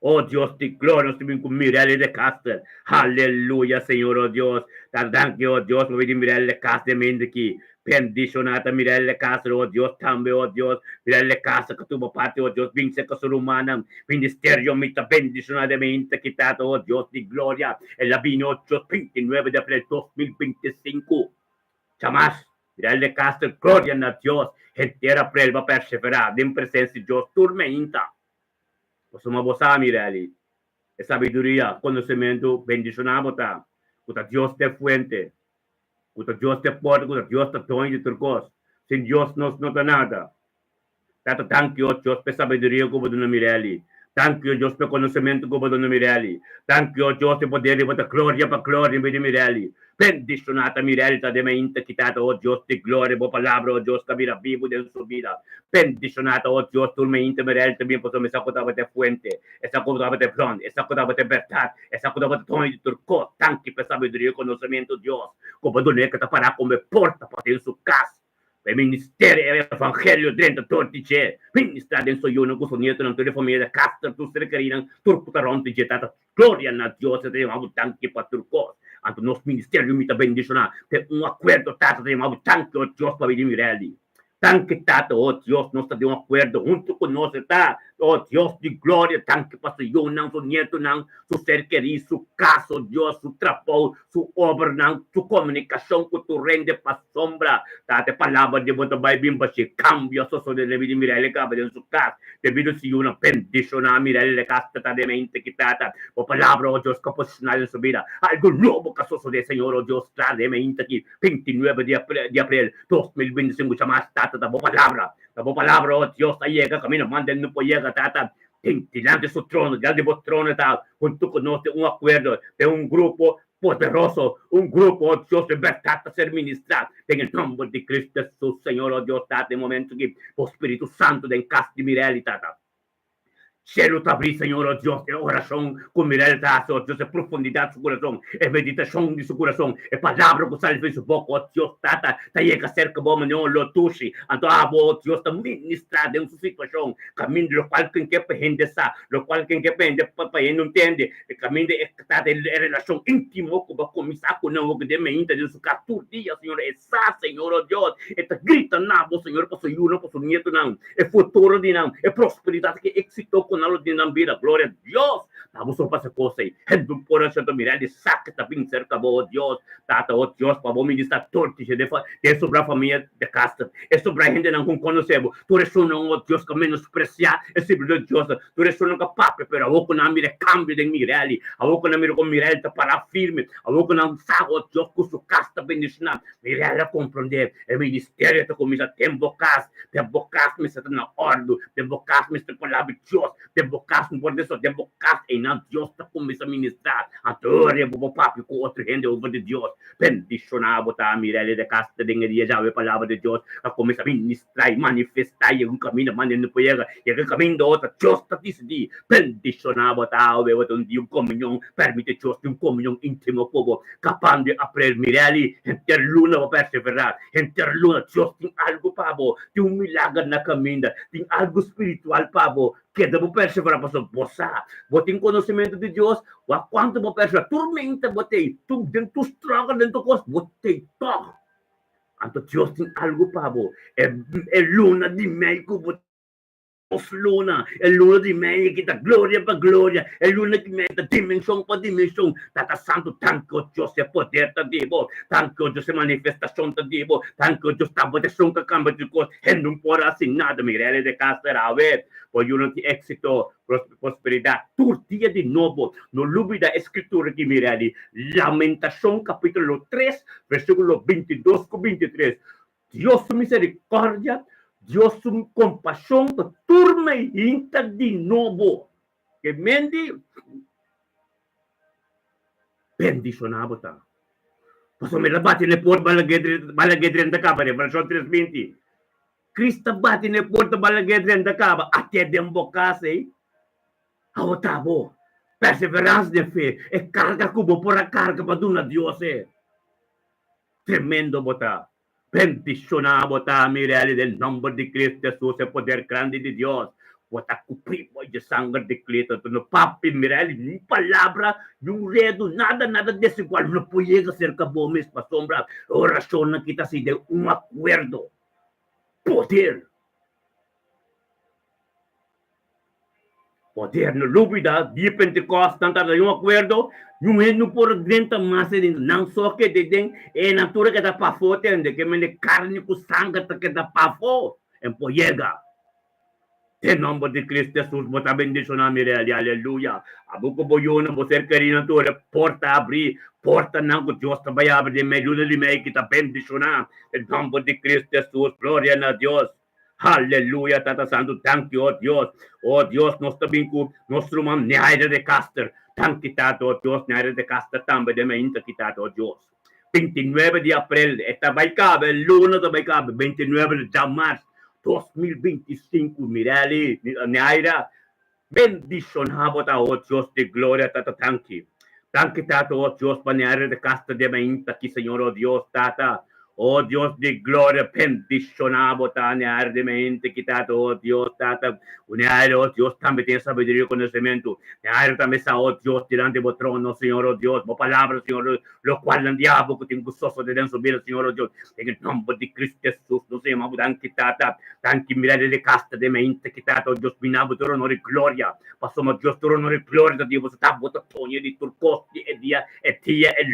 Oh Dios de gloria, nos vimos con Mirelle de Castel. Aleluya, Señor, oh Dios. Danke, oh Dios, por venir Mirelle de Castel, mente aquí. Bendicionata Mirelle de Castel, oh Dios, también, oh Dios. Mirelle de Castel, que tuvo parte, oh Dios, vince con su humana. Ministerio, mita bendicionada mente, quitado, oh Dios de gloria. El vino 8-29 de abril 2025. Jamás. Mirelle de Castel, gloria a Dios. Entera april va a perseverar, en presencia de Dios, tormenta. Somos vos, Mirelle, sabiduría, conocimiento, bendicionamos, que Dios te fuente, que Dios te porta, que Dios te tome de turcos. Sin Dios no da nada. Tanto thank you, Dios, por sabiduría como Dona Mirelle. Thank you, Dios, por conocimiento como Dona Mirelle. Thank you, Dios, por poder y por gloria para gloria en vez de Mirelle. Bendicionata Mirelle, de mente quitata, oh Dios, de gloria, por palabra, oh Dios, que mira vivo de su vida. Bendicionata, oh Dios, tu mente Mirelle, también por esa cosa de fuente, esa cosa de plan, esa cosa de verdad, esa cosa de tono de turco. Thank you por sabiduría y conocimiento, Dios. Como Dona que te para como porta para en su casa. El ministerio, el evangelio dentro de todo el ministrar dentro de uno, con nieto, en tu familia, casa, tu ser querida, tu putaron, tu jetata, gloria a Dios, te llamamos tanque para turcos. Ante nos ministerios, me bendicionar, te un acuerdo, tata, te llamamos tanque, oh Dios, para vivir Mirelle. Tanque, tata, oh Dios, nos está de un acuerdo, junto con nosotros, oh Dios de gloria, tanque para su yo, não, su nieto, não, su ser querido, su caso, Dios, su trapo, su obra, não, su comunicação que tu rende para sombra, tá, te palavra de botar vai bem para se cambia, só de David Mirelle, cabe em sua casa, devido a si uma bendicionar Mirelle, casa, tá, de mente que tata, o palavra, oh Deus, que posicionar em sua vida, algo novo que só de Senhor, oh Deus, traz de mente aqui, 29 de abril 2025, chamar tata, da boa palavra, oh Deus, aí chega, caminho, manda, não pode chegar, tata, diante de su trono, diante de vuestro trono está junto con nosotros un acuerdo de un grupo poderoso, un grupo, oh Dios, de verdad a ser ministrado en el nombre de Cristo Jesús, Señor, oh Dios, tata, de momento que el Espíritu Santo de casa de Mirelle, tata. Cielo te abrí, Señor, oh Dios, de oración, con mirada, oh Dios, de profundidad de su corazón, en meditación de su corazón, en palabra que sale de su boca, oh Dios, tata, te llega cerca, vos, no lo tushi, ando oh Dios, te ministra de su situación, camino, lo cual quien que pende sa, lo cual quien que pende, papá, y no entiende, el camino de esta de relación íntimo, con mi saco, no, que de me inter de su captura, Señor, esa, Señor, oh Dios, esta grita, nabo, Señor, por su uno, por su nieto, no, el futuro de no, el prosperidad que éxito con algo de vida, gloria a Dios. Vamos a pasar cosas, gente por eso mirar de saca también cerca, oh Dios, tata, oh Dios, para vos ministrar torti, de sobre a família de casta, é sobre a gente não conhecemos, tu eres um oh Deus que menospreciar, é sempre Deus, tu eres um capaz, pero a boca não mira cambio de mirali, a boca não mira com mirali tá para firme, a boca não sabe, oh Deus, que su casta bendicionar, mirali a compreender, é ministério tá começa tem bocas, me está na ordem, tem bocas, me está com a Deus, tem bocas, não pode só, tem bocas, e não Deus tá começa a ministrar, a teoria, o papo com outro gente over de Deus, bendicionado tá mirali de casta, dia já a palavra de Deus, a começar a ministrar e manifestar e um caminho, mano, não pode e o caminho da outra, Deus está dizendo, bendicionado tá, o dia um comunhão, permite Deus um comunhão íntimo, povo, capaz de aprender mirali, interluna para perseverar, interluna, Deus tem algo para você, tem milagre na caminha, tem algo espiritual para você, que deve perseverar para você, você tem conhecimento de Deus, o quanto você perseverar, tormenta você, tu dentro dos trocas, dentro dos coisas, você toca. Anto Deus tem algo para você, é luna de meio que você luna, é luna de meio que dá glória para glória, é luna de meio da dimensão para dimensão, tá santo, tanto Deus é poder da Deus, tanto Deus é manifestação da Deus, tanto Deus está proteção que cambia de coisa, e não pode assim nada, mirele de castelave, por unity éxito, prosperidade, turtia de novo, no lugar da escritura que mirele, Lamentação capítulo 3, versículo 22 com 23, Deus misericórdia, Deus com compaixão, que turma e inta de novo. Que mendi, bendicionado tá. Pastor, me bate na porta, balagedre da capa, versão 3:20. Cristo bate na porta, balagedre da capa, até dembocase, ao tabo. Perseverança de fé, é carga cubo por a carga para dona Deus, é. Tremendo botar. Bendicionado tá, mirele del nombre de Cristo Jesus, é poder grande de Deus. Bota cumprir de sangue de Cristo, no papi mirele, nem palavra, nem redo, nada desigual, não pode ser cabo mesmo para sombra. Oração na kita se de acordo. Poder no lúbida, de Pentecostes, tanto de acordo, não por dentro mais não só que de é natura que dá para fora, que me carne com sangue que dá para fora, em poiega. Em nome de Cristo Jesus, bota bendição na mirele, aleluia. A boca boiona, você querendo natura, porta abrir, porta não, que Deus também abre de meio de meio que está bendicionando. Em nome de Cristo Jesus, glória a Deus. Aleluia, Tata Santo, thank you, oh Deus, nós também com nosso irmão Neaira de Caster, thank you, Tato, oh Deus, Neaira de Caster também de mim, thank you, Tato, oh Deus. 29 de abril, esta vai caber, luna da vai caber, 29 de março, 2025, mirali, Neaira, bendicionado, oh Deus, de glória, Tata, thank you, Tato, oh Deus, para Neaira de Caster de mim, thank you, Senhor, oh Deus, Tata. Oh Dios de gloria, bendicionado, Tania, ardemente quitado, oh Dios, Tata, oh Dios, también tiene sabiduría y conocimiento, también está, oh Dios, delante de trono, Señor, oh Dios, por palabras, Señor, lo cual el diablo que tiene gustoso de dentro vida, Señor, oh Dios, en el nombre de Cristo Jesús, no se llama, tan quitata, tan que mirar de casta de mente quitado, oh Dios, minabo, tu honor y gloria, pasamos, Dios, tu honor y gloria, Dios, está, vos, Toño, de turcos, el día,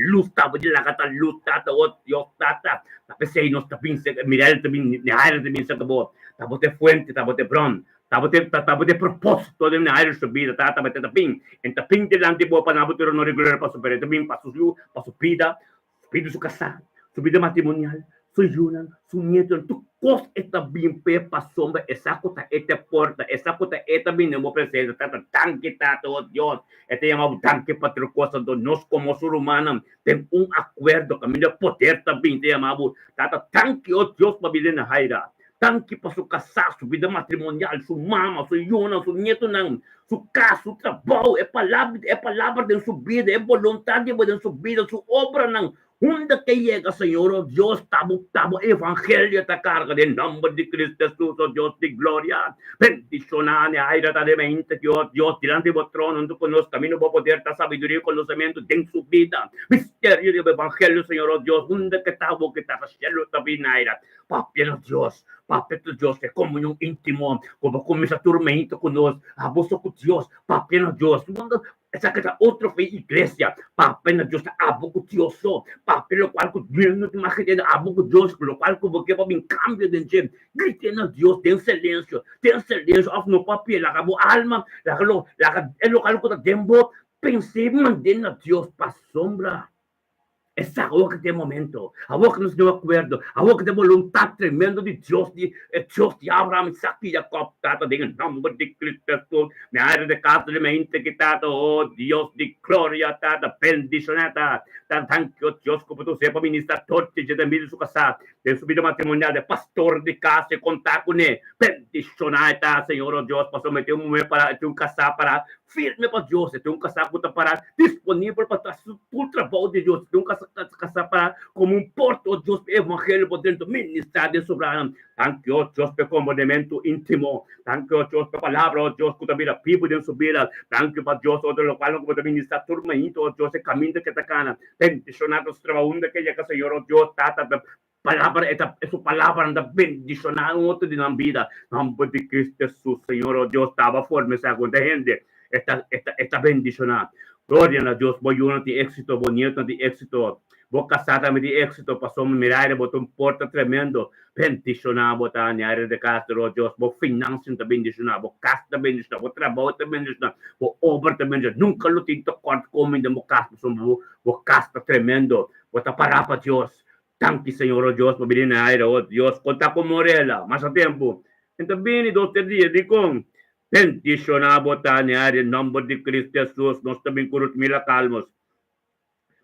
luz, está, de la gata, luz, Tata, oh Dios, Tata, tapi saya nos tapi mirar também air também se acabou tabote fuente tabote bron tabote propósito de na air subida tabote taping en taping de lang tipo panabote no regular para super também para su vida su casa su vida matrimonial su yunan su nieto tu cos está bem pe para sombra essa cota esta porta essa cota esta bem no presença tata tanque tato Deus este chamado tanque para coisa do nós como ser humano tem acordo caminho poder também te chamado tata tanque o Deus para vir na haira Thank you pa su kasal, su vida matrimonial, su mama, su yuna, su nieto ng su casa, su trabaho, palabra de su vida, voluntad de su vida, su obra ng hunda que llega, Señor, oh Dios, tabo, evangelio te carga de nombre de Cristo Jesús, oh Dios de gloria. Bendicionane, aira de mente, Dios, delante de vuestro trono, tú con los caminos, vos poder, ta sabiduría y conocimiento de su vida. Misterio del evangelio, Señor, oh Dios, hunda que tabo, que te cielo, ta vinaira. Papi, Dios, Papi, Dios, que comunión íntimo, como comienza a tormento con nos, abuso con Dios, Papi, Dios, esa que otra fe iglesia, Papi, Dios, abo Dios, Papi, lo cual con Dios no te imaginas, abo Dios, lo cual como que va a cambio de gente, griten a Dios, ten silencio, of no papi, la acabó alma, el local con el tiempo, pensé, manden a Dios para sombra. Essa boca de momento, a boca nos deu acordo, a boca de voluntad tremendo de Deus de Abraham, Isaac e Jacob, tata, em nome de Cristo Jesus, minha área de casa de mente que tata, oh Deus de glória, tata, bendicionata, tata, thank you, Deus, como tu sepa ministrar torte de mim de sua casa, de sua vida matrimonial, de pastor de casa, e contar com ele, bendicionata, Senhor, oh Deus, passou meter momento para ter casar para firme para Deus, ter casar para disponível para o trabalho de Deus, ter casar para como porto, oh Deus, evangelho por dentro, ministrar de soberano. Thank you, oh Deus, pelo comandamento íntimo. Thank you, oh Deus, pela palavra, oh Deus, que também a pipo de subir. Thank you, oh Deus, oh Deus, qual como também ministrar turma íntimo, oh Deus, caminho que está cana. Bendicionado os trabalhos que já Senhor, oh Deus, tata, palavra, essa palavra anda bendicionar um outro de na vida. Nome de Cristo Jesus, Senhor, oh Deus, estava forma essa gente. Esta bendicionar. Glória a Deus, boa de êxito, bonito de êxito. Vou casar também de êxito, passou uma mirada, botou um porta tremendo. Bendicionar, botar na área de casa, oh Deus, vou finanças também bendicionar, vou casa também bendicionar, vou trabalho também bendicionar, vou obra também bendicionar. Nunca lutei de corte como ainda vou casa, vou casa tremendo. Vou parar para Deus. Thank you, Senhor, oh Deus, por vir na área, oh Deus, contar com Morela, mais a tempo. Então, bem, 2 dias, de com. Bendicionado área, em nome de Cristo Jesus, nós também curut mila calmos.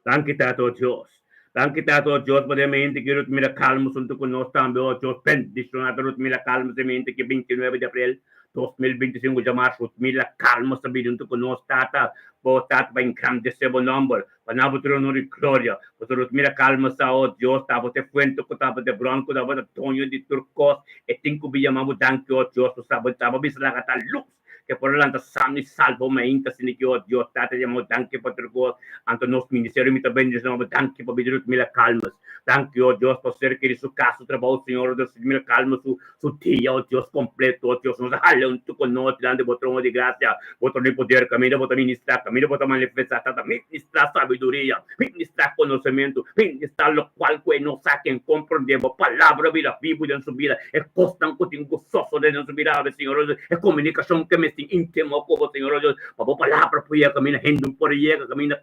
Thank you, Tato Dios. Thank you, Tato Dios, por mente que curut mila calmos junto con nós também, oh Dios, bendicionado curut mila calmos, de mente que 29 de abril 2025 de março, mila calmos também junto con nós, Tata, botat para engrandecer o nome, para não botar no glória, para mira calma sa oh Deus, tava te fuente, tava te branco, tava te tonho de turcos, e tinco bi yamamu danke oh Deus, tava bis la kata luz, que por lanta sami salvo me inta siniki oh Deus, tata yamamu danke pa turcos, anto nos ministério mita bendes na danke pa bidrut mila calmas, danke oh Deus, por ser que su caso trabalho Senhor, Deus mila calmas su dia oh Deus completo, oh Deus, nos halha un tu con nós, dando botão de graça, botão de poder, caminho botão ministrar, caminho botão manifestar, tata ministrar sabedoria, ministrar conhecimento, ministrar lo qual que não saquen compreendemos, palavra vida, Bíblia em sua vida, é constante gozoso de nossa vida, Senhor, é comunicação que me tem íntimo com o Senhor, para palavra poder caminhar, rendo por llega, camina,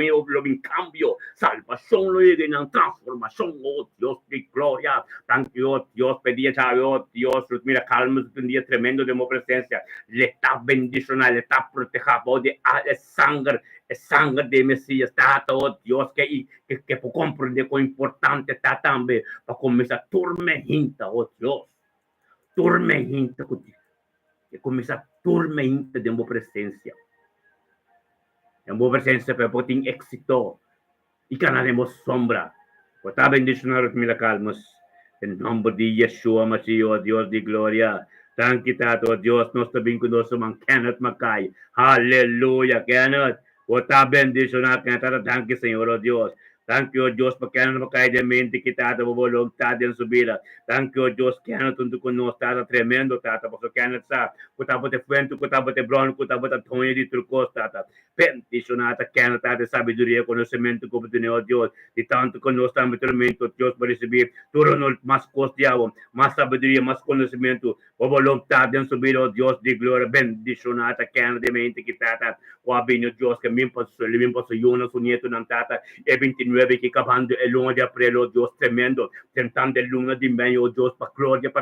lo em cambio, salvação lo llega em transformação, oh Deus de glória, thank you, Deus, pedia, oh Deus, mira, calma, um dia tremendo de minha presença, le está bendicionando, le está protegendo de sangue de Messias, tata, oh Deus, que por compreender quão importante está também, para começar a tormenta, oh Deus, tormenta, que começar a tormenta de minha presença, para poder ter êxito, e que não temos sombra, para estar bendicionado, mil calmos, em nome de Yeshua, Mashiach, oh Deus de glória. Thank you, Tato, oh Deus, nós também conosco, man, Kenneth Macay, aleluia, Kenneth. Wata bendicionado, Kenneth, thank you, Senhor, oh Deus. Thank you, oh Deus, para Kenneth Macay de mente que Tata, voluntad em subida. Thank you, oh Deus, Kenneth, junto conosco, Tata, tremendo, Tata, porque Kenneth sabe, kutaba te fuente, kutaba te bron, kutaba te tonho de turcos, Tata. Bendicionado, Kenneth, Tata, sabedoria, conhecimento, como tu, oh Deus, de tanto conosco, também tormento, Deus, para receber, tudo mais costiavo, mais sabedoria, mais conhecimento, voluntad em subida, oh Deus, de glória, bendicionado, Kenneth, de mente que Tata, o abinho, Deus, que me passou, Jonas, o nieto, não, Tata, e 29 que acabando el 1 de abril, oh Dios tremendo, tentando el 1 de mayo, oh Dios, para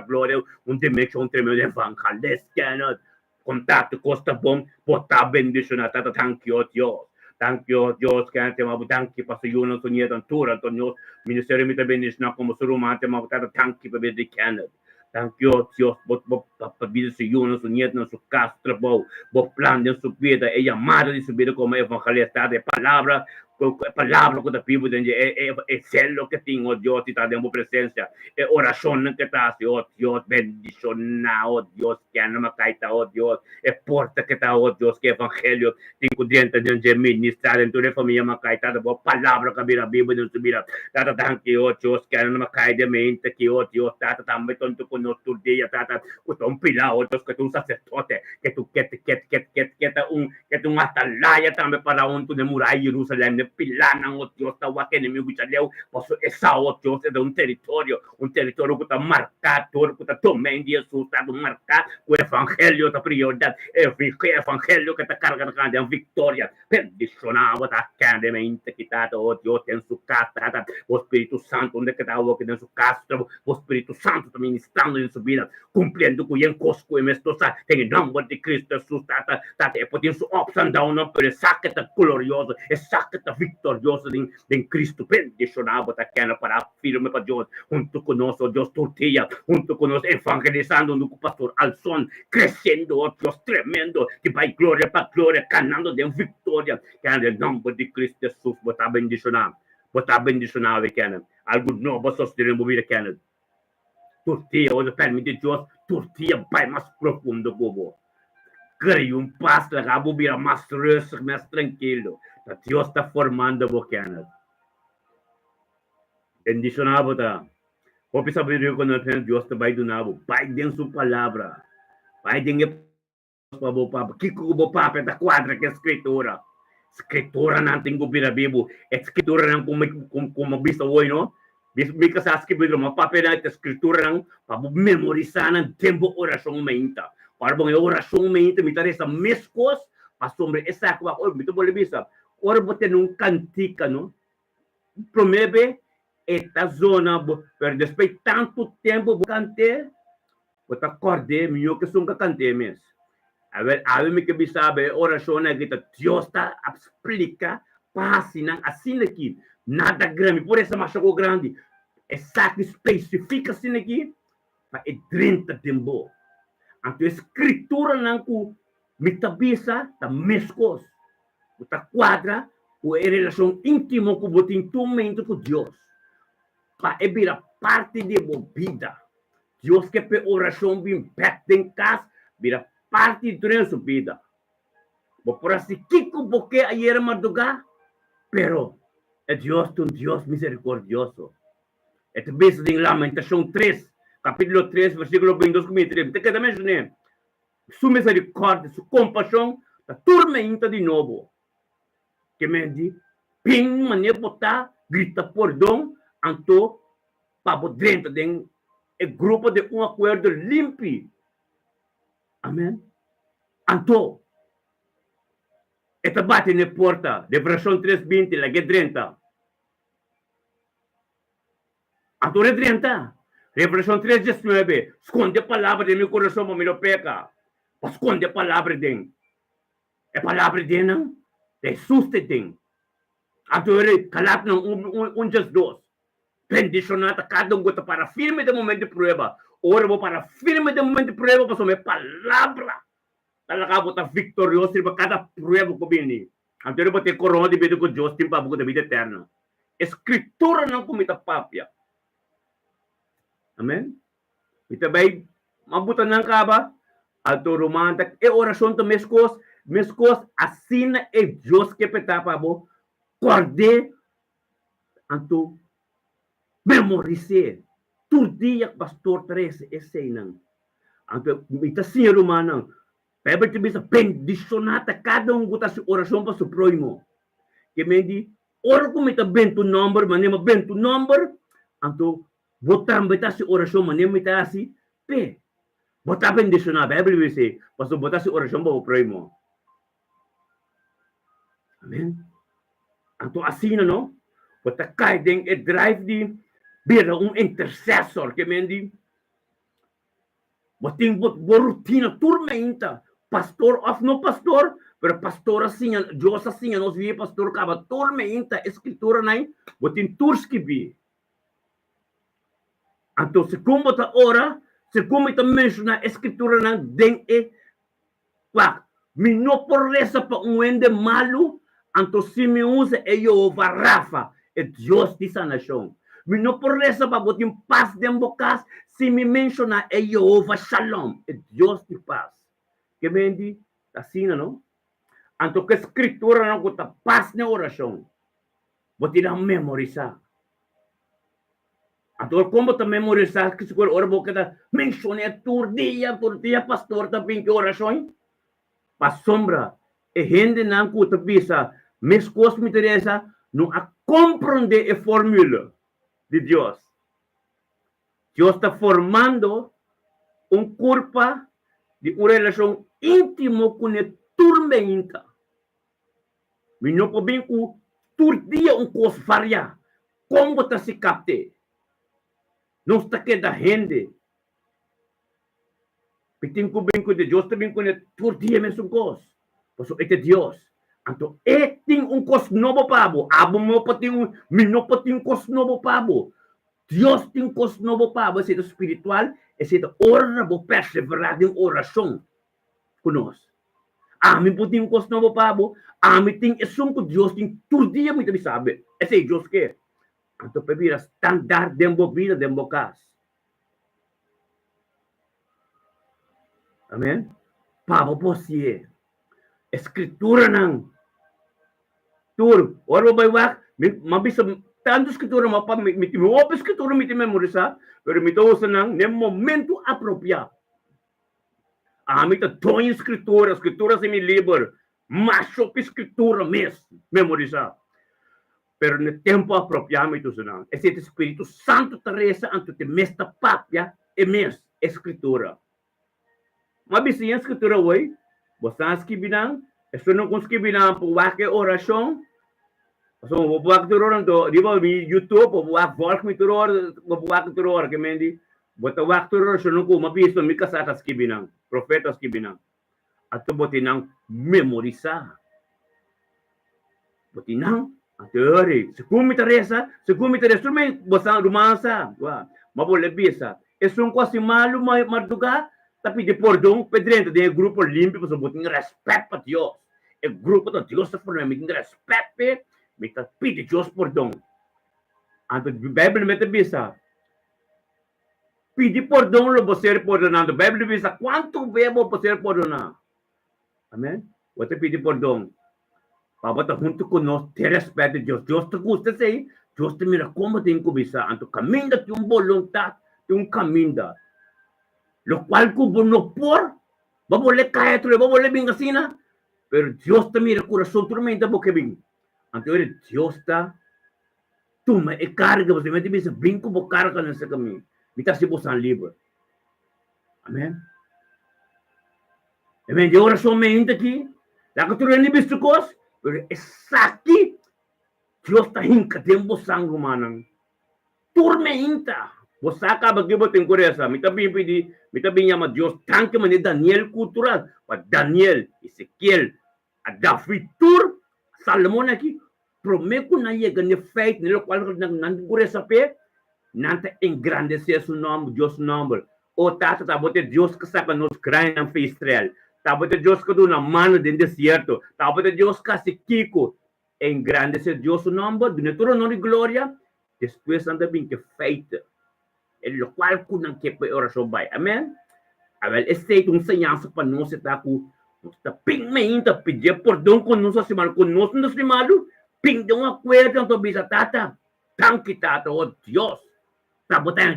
gloria, un dimensión tremendo de evangelista, contato, costa bom, botar bendicionado, tata, thank you, oh Dios. Thank you, Dios, que antes me thank you, pastor Jonas, Sonia, Antura, Antonio, Ministerio, me bendicionado como ser humano, me thank you, para ver de Kenneth. Thank you, Dios, por vida de su uno, su nieto, en su casa, trabajo, por plan de su vida, ella madre de su vida como evangelista de palabra que te pido, es lo que tengo, Dios, y está en tu presencia, es oración que está, oh Dios, bendición, oh Dios, que no me caita, oh Dios, es puerta que está, oh Dios, que evangelio, tengo dientes de ministrar en tu familia, me caita, por palabra que mira, Biblia en su vida, tata, thank you, oh Dios, que no me cae de mente, que oh Dios, tata, también tonto con nuestro día, tata, que tú un pilar, oh Dios, que tú un sacerdote, que tú un atalaya también para un tu de muralla Jerusalén, de pilana, oh Dios, está guaque enemigo y chaleo, pues esa, oh Dios, es de un territorio que está marcado, que está tomando Jesús, está marcado, el evangelio, la prioridad, el evangelio que te carga de victoria, bendicionado, está candemente quitado, oh Dios, en su casa, o Espíritu Santo, donde está en su casa, o Espíritu Santo está ministrando en su vida, cumpliendo con el cosco y mestosa, en el nombre de Cristo Jesús, está poniendo su ups and down, pero saca está glorioso, saca está victorioso en Cristo, bendicionado, está quedando para firme para Dios, junto con nosotros, Dios tortilla, junto con nosotros, evangelizando, nuestro pastor Alzón, creciendo, oh Dios, tremendo, que va gloria para gloria, ganando de victoria, que en el nombre de Cristo Jesús, está bendicionado, que algo nuevo sostener en vida, que tortilla, o permite Dios, tortilla vai mais profundo como creio paz, la cabo vira mais resto, mais tranquilo. Dios está formando bocanas. Bendicionado, tá? Vou saber que não tem Deus te vai do nabo, vai dentro sua palavra, vai dentro para o papa, que o papa da quadra que é escritura. Escritura não tem que vir a Bíblia, escritura não como vista hoje, não? Bika sa escribir uma papel na escritura não para memorizar no tempo oração menta. Para bom oração menta me traz essa mescos para sobre essa coisa. Oi, muito bom bisa. Ora bote num cantica, não? Promete esta zona per despeito tanto tempo cante, bota acorde melhor que são cante mes. A ver me que bisa be oração na que Deus está explica página assim aqui. Nada grande, por isso mais algo grande. Exato, especifica assim aqui, para 30 tempo. Então, a escritura não com mitabisa, da mescos, da quadra, ou a relação íntima com o instrumento com Deus. Para virar parte de sua vida. Deus quer que a oração bem perto em casa, vira parte de sua vida. Por assim, que porque ayer madrugada, pero é Deus um Deus misericordioso. É visto em Lamentação 3, capítulo 3, versículo 22, como 3. Te queda mencionar. Sua misericórdia, sua compaixão, a tormenta de novo. Que me diz, ping, maneira botar, grita por dom, anto, para dentro de grupo de acordo limpo. Amém? Anto, esta bate na porta, de versão 3:20, la que 30. Antônio 30, Revelação 3:19, esconde a palavra de meu coração, mas me não peca. Esconde a palavra de a palavra de não, de suste. Antônio, calap não, just dois. Bendicionata cada gota para firme de momento de prova. Ora, vou para firme de momento de prova, para somente palavra. Talaga vou estar vitorioso para cada prova que vem. Antônio, vou ter corona de vida com Deus, tem para a vida eterna. Escritura não comita papia. Amen? Ito ba'y mabutan ng kaba? Ato romantak, orasyon to meskos, asina Diyos que petapa mo, korde, anto, memorize, turdiyak pastor 13, essay nang, anto, ita siya romanang, pero ito bisa, bendisyonata, kada ang guta si orasyon pa suproy mo. Kaya hindi, ora kung may bento number, manima bento number, anto, botar si oração, mas nem botar assim, pe. Botar bendição na Bíblia, você, mas botar si oração para o primo. Amém? Então, assim, não? Botar cai dentro e drive de vira intercessor, que me diz, botem rotina, tormenta, pastor, of no pastor, pero pastor assim, Deus assim, nós via pastor, acaba tormenta, escritura, não? Botem turski bi. Então, se como está ora, Segundo ito mencionar, escritura ng deng Wak, minoporesa pa umwende malu, anto simiunse e Jehová Rafa, e Dios di sanación. Minoporesa pa botin paz de bocas, si me menciona e Jehová Shalom, e Dios di paz. Que mendi, assim, não? Anto que escritura não conta paz na oração. Botin ang memorizar. Atau como ta memorizar que se ora boca da menciona tur dia, pastor ta pinque oração. Pa sombra, e gente não cuta bisa, mes cos me interessa, não a compreender a fórmula de Deus. Deus está formando curva de uma relação íntima com a tormenta. Me não pode com tur dia cos varia, como está se capte. Não está que da gente. Piting ko bingko de Dios tabing ko na tur dia mesmo cos. Paso ite Dios. Anto eting kos nobo pabo. Abo mo pating mino pating kos nobo pabo. Dios ting kos nobo pabo ito espiritual, ito ora bo perseverar din oração kunos. Amin po ting kos nobo pabo, amin ting esung ko Dios ting tur dia mo ito sabe. Ese Dios que anto pebira standard dembo vida dembo kas. Amen? Pabo po siya. Escritura ng tur. Oro ba wak? Mabisa tanto escritura mapa mitimo escritura memoriza, pero mitosa ng nem momento apropriado. Amita toda escritura se mi livro, macho escritura memoriza. Pero no tempo apropriado mitosa ng. Esse Espírito Santo Teresa anto te mesta papia e escritura. Mabisi yung escritura way, basta skibinang, não consegui binang po wake oração. So, mabuwak turor to, di ba, YouTube, mabuwak volk mi turor, mabuwak turor, kemendi, bota wak turor, so nung kumabisto, mi kasata skibinang, profeta skibinang. At botinang memorisa. Botinang, ang teori, según mi Teresa, may basta rumansa, mabole bisa. Esung ko si malu marduga, tapi de pordão pedrento de grupo limpo para botar respeito para Deus. O grupo de Deus está falando me respeito, me tá pedindo Deus perdão. Anto Bíblia me bisa. Pedir perdão lo você perdonando. Bíblia bisa quanto bebo você perdonar. Amém? Você pedir perdão. Para tá junto conosco, ter respeito de Deus. Deus te gusta sei, Deus te mira como tem que bisa. Anto caminho de vontade, de caminho. Lo cual cubo no por, va a volver caer, va a volver bien así, pero Dios te mira corazón, tormenta, porque bien. Entonces, Dios está, tú me carga, você me dice, bien como carga nesse caminho. Me está se você livre. Amém? Amém? De oração me entra aqui, lá que tu não visto coisas, pero essa aqui, Deus está hincando sangue humano. Tormenta. Você acaba de botar em Coreia, me também chama Deus, tanque mané Daniel cultural, para Daniel, Ezequiel, a David Tur, Salomão aqui, prometo na chega de feito, no qual não Coreia saber, não engrandecer seu nome, Deus nome, ou tá botar Deus que sabe nos crimes na fé Israel, tá botar Deus que do na mano do deserto, tá botar Deus que se Kiko, engrandecer Deus nome, do neturo nome de glória, depois anda bem que feito. El cual kunang kepo oração vai. Amém? Avel este um senyasa para nós está com está ping mainta pedir perdão com nós assim mal com nós não se malo ping dão acordo então bisa tata tanque tata oh Deus tá botando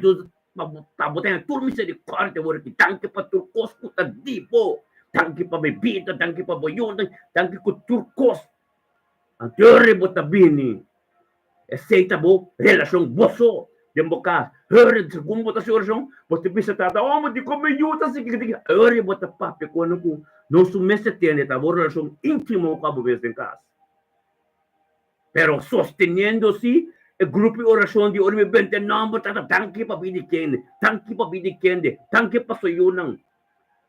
tudo misericórdia por que tanque para turcos puta dipo tanque para bebida tanque para boião tanque com turcos anterior botabini aceita bo relação boso dembokas heur según bota si oração você bisa tata oh mo di ko me yuta si kiki heur bota papi ko no ku no sumese tiene ta relação íntimo com a vez em casa pero sosteniendo-se o grupo de oração de orme bente nambo tata tanki pa bidi kende tanki pa soyunang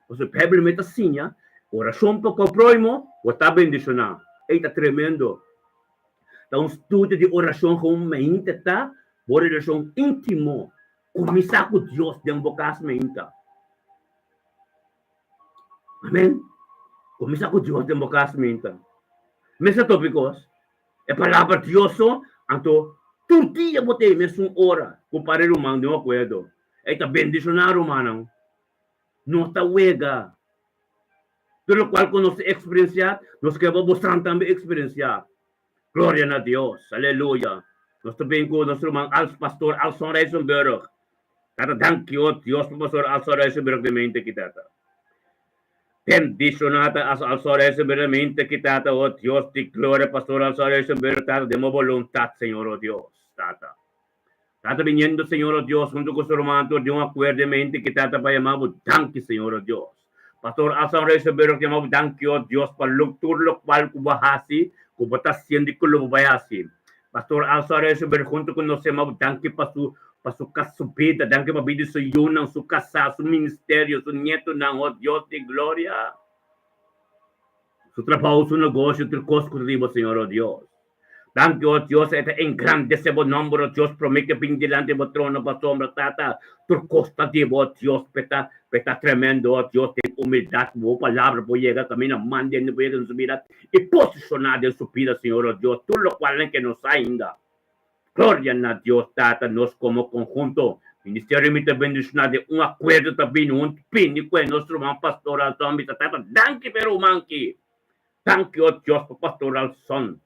você Bíblia meta sinha oração pa proimo o tá bendicionar eita tremendo tá estudo de oração com mente tá por relação íntimo começar com Deus dentro do caso mente Amén. Começa com Deus de mocasminta. Mesa tópicos. É palavra de Deus, anto turtia botei mesmo hora. Compare o mano de um acordo. É tá bendicionar o mano. Não está wega. Pelo qual que nós experienciar, nós queremos mostrar também experienciar. Glória a Deus. Aleluia. Nós também com nosso irmão pastor Alson Reisenberg. Tata, thank you, Dios, pastor Alson Reisenberg de mente kita. Bendizionata Alson Reisenberg kita, oh Dios, di gloria, pastor Alson Reisenberg, tata, de mo voluntad, Señor, oh Dios, tata. Tata, viniendo, Señor, oh Dios, junto con su hermano, de un acuerdo de mente kita, para llamar, thank you, Señor, oh Dios. Pastor Alson Reisenberg, llamamos, thank you, oh Dios, para luktur lo cual kubahasi, kubatas siendo ko lubayasi. Pastor Alson Reisenberg, junto con nosotros, llamamos, thank you, para su vida, thank you, para vida su yunang, su casa, su ministerio, su nieto, ng oh Dios de gloria. Su trabajo, su negocio, tu cosco, Señor, oh Dios. Thank you, oh Dios, este engrandecebo nombre, oh Dios, promete bien delante de trono, sombra, tata, tu costa de oh Dios, peta tremendo, oh Dios, de humildad, oh palabra, pues llega, camina, mande, no puede en su vida, y posicionar en su vida, Señor, oh Dios, tú lo cual en que nos ainda. Gloria a Dios, tata, nos como conjunto, ministerio me bendicionar de un acuerdo también, un pinico en nuestro man pastoral, también, tata, danke, pero manki. Thank you, oh Dios, por pastoral son.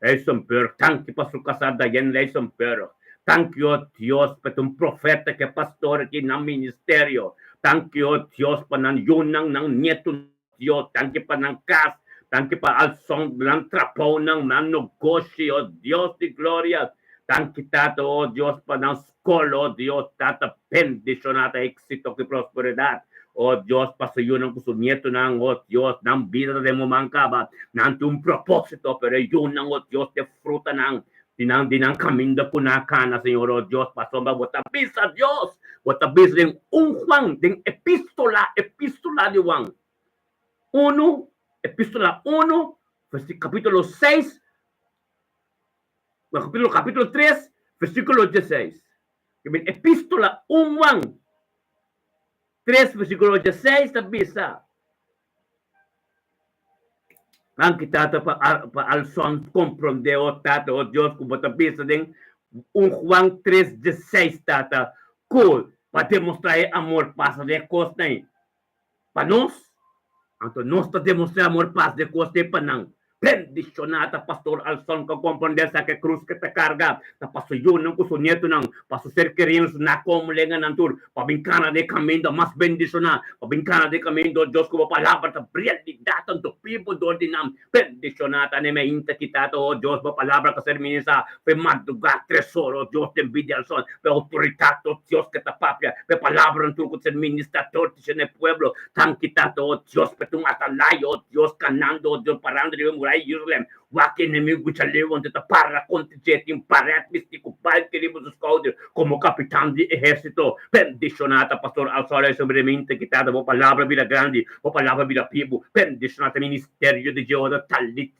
Eisenberg, thank you, pastor casada, Yen Eisenberg. Thank you, oh Dios, por un profeta que pastor aquí en el ministerio. Thank you, oh Dios, por nan yunang ng nieto, Dios. Thank you, por nan kas. Thank you, por al son, ng trapo, ng negosyo, oh Dios de gloria. Thank you, tata, oh Dios, por nan skol, oh Dios, tata, bendicionata, éxito y prosperidad. Oh Dios, paso yun ang gusto nieto ng oh Dios, ng vida de mo mangkaba, ng un propósito, pero yun ang oh Dios, de fruta ng dinang caminda punakana, Señor, oh Dios, paso ba, watabisa Dios, watabisa din Juan, din epistola de Juan, epistola 1, capítulo 6, capítulo 3, versículo 16, epistola 1 Juan, 3, versículo 16, tabisa. Ang kita pa alson comprende, o tata, o Dios, kung tabisa din, Juan 3, 16, tata, cool, para demonstrar amor, paz de costa, para nós, então nós está demonstrar amor, paz de costa, para não. Bendicionata, pastor Alson, que compreender sa que cruz que te carga, na paso yun ng kuso nieto ng paso ser queriendo na komulengan ng tur, pabinkana de camino, mas bendicionar, pabinkana de camino, Diyos ko palabra, ta realidad, to people do dinam, bendicionata, ne me inta kita to, Diyos ba palabra ka ser minisa, pe madruga, tesoro, Diyos te envidia al son, pe autoridad, to Diyos que ta papia, pe palabra ng turco ser ministrador, ti en el pueblo, tan kita to, Diyos pe tung atalayo, Diyos kanando, Diyos parando, Diyos mura Jerusalem, wakil inimigo sa lewon tata para contingente paret místico pal que libos dos caudos como capitán de ejército. Bendicionata, pastor Alzora, sobremente quitada, o palabra vida grande, o palabra vida pibo, bendicionata ministerio de Jehová, talit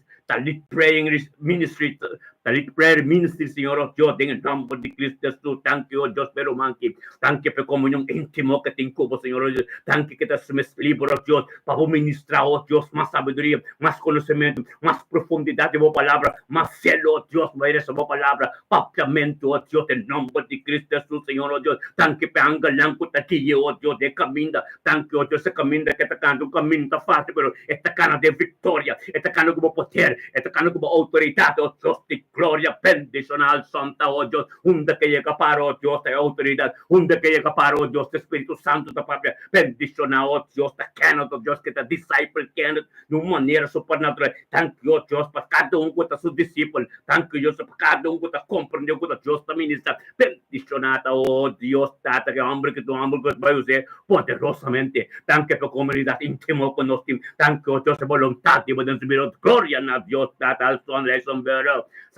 praying ministry, talit prayer ministry, Señor, oh Dios, en el nombre de Cristo Jesús, thank you, oh Dios, pero manki, thank you por comunión íntimo que te incubo, Señor, thank you que te sumes libro, oh Dios, para ministrar, oh Dios, más sabiduría, más conocimiento, más profundidad de tu palabra, más cielo, oh Dios, eres tu palabra, papiamento, oh Dios, en nombre de Cristo Jesús, Señor, oh Dios, thank you por angalan ko takiye, oh Dios, de caminda, thank you, oh Dios, ese caminda que te canto, un camino fácil, pero esta cana de victoria, esta cana como poder, esta cana como autoridad, oh Dios, de gloria, bendicional, santa, oh Dios, donde que llega para, oh Dios, de autoridad, donde que llega para, oh Dios, de Espíritu Santo, de papia, bendicional, oh Dios, de canon, oh Dios, que te disciple, canon, de una manera supernatural, thank you, oh Dios, para cada uno de sus discípulos, thank you, Dios, para cada uno de comprender, que Dios te ministra, bendicionada, oh Dios, tata, que hombre, que tu hombre, que va a usar poderosamente, thank you por comunidad íntima con nosotros, thank you, oh Dios, de voluntad, y de gloria a Dios, tata, al son,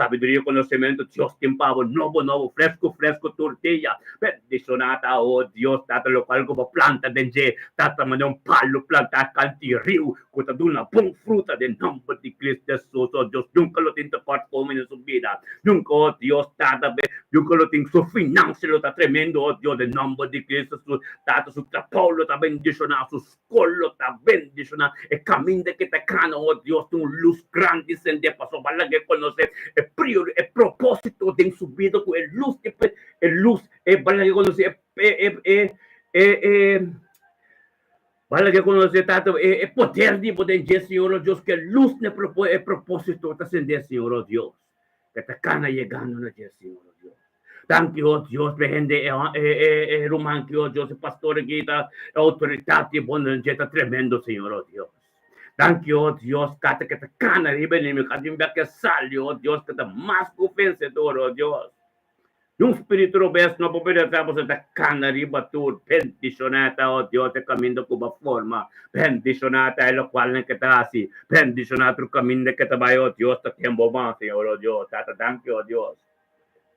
sabiduría, conocimiento, Dios, tiempo nuevo, fresco tortilla. Bendicionata, oh Dios, tata lo cual como planta de tata man un palo, planta canti rio, cuta una buena fruta de nombre de Cristo Jesús, oh Dios, nunca lo tinto part come en su vida, nunca, oh Dios, tata, nunca lo tinto su finanza, lo está tremendo, oh Dios, de nombre de Cristo Jesús, tata su trapolo, ta bendicionado, su scollo, ta bendicionado, e camino que te cana, oh Dios, un luz grande, se de paso, para que conoce, el propósito de su vida, el luz, para que conoce, para que conoce tanto el poder de poder Señor, oh Dios, que luz ne el propósito está ascender, Señor, oh Dios, que te cana llegando, Señor, oh Dios. Thank you, oh Dios, prende Roman, oh Dios, el pastor Gita, autoridad y bonita tremendo, Señor, oh Dios. Thank you, oh Dios, que te cana, y venimos, que salió, oh Dios, que te más vencedor, oh Dios. Yung spirito robes no pupertamos sa cana ribatur, bendicionata, oh Dios, te camino como forma, bendicionata, lo cual en que te así, bendicionata, camino que te vaya, oh Dios, te tiempo más, Señor, oh Dios, thank you, oh Dios.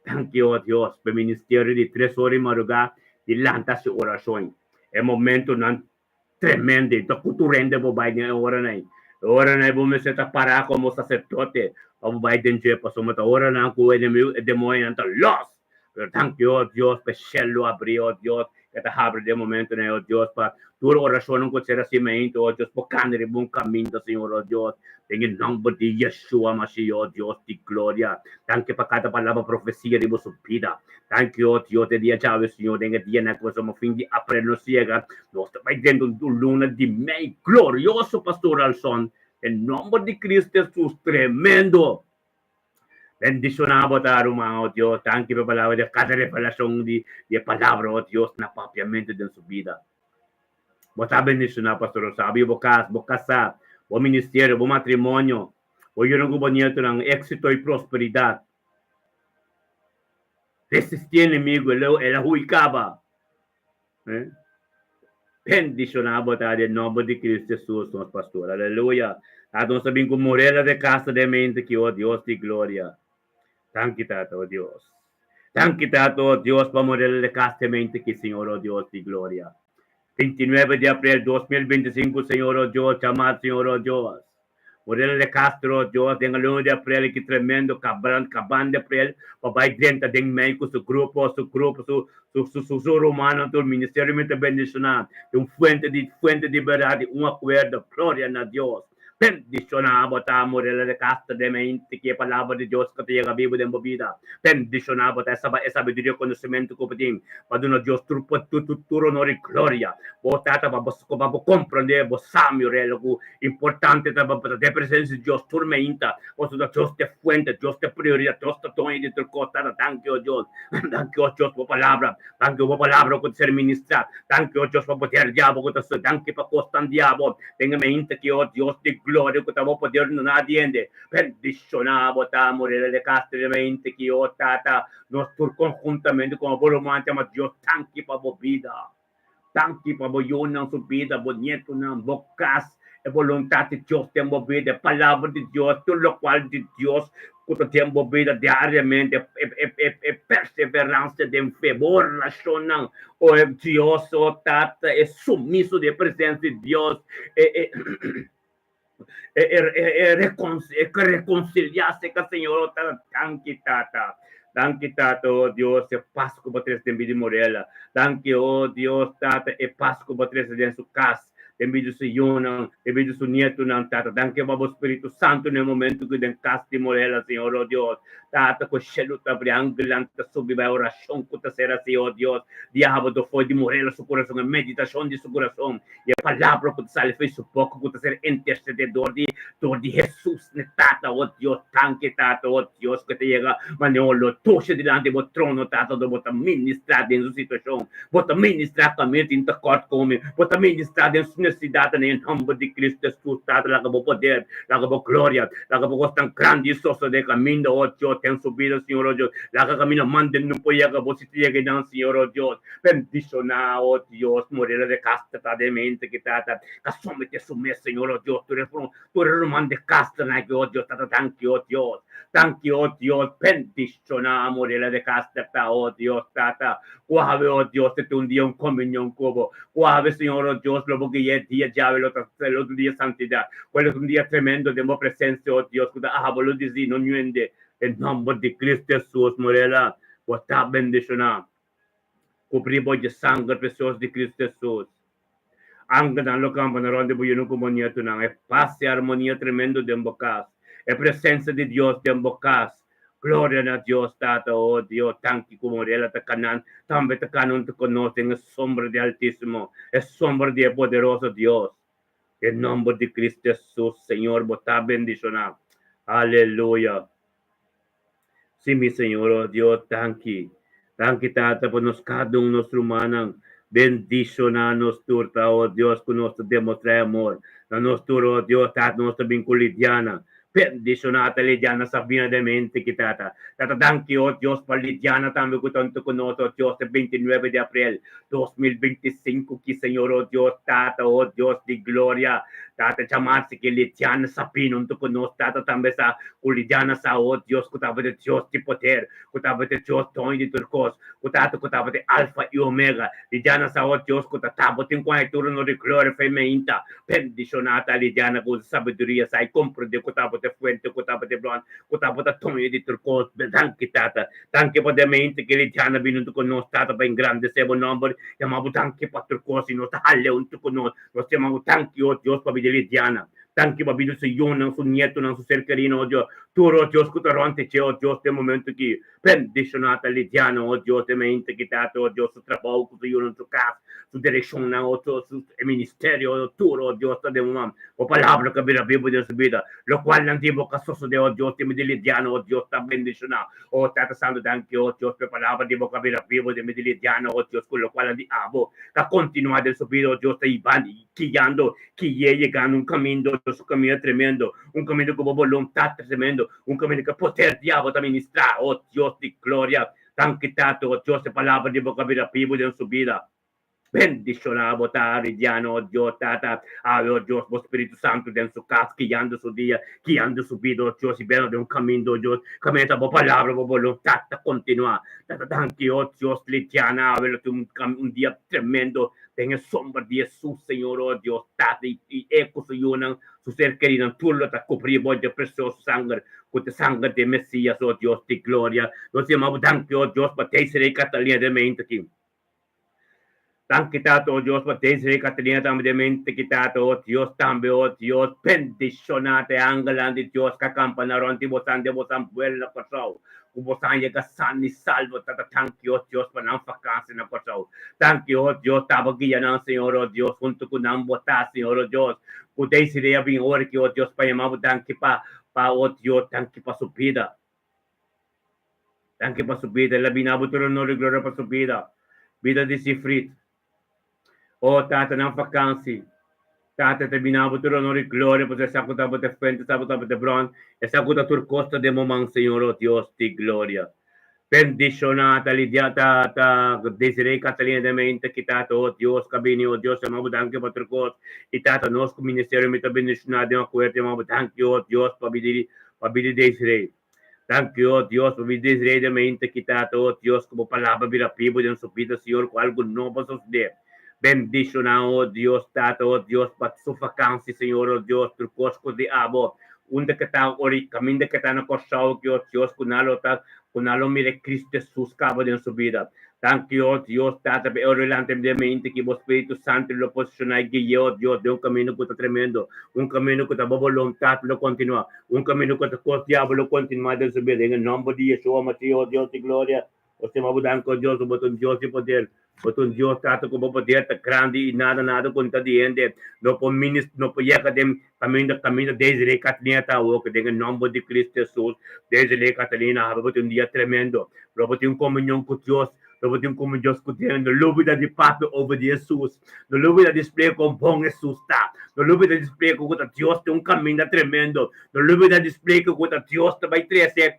Thank you, oh Dios, per ministerio de 3 horas y madrugada, y lanta su oración. El momento nan tremendo, te culturende por baile ahora na. Ahora na vamos a parar como sacerdote, vamos a ir pasó mata ahora na ku de moya anta los. Pero thank you, oh Dios, per cielo abrió, oh Dios, que te abre de momento, oh Dios, para tu oración con seracimiento, oh Dios, por candere buen camino, Señor, oh Dios, en el nombre de Yeshua Mashiach, oh Dios, de gloria. Thank you para cada palabra profecía de vuestra vida. Thank you, oh Dios, de día chave, Señor, en el día en el que somos fin de aprender ciega, nos está dentro de un luna de mei glorioso pastor al son, en nombre de Cristo Jesús, tremendo. Bendicionado Taruma, oh Dios, thank you por palabra de cada revelación de palabra, oh Dios, na propiamente de su vida. Bota bendicionado, pastor, sabe, bocas, o ministerio, o matrimonio, o yo no bonito ng éxito y prosperidad. Resistir inimigo, el huicaba. Bendicionado en nombre de Cristo Jesús, nuestro pastor, aleluya. Atong sabihin ko, morela de casa de mente que, oh Dios de gloria. Thank you, Tato, oh Dios. Thank you, Tato, oh Dios, para morela de casa de mente que, Señor, oh Dios de gloria. 29 de abril 2025, Señor, oh Dios, chamado, Señor, oh Dios. Morela de Castro, oh Dios, en el 1 de abril, que tremendo, caban de abril, para dentro de México, su grupo, su romano, su ministerio de bendicionado, de un fuente de verdad, de un acuerdo, gloria a Dios. Bendicionado, morela de Castro de mente, que palabra de Dios que te llega vivo de vida. Bendicionado, esa sabiduría, conocimiento, que para Dios, tu honor y gloria. Vos tata, para comprender, vos Samuel, importante, de presencia de Dios, tormenta, vos Dios te fuente, Dios te prioridad, Dios te toma y te costa, thank you, Dios, thank you, Dios, por palabra, thank you, por palabra, que ser ministrar, thank you, Dios, por poder diablo, que te thank you, para costar diablo, tenga mente que, oh Dios, de gloria, que te va a poder no nadie, bendicionado, morela de Castro de mente que, oh tata, nosotros conjuntamente como volumante, mas Dios, thank you, para vida. Thank you para eu não subir da bonito não bocas é vontade de Deus tem movida palavra de Deus tudo o qual de Deus que tem movida diariamente é perseverança de favor relacional o Deus o tata é sumiço de presença de Deus reconciliar-se com o Senhor thank you tata. Thank you, Tato, oh Dios, e Pasco Batres de Envidia Morela. Thank you, oh Dios, Tata, e Pasco Batres de su casa. Envidia su yunang, envidia su nieto ng Tata. Thank you, Babo Espiritu Santo, no momento que den casa de Morela, Señor, oh Dios. Tata, ko shelo tabriangulan, ta subi ba oración, ko ta sera, oh Dios. Diabo do foi de Morela, su corazón, en meditación de su corazón. E a palavra que sale fez su poco, que ser intercededor de Jesús, ne Tata, oh Dios, thank you, Tata, oh Dios, que te llega, Manolo, toche delante do trono, Tata, do bota ministrar dentro da situação, bota ministrar também em acordo com ele, bota ministrar dentro da necessidade, em nome de Cristo Jesus, Tata, lá que vou poder, lá que vou glória, lá que vou tão grande, soço de caminho, oh Deus, tem subido, Senhor, oh Deus, lá que caminho, manda no poia, que você te llega, não, Senhor, oh Deus, bendicionar, oh Deus, morrer de casta, de mente, que Tata, que some te sume, Senhor, oh Deus, tu remando de casta, né, que, oh Deus, Tata, thank you, oh Deus, Thank you, oh Dios, bendicionamos de la de casta, oh Dios, tata. Guave, oh Dios, este un día un comunión cubo. Guave, Señor, oh Dios, lo que ya día llave, el otro día santidad. Cuál es un día tremendo de mi presencia, oh Dios, que ah, lo dice, no niende. En nombre de Cristo Jesús, Morela, está bendicionado. Cubrimos de sangre preciosa de Cristo Jesús. Angkan lo campo na ronde buyo comunidad tunang e paz e armonía tremendo de embocas. E presencia de Dios de embocas. Gloria a Dios, Tata, oh Dios, tanki como rela ta kanan, tambe ta kanon te conocen, es sombra de Altísimo, es sombra de poderoso Dios. En nombre de Cristo Jesús, Señor, bota bendicionado. Aleluya. Sí, mi Señor, oh Dios, tanki. Tanki, Tata, por nos cada uno nuestro manang. Bendicionanos turta, oh Dios, con nuestro demostrar amor. Na nostro, oh Dios, Tata, nostra vinculidiana. Bendicionata Lidiana Sabina de mente que Tata. Tata, thank you, oh Dios, para Lidiana también con tanto con nosotros, Dios, el 29 de abril 2025, que Señor, oh Dios, Tata, oh Dios de gloria. Tata, llamarse que Lidiana Sabina, junto con nosotros, Tata, también sa, con Lidiana sa, oh Dios, kutaba de Dios de poder, kutaba de Dios, Tony de turcos, kutaba de Alfa y Omega, Lidiana sa, oh Dios, kutaba de inquietura de gloria femeinita, bendicionata Lidiana con sabiduria, sai, compro de kutaba de fuente, kutaba de blanc, kutaba de Tony de turcos, danke Tata, danke por de mente que Lidiana vindo con nosotros, Tata, ben grande, sebo nombre, llamamos danke para turcos, y nos halle un con nosotros, nos llamamos danke, oh Dios, para Lidiana. Thank you, Babido, sa iyo, ng su nieto, ng su ser querido, oh Dios. Turo, Dios, kutaronte, che, oh Dios, de momento que bendicionata Lidiana, oh Dios, de mente quitato, oh Dios, su trabajo, su iyo, su casa, su dirección, oh Dios, su ministerio, oh Turo, oh Dios, de momento, o palabra que viva vivo de su vida, lo cual antiguo casoso de, oh Dios, de Lidiana, oh Dios, está bendicionado, oh Tata Santo, thank you, oh Dios, por palabra de boca vivo de Lidiana, oh Dios, con lo cual andiamo, que continúa de su vida, oh Dios, está guiando, que llegando un camino, su camino tremendo, un camino con voluntad tremendo, un camino que poder diablo te ministrar, oh Dios de gloria, tan quitado, oh Dios de palabra de boca vivo de su vida. Bendicionado, Ridiano, Dios, Tata, oh Dios, oh Espíritu Santo, de su casa, guiando su día, guiando su vida, oh Dios, y veo de un camino, Dios, camina por palabra, por voluntad, continúa. Tata, thank you, oh Dios, Lidiana, un día tremendo, tenga sombra de Jesús, Señor, oh Dios, Tata, y eco su ser querido, tú lo te cubrimos de precioso sangre, con sangre de Mesías, oh Dios, de gloria. Nos llamamos, thank you, oh Dios, para te seré Catalina de mente aquí. Tan quitado, oh Dios, por te Catalina también de mente quitado, oh Dios, también, oh Dios, bendicionate, ángel de Dios, que acampanaron, de botan, vuela, pasó. Kubosan llega san y salvo, tata, thank you, oh Dios, para no vacancia en la pasó. Thank you, oh Dios, estaba guiando, Señor, oh Dios, junto con ambos, Señor, oh Dios. Kudai sería bien, oh Dios, para llamar, thank you, oh Dios, thank you, para su vida. Thank you, para su vida, la binabo, tu honor y gloria para su vida. Vida de Sifrit. Oh, Tata, não vacância. Tata, terminava tudo honor e glória, pois essa conta de frente, essa conta de bron, essa conta tur costa de momento, Senhor, oh Deus de glória. Bendicionata, Lidiata, Desiree Catalina de mente, que Tata, oh Deus, cabine, oh Deus, amamos danke para tur costa, e Tata, nós com o ministério, me também bendicionado, de uma coisa, amamos danke, oh Deus, para vir Desiree. Thank you, oh Dios, por mi Desiree de mente, que Tata, oh Deus, como palavra, vira pivo de sua vida, Senhor, com algo novo a suceder. Bendicionado, oh Dios, Tata, oh Dios, para su vacancia, Señor, oh Dios, tu cosco de abo, onde que está, ori, caminho que está na coxao, que oh Dios, con alo mire Cristo Jesús, cabo de su vida. Thank you, oh Dios, Tata, pe orelante de mente, que o Espírito Santo lo posiciona e guia, oh Dios, de un camino que está tremendo, un camino que está boa vontade, lo continua, un camino que está con diabo, lo continua de su vida, en el nombre de Yeshua, Mateo, oh Dios de gloria, o se mabudan con Dios, o boton Dios de poder, boton Dios, Tata, como poder, tá grande, e nada, conta de ende, no po ministro, no po yeka dem, caminho, Desiree Catalina, tá, o que tem em nome de Cristo Jesus, Desiree Catalina, boton um dia tremendo, boton comunhão com Deus, boton comunhão com Deus, no lúbida de papo over de Jesus, no lúbida de display com bom Jesus, tá, no lúbida de display com o Deus tem caminho tremendo, no lúbida de display com o Deus vai trazer,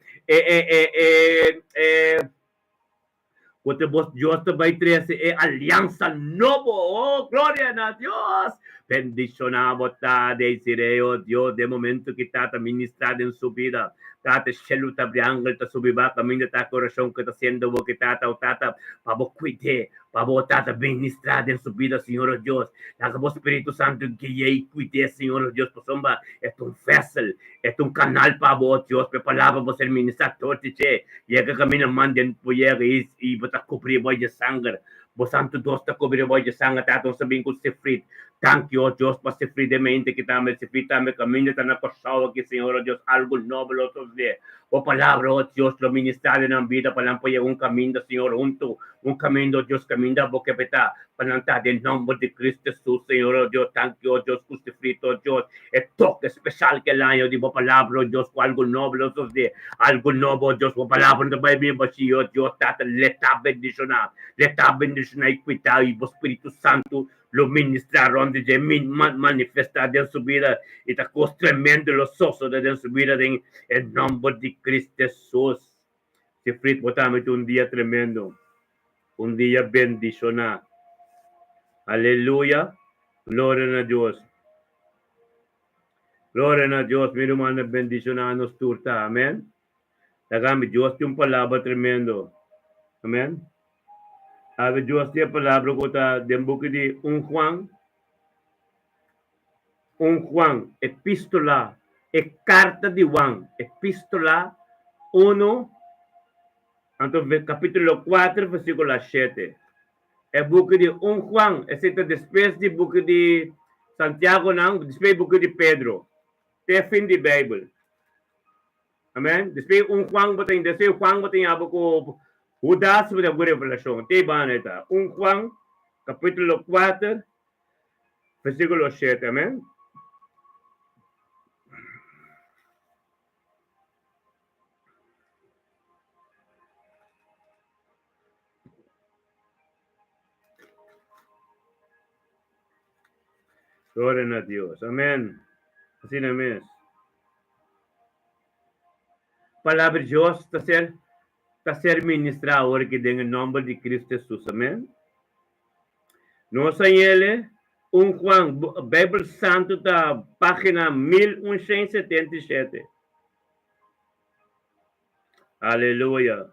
Dios te va a traer alianza nuevo. Oh, gloria a Dios. Bendicionamos, Desiree, oh Dios, de momento que está ministrado en su vida. Tata, shelu tabriangal ta subiba, kami ta corazón que ta siendo bo que tata o tata, pabo cuide, pabo tata ministrada en su vida, Señor Dios. Acabó Espíritu Santo que ye cuide, Señor Dios, pues homba, es un vessel, es un canal para vos, Dios, pe palabra vos el ministrador, tiche, llega camino manden, puyer y vos a cubrir voy de sangre. Vos santo Dios ta cubrir voy de sangre, tata, sabihin ko si free. Thank you, Dios, para si free de mente que también si free también camino tan acosado que Señor Dios, algo noble otros de. O palabra, oh Dios, lo ministrar en la vida, para apoyar un camino, Señor, junto, un camino, Dios, camino, boque peta, para entrar en nombre de Cristo Jesús, Señor, Dios, thank you, Dios, crucifijo, Dios, el toque especial que el año, digo, palabra, Dios, algo noble, otros de, algo noble, Dios, o palabra, no va bien, vacío, Dios, tata, le está bendicionado, y cuidado, y Espíritu Santo, lo ministraron de manifestar en su vida y ta cosa tremendo los osos de su vida en el nombre de Cristo Jesús. Si Frit botamos un día tremendo, un día bendicionado. Aleluya, gloria a Dios. Gloria a Dios, mi hermano, bendicionados turta, amén. Hagamos Dios tiene un palabra tremendo, amén. A Dios tiene palabra que está de boca de un Juan, epístola, carta de Juan, epístola 1, entonces capítulo 4, versículo 7. El book de un Juan, es después del book de Santiago, después del book de Pedro, es fin de Bible. Amén. Después un Juan, después Juan, algo Judas, de la revelación. Te van a un Juan, capítulo 4, versículo 7. Amén. Gloria a Dios. Amén. Así no es. Palabra de Dios está ser ministrado ahora que en el nombre de Cristo Jesús. Amén. No señale un Juan, Bíblia Santo da página 1177. Aleluya.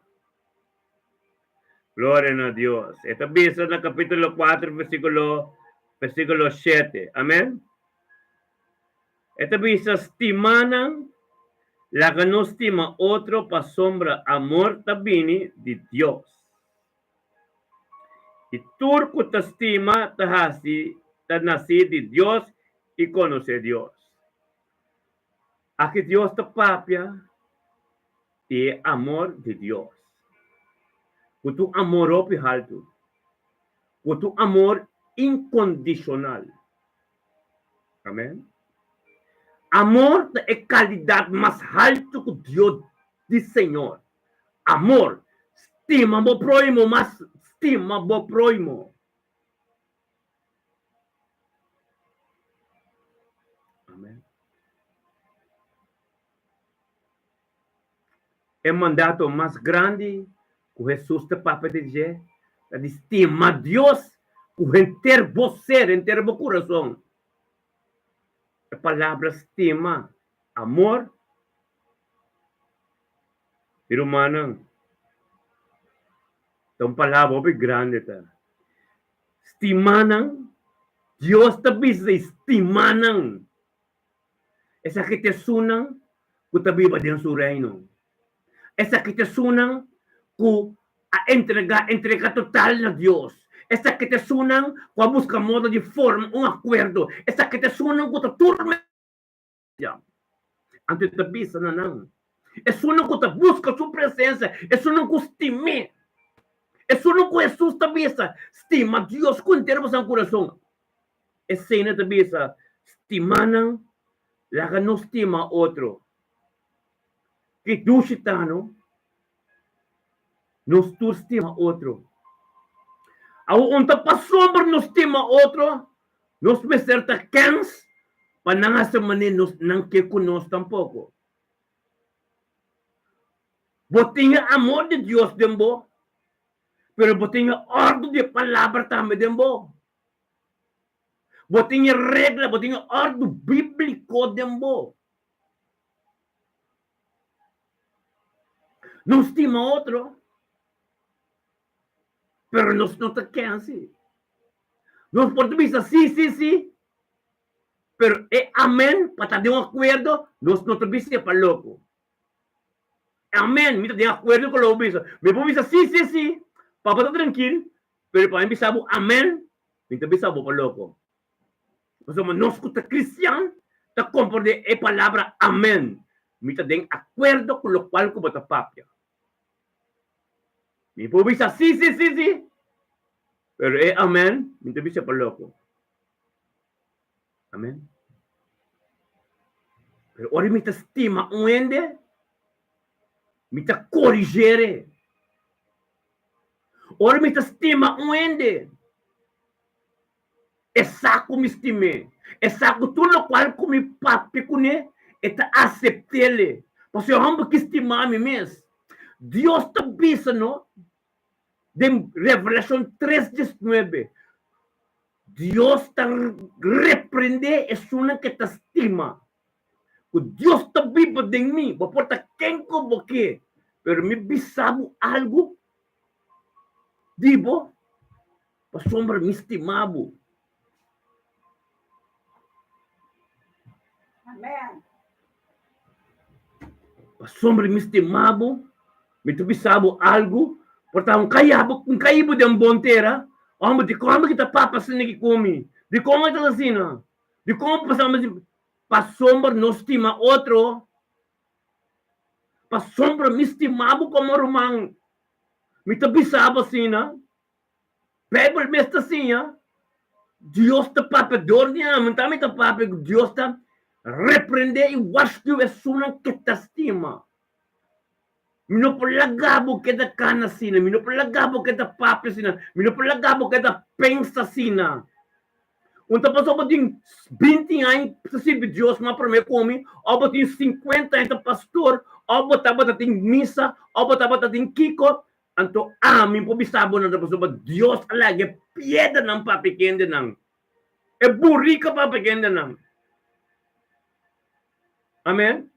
Gloria a Dios. Esta vez en el capítulo 4, versículo 7. Amén. Esta vez estiman la que no estima otro para sombra amor también de Dios. Y turco te estima, te nací de Dios y conoce a Dios. Aquí Dios te papia de amor de Dios. Con tu amor alto. Con tu amor incondicional. Amén. Amor es calidad más alta que Dios diseñó. Amor. Estima bo prójimo, más estima bo prójimo. Amén. El mandato más grande que Jesús te papa de dizer, é de estima a Deus com inteiro ser, inteiro o coração. A palavra estima, amor, ser humano. Então, palavra bem grande, tá? Estimanan, Deus te bisa estimanan. Essa que te sunan, que te viva dentro do reino. Essa que te sunan, que a entrega total a Deus. Essa que te sunan, que a busca modo de forma, um acordo. Essa que te sunan, que te turma. Antes te bisa, não. É sunan que te busca sua presença. É sunan que estime. É sunan que Jesus te bisa. Estima Deus com inteiro seu coração. É cena te bisa. Estimanan, la que não estima outro. Que tu chitano, nos tu estima outro. Aonde passou nos estima outro, nos me certa cans, para não essa maneira nos não que conosco tampouco. Botinha amor de Deus dembo, pero botinha ordem de palavra também dembo. Botinha regra, botinha ordem bíblico dembo. Não estima outro. Pero nós não te canse. Nós portugueses, sim. Pero é amém, para ter um acordo, nós não te viste para louco. Amém, me tem acordo com o bicho. Me vou dizer sim. Para estar tranquilo, pero para mim sabe amém, me te viste para louco. Mas nós que cristiano, te compreende a palavra amém. Me tem acordo com o qual como te papia. Me vou dizer sim. Pero é amém, me te viste para louco. Amém. Pero ora me te estima um ende, me te corrigere. Ora me te estima um ende. É saco me estime. É saco tudo o qual como papi cune, é te aceitar-lhe. Porque eu amo que estimar me mesmo. Deus te avisa, não? De Revelação 3:19. Deus te repreende é uma que te estima. O Deus te vive de mim. Não importa quem como que. Pero me bisabo algo. Dibo. Para sombra me estimabo. Amém. Para sombra me estimabo. Me tu bisabo algo. Portanto, um caibo de bonteira. Amo de como que tá papa assim que come. De como tá assim, de como passamos para sombra não estima outro. Para sombra me estimabo como romano. Me tu bisabo assim, Bible me está assim, Deus te papa dornia, mas também te papa Deus te repreender e wash tu é uma que te estima. Mino palagabo que da cana sina, mino palagabo que da papa sina, mino palagabo que da pensa sina. Unta passou por 20 anos, se Deus mas para me come, ou por 50 anos pastor, ou por tem missa, ou por tem kiko, anto amin po bisabo na passou por Deus alage pieda ng papikende nang. E burika papikende nang. Amen.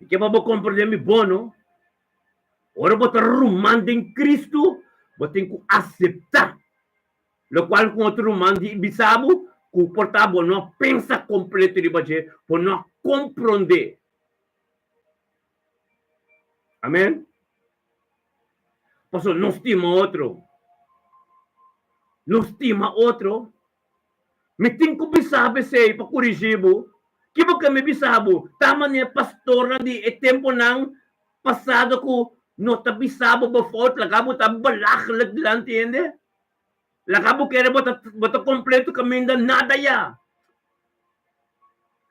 E que vamos compreender me bono. Ora botar rumando em Cristo, botem que aceitar. Lo qual com outro rumando bisabo, que o portável não pensa completo de baixo, por não compreender. Amém? Pastor, não estima outro. Não estima outro. Me tem que bisabo sei para corrigir. Que baka me bisabo, tama niya pastor na di tempo nang pasado ko no tabisabo ba fault lagabo tabalak lang tiende. Lagabo kere bota kompleto kaminda nada ya.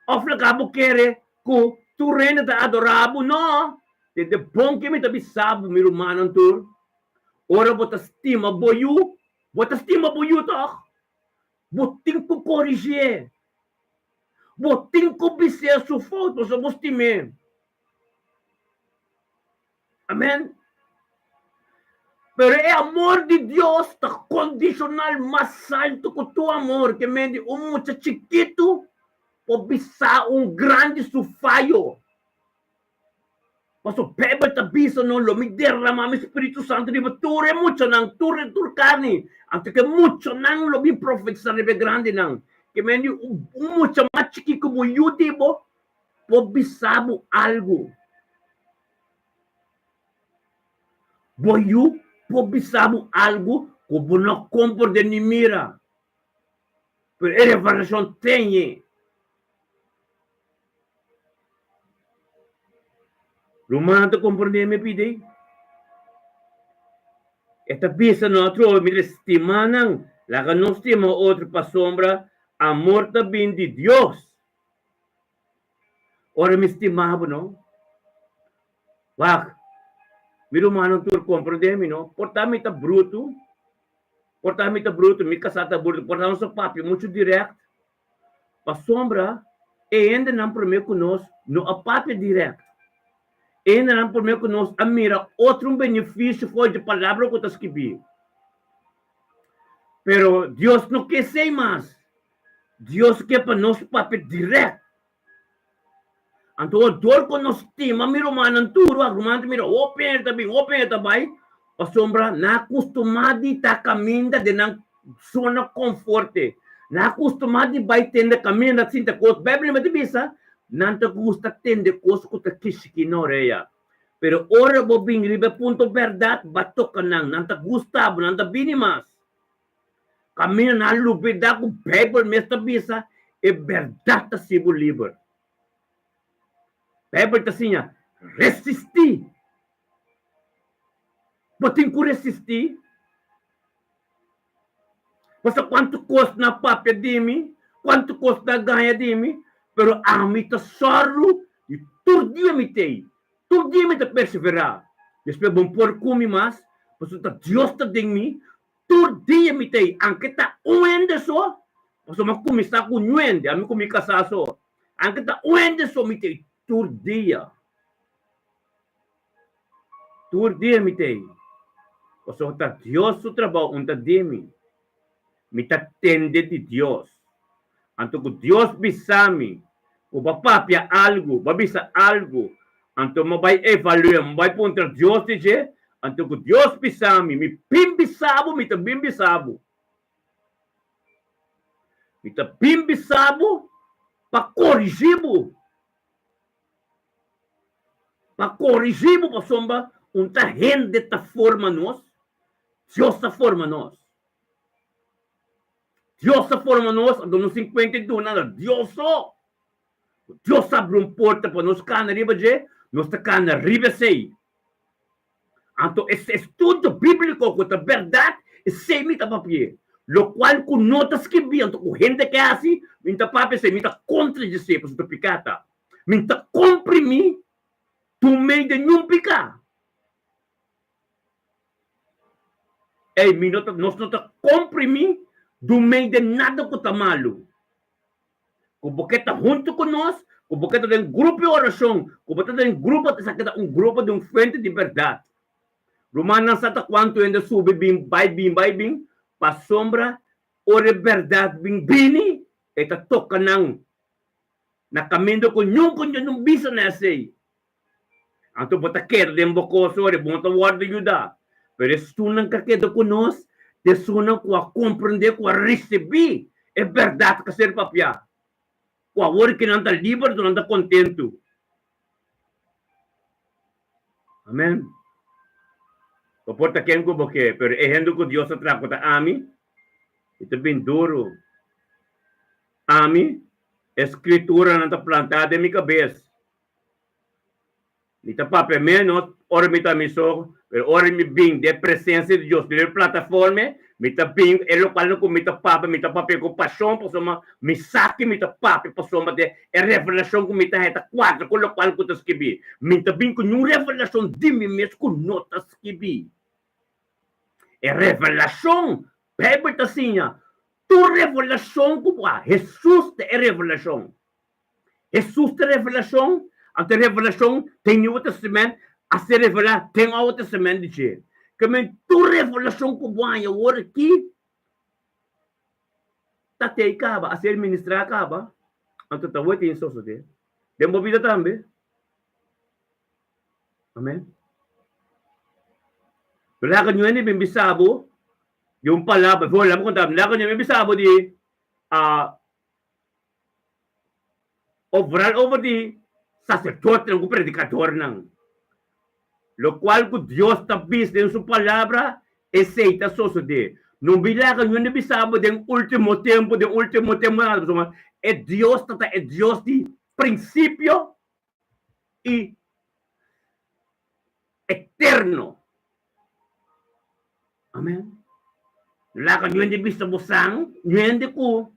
Of lagabo kere ko turena da adorabo no. De bom que me tabisabo mi rumanan tur. Ora bota stima boyu tok. Boting ko corrigir. Botim cobiçar sua foto, só mostime. Amém? Pero é amor de Deus, tá condicional mais alto que o teu amor, que mende muito chiquito, obisar grande sufaio. Mas o Bíblia tá bisa não, lo me derrama o Espírito Santo de ture muito nang, ture turcani, antes que muito nang lo me profetizar de grande nang. Que meni muito mais chiquito como YouTube, obisabo algo. Boyu, obisabo algo, como não compra de nimira. Pero a revelação tem. Romano te compreende me pide. Esta pieza não trouxe me estima nang, la que não estima outro para sombra. Amor também de Deus. Ora me estimava, não? Wak, mi rumano tur compreende, não? Portar-me tá bruto, me casata bruto, portar nosso papi muito direto. Para sombra, e ainda não promete conosco, não a papi direto. E ainda não promete conosco, a mira outro benefício foi de palavra que eu escrevi. Pero Deus não quer ser mais. Deus quer para nós papi direto. Anto dor ko nos tima miro manan turo agrumanto miro open tabay o sombra na acostumadi ta caminda de nang zona conforte na acostumadi bay tenda caminda sinta kos Bible ma bisa nanta gusta tende kos ko ta kishikinoreya pero ora bo bingribe punto verdad bato kanang nanta gusta nanta binimas camina na lubida ko Bible mesta bisa e verdad ta sibo liber Bible tasinha, resistir. Botin ko resistir. Basta quanto custa na papia dimi, quanto custa na ganha dimi, pero ami ta sorro e todo dia me tei. Todo dia me ta perseverar. Después bom por kumi mas, basta ta Dios ta ding mi, todo dia me tei. Anke ta uende so, basta makumi sa ko nuende, ami kumi kasaso. Anke ta uende so me tei. Todo dia me tem. O so ta Dios su trabalho unta demi. Me ta tende de Dios. Anto ko Dios bisami. O papapia algo, babisa algo. Anto mabay evaluar, mabay punta Dios dije. Anto ko Dios bisami. Me pimbisabo, me ta bimbisabo. Me ta bimbisabo pa corrigibo. Para corrigir para sombra, unta gente ta forma nós, Deus ta forma nós. Deus ta forma nós, no 52 nada, Deus só. Deus abre porta para nós cana riba je, nós ta cana riba sei. Então, esse estudo bíblico com a verdade, é sem ta papel. Lo qual com notas que vi, então, com gente que é assim, minta papel sei, minta contra de ser, para o picata. Minta comprimir, tu meio de não picar. Ei, nós não está comprimir do meio de nada que está malo. O porque está junto com nós, o porque está em grupo de oração, o porque está em grupo, grupo de frente de verdade. Romana sata quanto ainda sube bim, para sombra, ora verdade bim bini, e está tocando na caminho com não bisa nessa aí. Então, bota quer dem boko sore, bota word ajuda. Pero estunan ka quedo conosco, te sunan com a compreender, com a receber, é verdade que ser papia. Com a hora que não está livre, não está contento. Amém. O porta quem ko boke, pero é hendo ko Dios atrás ko ta ami, ito bem duro. Ami, escritura não está plantada em minha cabeça. Mita pape menos, ora mita miso, pero ora mi bing de presença de Deus, de plataforma, mita bing, é local no com mita pape com paixão, por soma, me saque mita pape, por soma de revelação com mita reta quatro, com o qual que tu escrevi. Mita bing com uma revelação de mim mesmo com notas escrevi. É revelação, Bíblia tá assim, tu revelação com Jesus é revelação. Jesus é revelação. Ante revelação tem Novo Testamento, a se revelar tem o Novo Testamento de que tu revelação que vai agora aqui tá te acaba a ser ministrar acaba ante tá vai ter isso de demo vida também. Amém. Wala ka nyo ni bimbisabo yung palabra wala mo kontam la ka nyo bimbisabo di overall over di sacerdote ng predicador ng lo cual que Dios está visto en su palabra aceita soso de no bilaga nyo ni bisabo den último tempo é Dios tata é Dios de princípio e eterno. Amém. Laga nyo ni bisabo sang nyo ko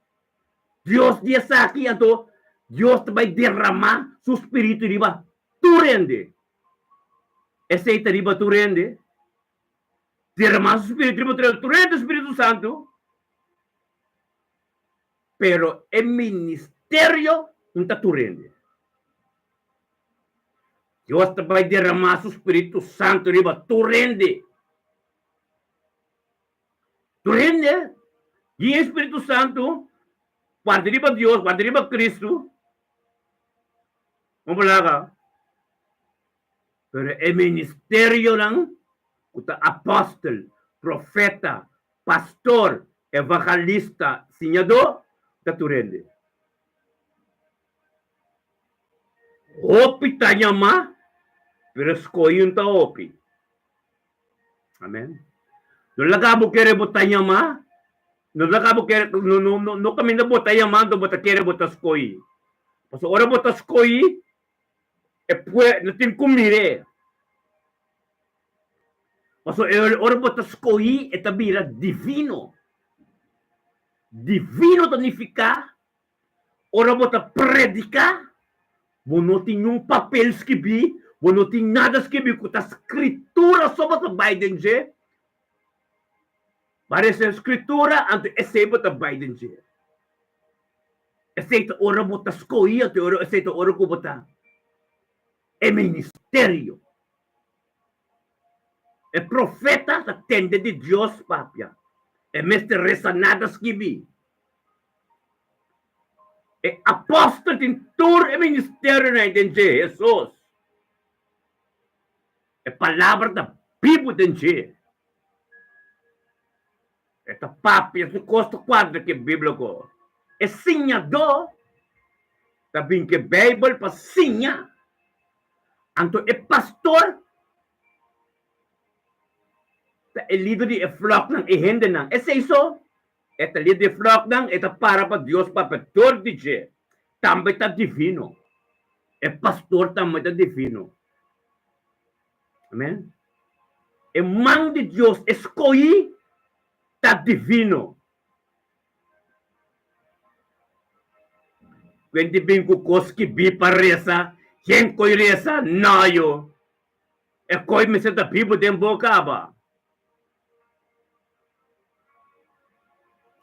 Dios dia saki ato Dios vai derramar su espírito riba. Tu rende. Aceita riba tu rende. Derramar su espírito riba tu rende Espírito Santo. Pero el ministerio não está tu rende. Dios vai derramar su Espírito Santo riba tu rende. Tu rende. E o Espírito Santo, quando riba Deus, quando riba Cristo, Mabalaga. Pero ministeryo ng kuta apostol, profeta, pastor, evangelista, sinyado, taturende. Opi tanya ma, pero skoyun ta opi. Amen. No lagabo kere botanya ma, no lagabo kere no kami na botanya ma, do bota kere botas skoy. Paso ora botas skoy, e pue natin kumire. Paso ora botas skoy etabira divino. Divino tonifica, ora bota predica, bonotin yung papel skibi, bonotin nada skibi kuta escritura sobre a Biden je. Parece a escritura ante esebo ta Biden je. Aceita ora bota skoy, ante ora aceita ora ko bota. É ministerio. É profeta sa tende de Dios papia. É mestre resa nada skibi. É apóstolo em tur e ministério na entende Jesus. É palavra da Bíblia entende. Esta papia se costa quadra que Bíblia ko. É sinhado. Tabing que Bible pa sinha. Anto é pastor. É líder de flock ng ihende ng. É isso. Esta líder de flock ng. Esta para pa Dios pa pastor DJ. Também tá divino. É pastor também tá divino. Amém? É mão de Deus escolhi tá divino. Quando bem ko koski bi paresa, quem coi resa nayo. É coi me se da Bíblia dem boca ba.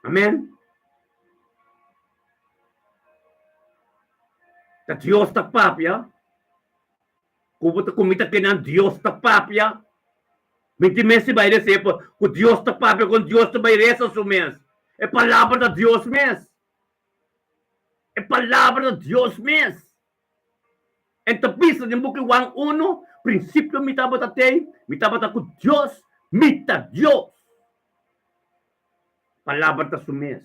Amém? Ta Dios ta papia. Kubuta kumita kenan Dios ta papia. Minti mesi bayre sepo, ku Dios ta papia, com Dios ta bayre sa sumens. É palavra da Dios mes. É palavra de Deus mes. Então, pisa de buki wang uno, princípio mitaba com Deus, mita Deus. Palavra da sumes.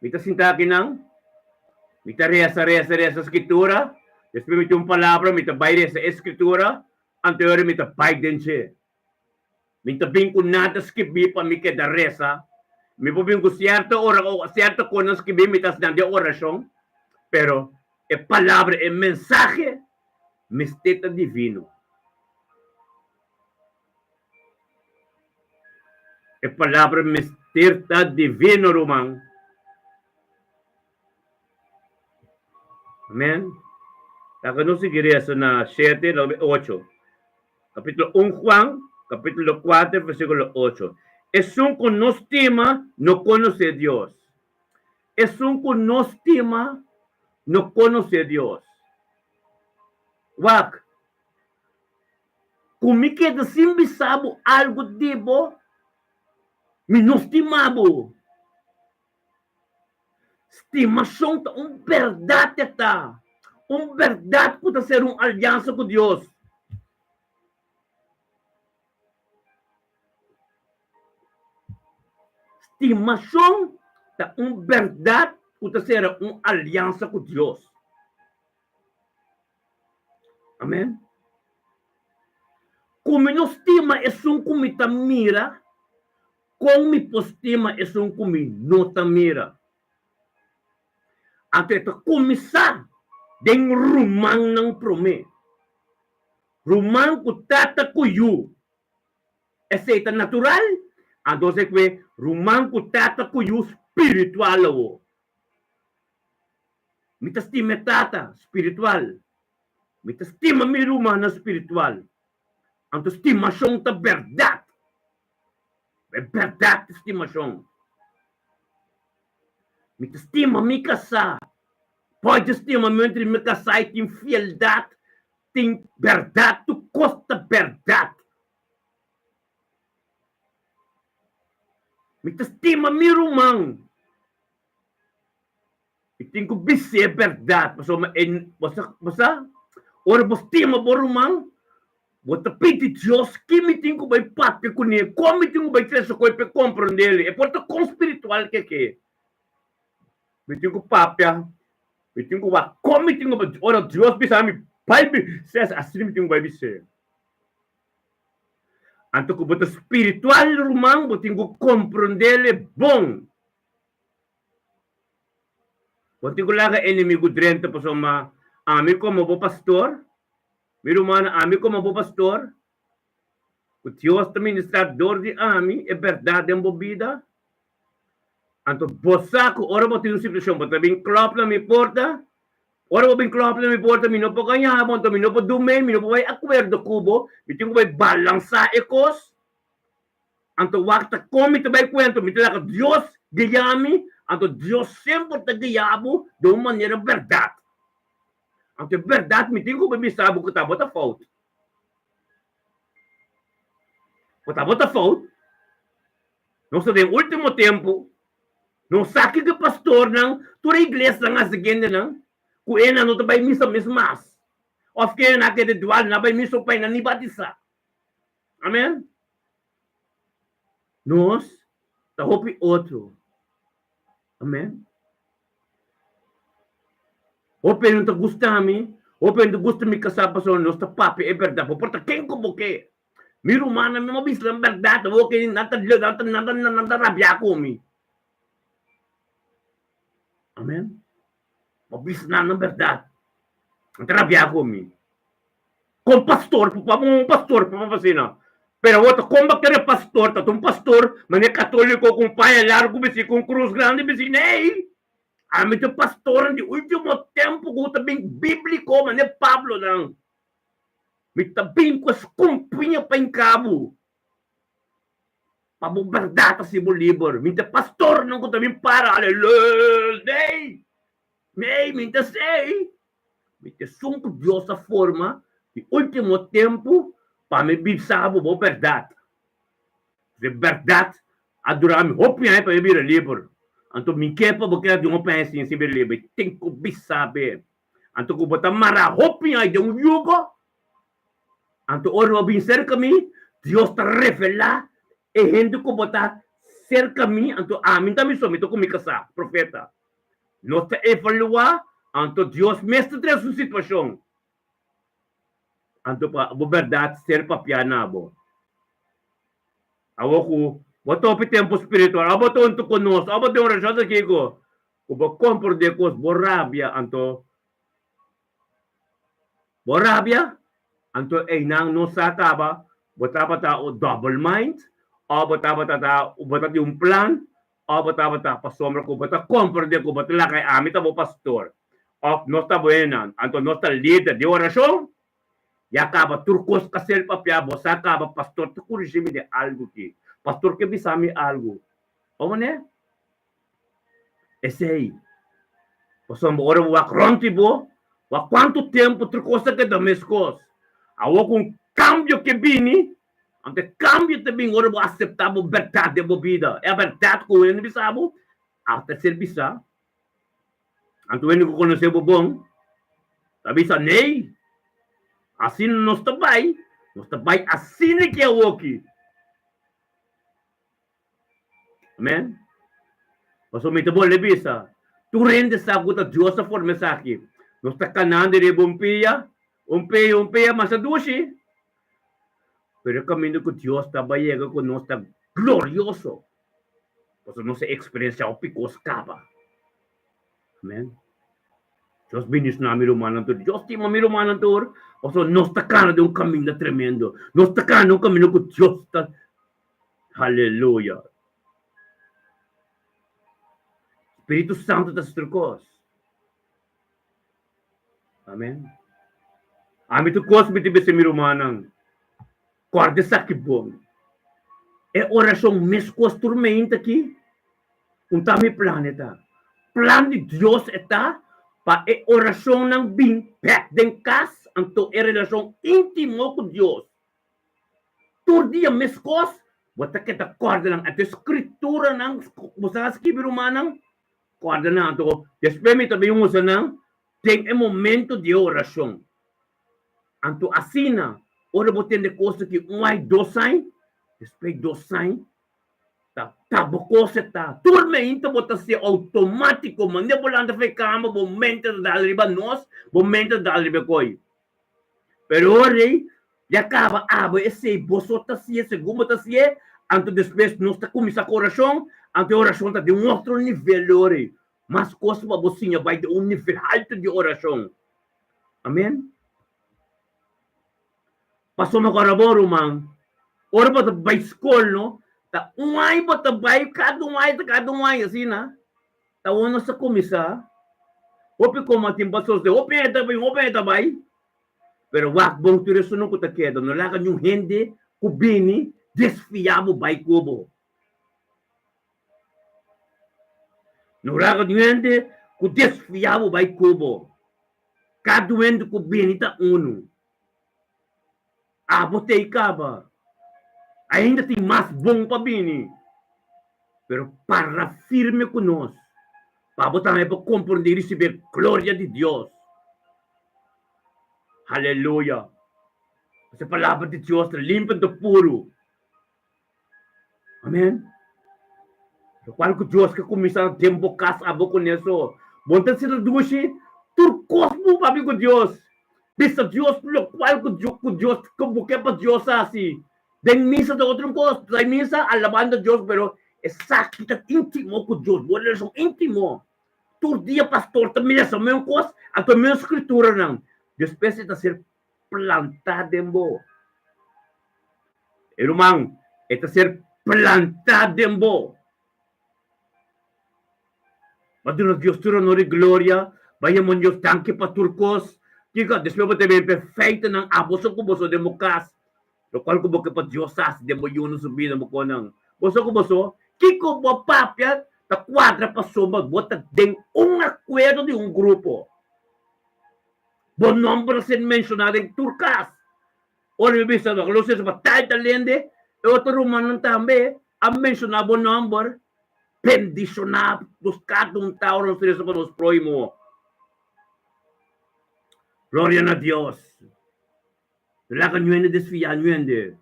Mita sintaki nang, mita resa escritura, después mita palavra, mita bayre sa escritura, anterior mita Biden siya. Mita bingko nada skibi pa mi da resa, mi po bingko cierto con skibi mitas na de oración, pero é palavra, é mensaje, misteta divino. É palavra misteta divino, Romang. Amen. Taka no sigiri eso na 7, 8. Capítulo 1 Juan, capítulo 4, versículo 8. Es un que no estima, no conoce a Dios. Es un que no estima, no conoce a Dios. Wak. Kung mi queda sin bisabo algo dibo, mi no estimabo. Estimação tá verdade tá. Verdade pode ser uma aliança com Deus. Estimação tá verdade pode ser uma aliança com Deus. Amém? Como não estima é um como tá mira, como me postima é um como não tá mira. Até começar den rumang ng prome. Rumang ko tata kuyu. Essa natural. Ando se que rumang ko tata kuyu spiritual o. Mitastima tata spiritual. Mitastima mi rumana spiritual. Anto estimação ta verdade. É verdade estimação. Me estima me casar. Pode estima me entre me casar e tem fieldade, tem verdade, tu custa verdade. Me estima me rumang. E Tenho bise é verdade. Basta, ora você ma borumang, bota piti Deus, que me tenho vai papi com ele, como me tenho vai ter essa coisa para compreender ele. É porta com espiritual que é. Me tenho papia, me tenho vai, como me tenho vai, ora Deus bisa me, pai, se assim me tenho vai bise. Anto ko bota espiritual rumang, bota tenho compreender ele bom. Bota ko laga inimigo drento pa soma, ami como bo pastor, meu irmão, ami como bo pastor, o Deus administrador de ami, é verdade em bobida. Anto bosaco, ora bo tenho situação, bota bem klop na minha porta, ora bo bem klop na minha porta, mi no po ganhamos, mi no po dume, mi no po vai acordo kubo, mi tenho vai balançar ecos. Anto wakta komi te vai kwento, mi tela Deus guiame, anto Deus sempre te guiabo de uma maneira verdade. Anto verdade, me tenho que pensar que tá bota falta. Bota falta. Não sei, no último tempo, não sabe que pastor não, toda a igreja não seguinte não, que ele não vai missa mesmo mais. Ou que ele não quer dual, não vai missa para não batizar. Amém? Nós, tá roupa outro. Amém? O não te gusta a mim, o não gusta me casar para nós tá papi, é verdade. Porta quem como que? Miro mana me mabis lang verdade, o que nada rabia comi. Amém? Mabis na verdade. Nada rabia comi. Com pastor, pastor, papasina. Pero outro, como que é pastor? Tá um pastor, mas é católico com pai largo, com cruz grande, ei. Ami to pastor di último tempo ko tabing bíblico man é Pablo lang. May tabing ko kumpinha pa em cabo. Pabobardata si Bolívar. Minta pastor não ko tabing para. Aleluia. Nei, minta sei. Minta sungko Dios sa forma di último tempo pa me bisabo bo verdade. De verdade adorami hopia pa me bira livro. Anto mingkepa bukya di mo pensin si Berlibe, tem ko bisabe. Anto ko bota marahopi ay di yugo. Anto oro bin cerca mi, Dios te revela, e hindi ko bota cerca mi, anto amin tami somito ko mikasa, profeta. No te evalua, anto Dios mestre de su situação. Anto pa, bo verdade, ser papiana bo. Awo ko, boto pi tempo spiritual, abo to unto konos, abo to oração aqui ko. Kuba kompor de kos borabia anto. Borabia anto ay nang no sakaba, botaba ta o double mind, o botaba ta bota yung plan, o botaba ta pasombra ko bota kompor de ko bota la kay ami ta bo pastor. O no está buena, anto no está líder de oração. Ya acaba turcos kasel papiabo, sakaba pastor tu corrigime de algo que pastor que bisami algo. O né? Esse aí. Posso ora wak rontibo, wa quanto tempo trucosa que damescos. Awo com cambio que bini, ante cambio também ora bo aceitável verdade de bobida. É a verdade que ele bisabo, até ser bisa. Anto ele conheceu o bom. Sabisa nei. Assim nós também assim que é o aqui. Amen? Paso may tabo lebisa. Tu rende sa guta Dios sa forma sa aqui. Nós está canando de bumpia, umpia, mas a dushi. Pero caminho que Dios está bayega com nós está glorioso. Paso não se experiência o picos capa. Amen? Dios binis na mirumanan to. Dios ti mamirumanan to. Paso nós está canando de caminho tremendo. Nós está canando um caminho que Dios está. Hallelujah. Espírito Santo das trocos. Amen. Ami tu kos biti bese mirumanang. Guarda sa kibong. É oração mescos tormenta aqui. Um tami planeta. Plan de Deus está para é oração ng bing pek den kas anto é relação íntimo com Deus. Todo dia mescos bota kita guarda lang at escritura ng busa sa kibirumanang coordenado. Después também usa não, tem um momento de oração. Então, assim, ora botem de coisa que ai dois sai, depois dois sai, tá bocosa tá. Turma então bota ser automático, manipulando a cama, momento da riba nós, momento da riba coi. Pero ora, já acaba, esse bosota se segundo tá se, então depois nós tá começar a oração, então a oração tá de outro nível, ora. Mas coisa para você vai de nível alto de oração. Amém? Passou na caraboro, man. Ora ba ba school, no? Ta umay ba ta bay cada umay assim, na? Ta uno sa komisa. Opi ko matin basos de opi eta bay. Pero wak bong turesuno ko ta kedo, no lakan yung hindi kubini desfiamo bay kubo. No lakan yung hindi ku desfiamo bay kubo. Cada hindi kubini ta uno. Botei caba. Ainda tem mais bom para bini. Pero para firme conosco. Para botar para compreender e receber glória de Deus. Aleluia. Essa palavra de Deus é limpa e puro. Amém? Quando Deus que começa a tembocar a boca nisso, bonta se reduzir, turcos mo papi com Deus. Bisa Deus pelo qual com Deus como que para Deus assim. Den misa de outra coisa, da misa alabando a Deus, pero exacto íntimo com Deus, boa relação íntimo. Todo dia pastor também é a mesma coisa, a mesma escritura não. Depois de ser plantado em bo. Irmão, é ser plantado em bo. Mas Deus te honra e glória, vai a Deus tanque para turcos, que depois também perfeito não abuso com você de mocas. Lo qual ko ba pa Dios as de mo yun subida mo ko nang boso ko boso kiko mo papia ta quadra passou bota den acordo de grupo. Bom nome sem mencionar em turcas. Olha me bisa do los ba tal talende e outro romano também a mencionar bom nome bendicionar dos cada tauro nos três nos proimo. Glória a Deus. Lakan nyo desfiar nyo.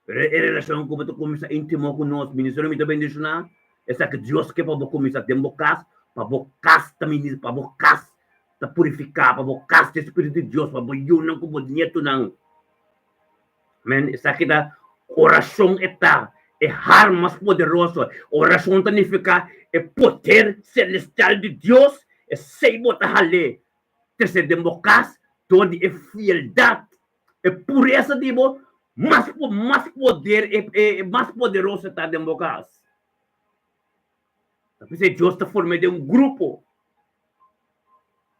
Pero en relación con tu comisa íntimo con nos, ministro mi también dice na, esa que Dios que para comisa tem bocas, para bocas também para bocas, para purificar, para bocas de Espírito de Deus, para boyunan como nieto nang. Men, esa que da oração eta, armas poderoso, oração significa poder celestial de Deus, sei botar hale, terceiro democas, toda a fieldade, a pureza de Deus, mais poder, mais poderoso está dentro do caso. Deus está formando grupo.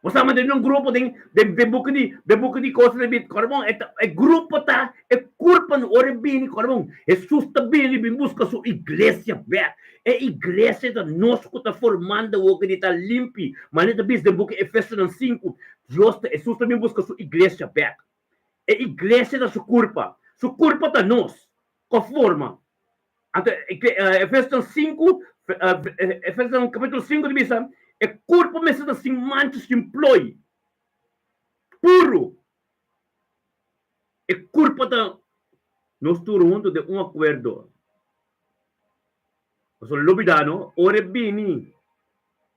Você está mandando grupo de boca de coisas de bit, corbão, é grupo tá, é culpa no ore bem, corbão, é susta bem, bem busca sua igreja, é igreja da nós que está formando o que está limpo, mas não está de boca Efésios 5, Deus é susta bem busca sua igreja, é igreja da sua culpa tá nós, conforma. Então, Efésios 5, Efésios capítulo 5 de missa, é corpo mesmo assim, mantos de employ. Puro. É corpo da... Nós estamos de acordo. Mas o lobidano, ore bini.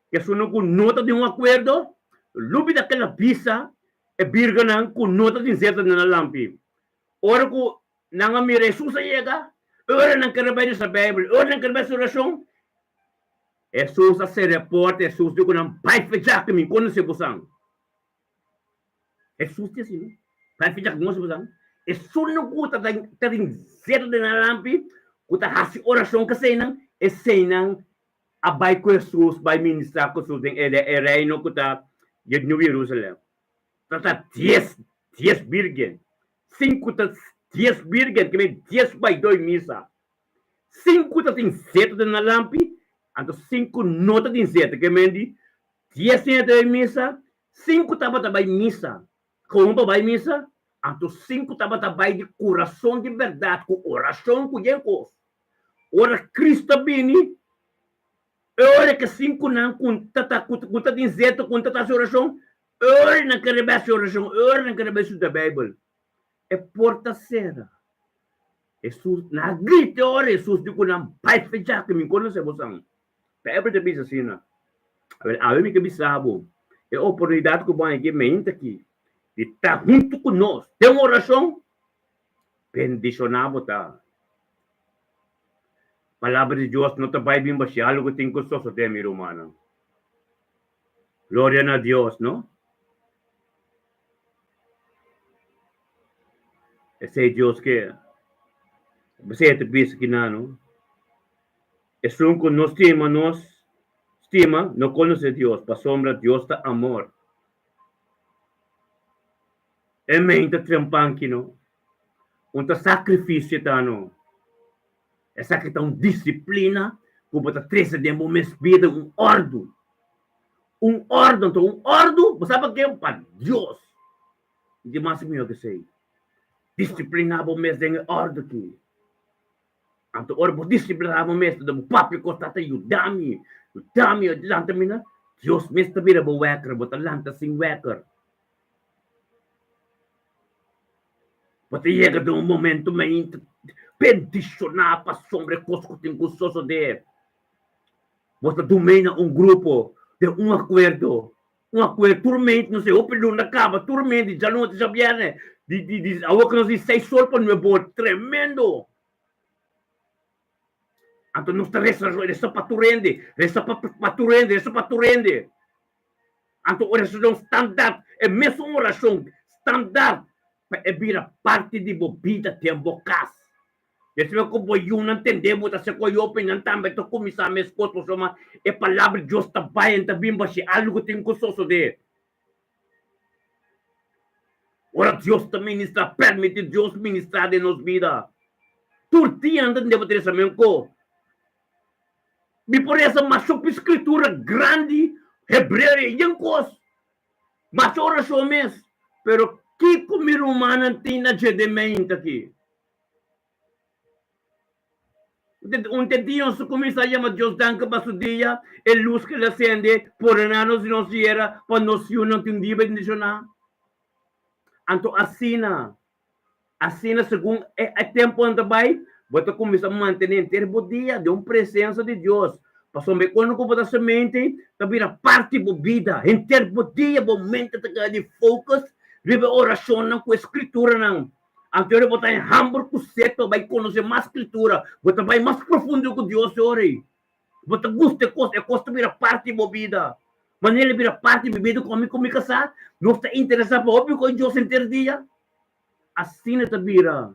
Que sono com nota de acordo, lobida aquela pisa, é birganan com nota de certa na lampi. Ora ko nang amire Jesus ayega, ora nang karabay sa Bible, ora nang karabay sa oração. Jesus a se reporta, Jesus digo não pai fechar que me conhece você. Jesus disse assim, pai fechar que me conhece você. É só não cuta tá em zero de na lampi, cuta hasi oração que senang, é senang abay ko Jesus by ministrar ko so ding reino kuta yun New Jerusalem. Tata 10 birgen. 5 tá 10 birgen, que me 10 by 2 misa. 5 tá tem 7 de na lampi. Então, 5 notas de incerto, que mendi 10 de missa, 5 tava também missa. Como vai missa? Então, 5 tava também de coração de verdade, com oração com Deus. Ora, Cristo bini, Ora que cinco não, com tata inseto, com tata oração, ora não quer essa oração, ora não quer essa da Bíblia. É porta cera. Jesus, na grita ora, Jesus, digo, não, pai, fecha que me conhece você. Bíblia de bisa assim, né? A mim que bisabo, é a oportunidade que eu vou aqui, mente aqui, de estar junto conosco. Tem uma oração, bendicionamos, tá? Palavra de Deus não está vai bem baixo, algo que tem que só ter meu humano. Glória a Deus, não? Esse é Deus que você é pensa que não? É só que nós estima, não conhece Deus, para sombra Deus está amor. É mente trampanque, não? Um sacrifício tá não? Essa que tá disciplina, como tá três de momentos vida um ordem. Um ordem, você sabe o que é para Deus. De mais meu que sei. Disciplinar mês de ordem aqui. Anto ora disciplinar mês do papi costata yudami adianta mina. Deus mês ta bira bo weker, bo talanta sing weker. Pati chega de momento mais peticionar para sombra coisa que tem que só de. Você domina grupo de acordo. Turmente, não sei, o período acaba, turmente, já não já viene. A outra nos diz 6 sol para meu bom, tremendo. Então não está resta para turende, resta para turende. Então oração standard, é mesmo uma oração standard, para vira parte de bobida tem bocas. Esse meu como eu não entendemos, tá se coi opinião também, tô começar a me escutar, soma, é palavra de Deus tá bem, tá bem baixo, algo tem que só de. Ora Deus também ministra, permite Deus ministrar em nossa vida. Turtia não deve ter essa menco. Me por essa macho escritura grande, hebreia e yankos. Mas ora só mesmo, pero que comer humana tem na gedimento aqui? Un dia se começa a chamar Deus danca para o dia, a luz que ele acende, por anos e não se era, para nós não tem dia para indicionar. Então, assim, segundo é tempo onde vai, você começa a manter ter o dia de uma presença de Deus. Passou me quando com a semente, também a parte da vida, em ter o dia, momento de focus, de oração não com a escritura não. Então, eu vou estar em Hamburgo, você vai conhecer mais escritura, você vai mais profundo com Deus, ore. Você gosta de coisa, vira parte da vida. Mas ele vira parte da vida como casar, não está interessado para ouvir com Deus em ter dia. Assim é vira.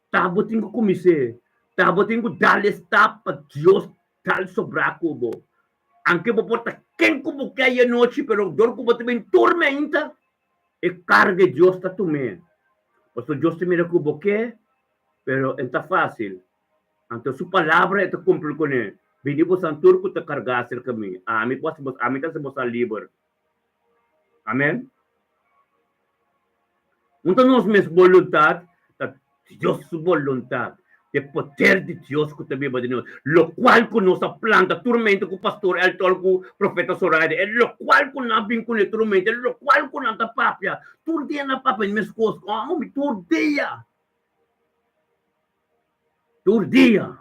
Tá botando comece, tá botando dar stop para Deus tal sobrar cubo. Anche po porta quem como que é noite, pero dor como também tormenta, e carga de Deus está tomando. Porque Deus te mira cubo que, pero está fácil. Então sua palavra é te cumprir com ele. Venimos a turco te cargar cerca de mim. A mim está se mostrar livre. Amém? Então nós mesmos vontade, Deus sua vontade. O poder de Deus que também vai nós, lo qual que nossa planta, tormenta com o pastor Elton, com o profeta Soraya, lo qual que não vem com o tormenta, lo qual que não está papia, todo dia na papia, minhas coisas, todo dia,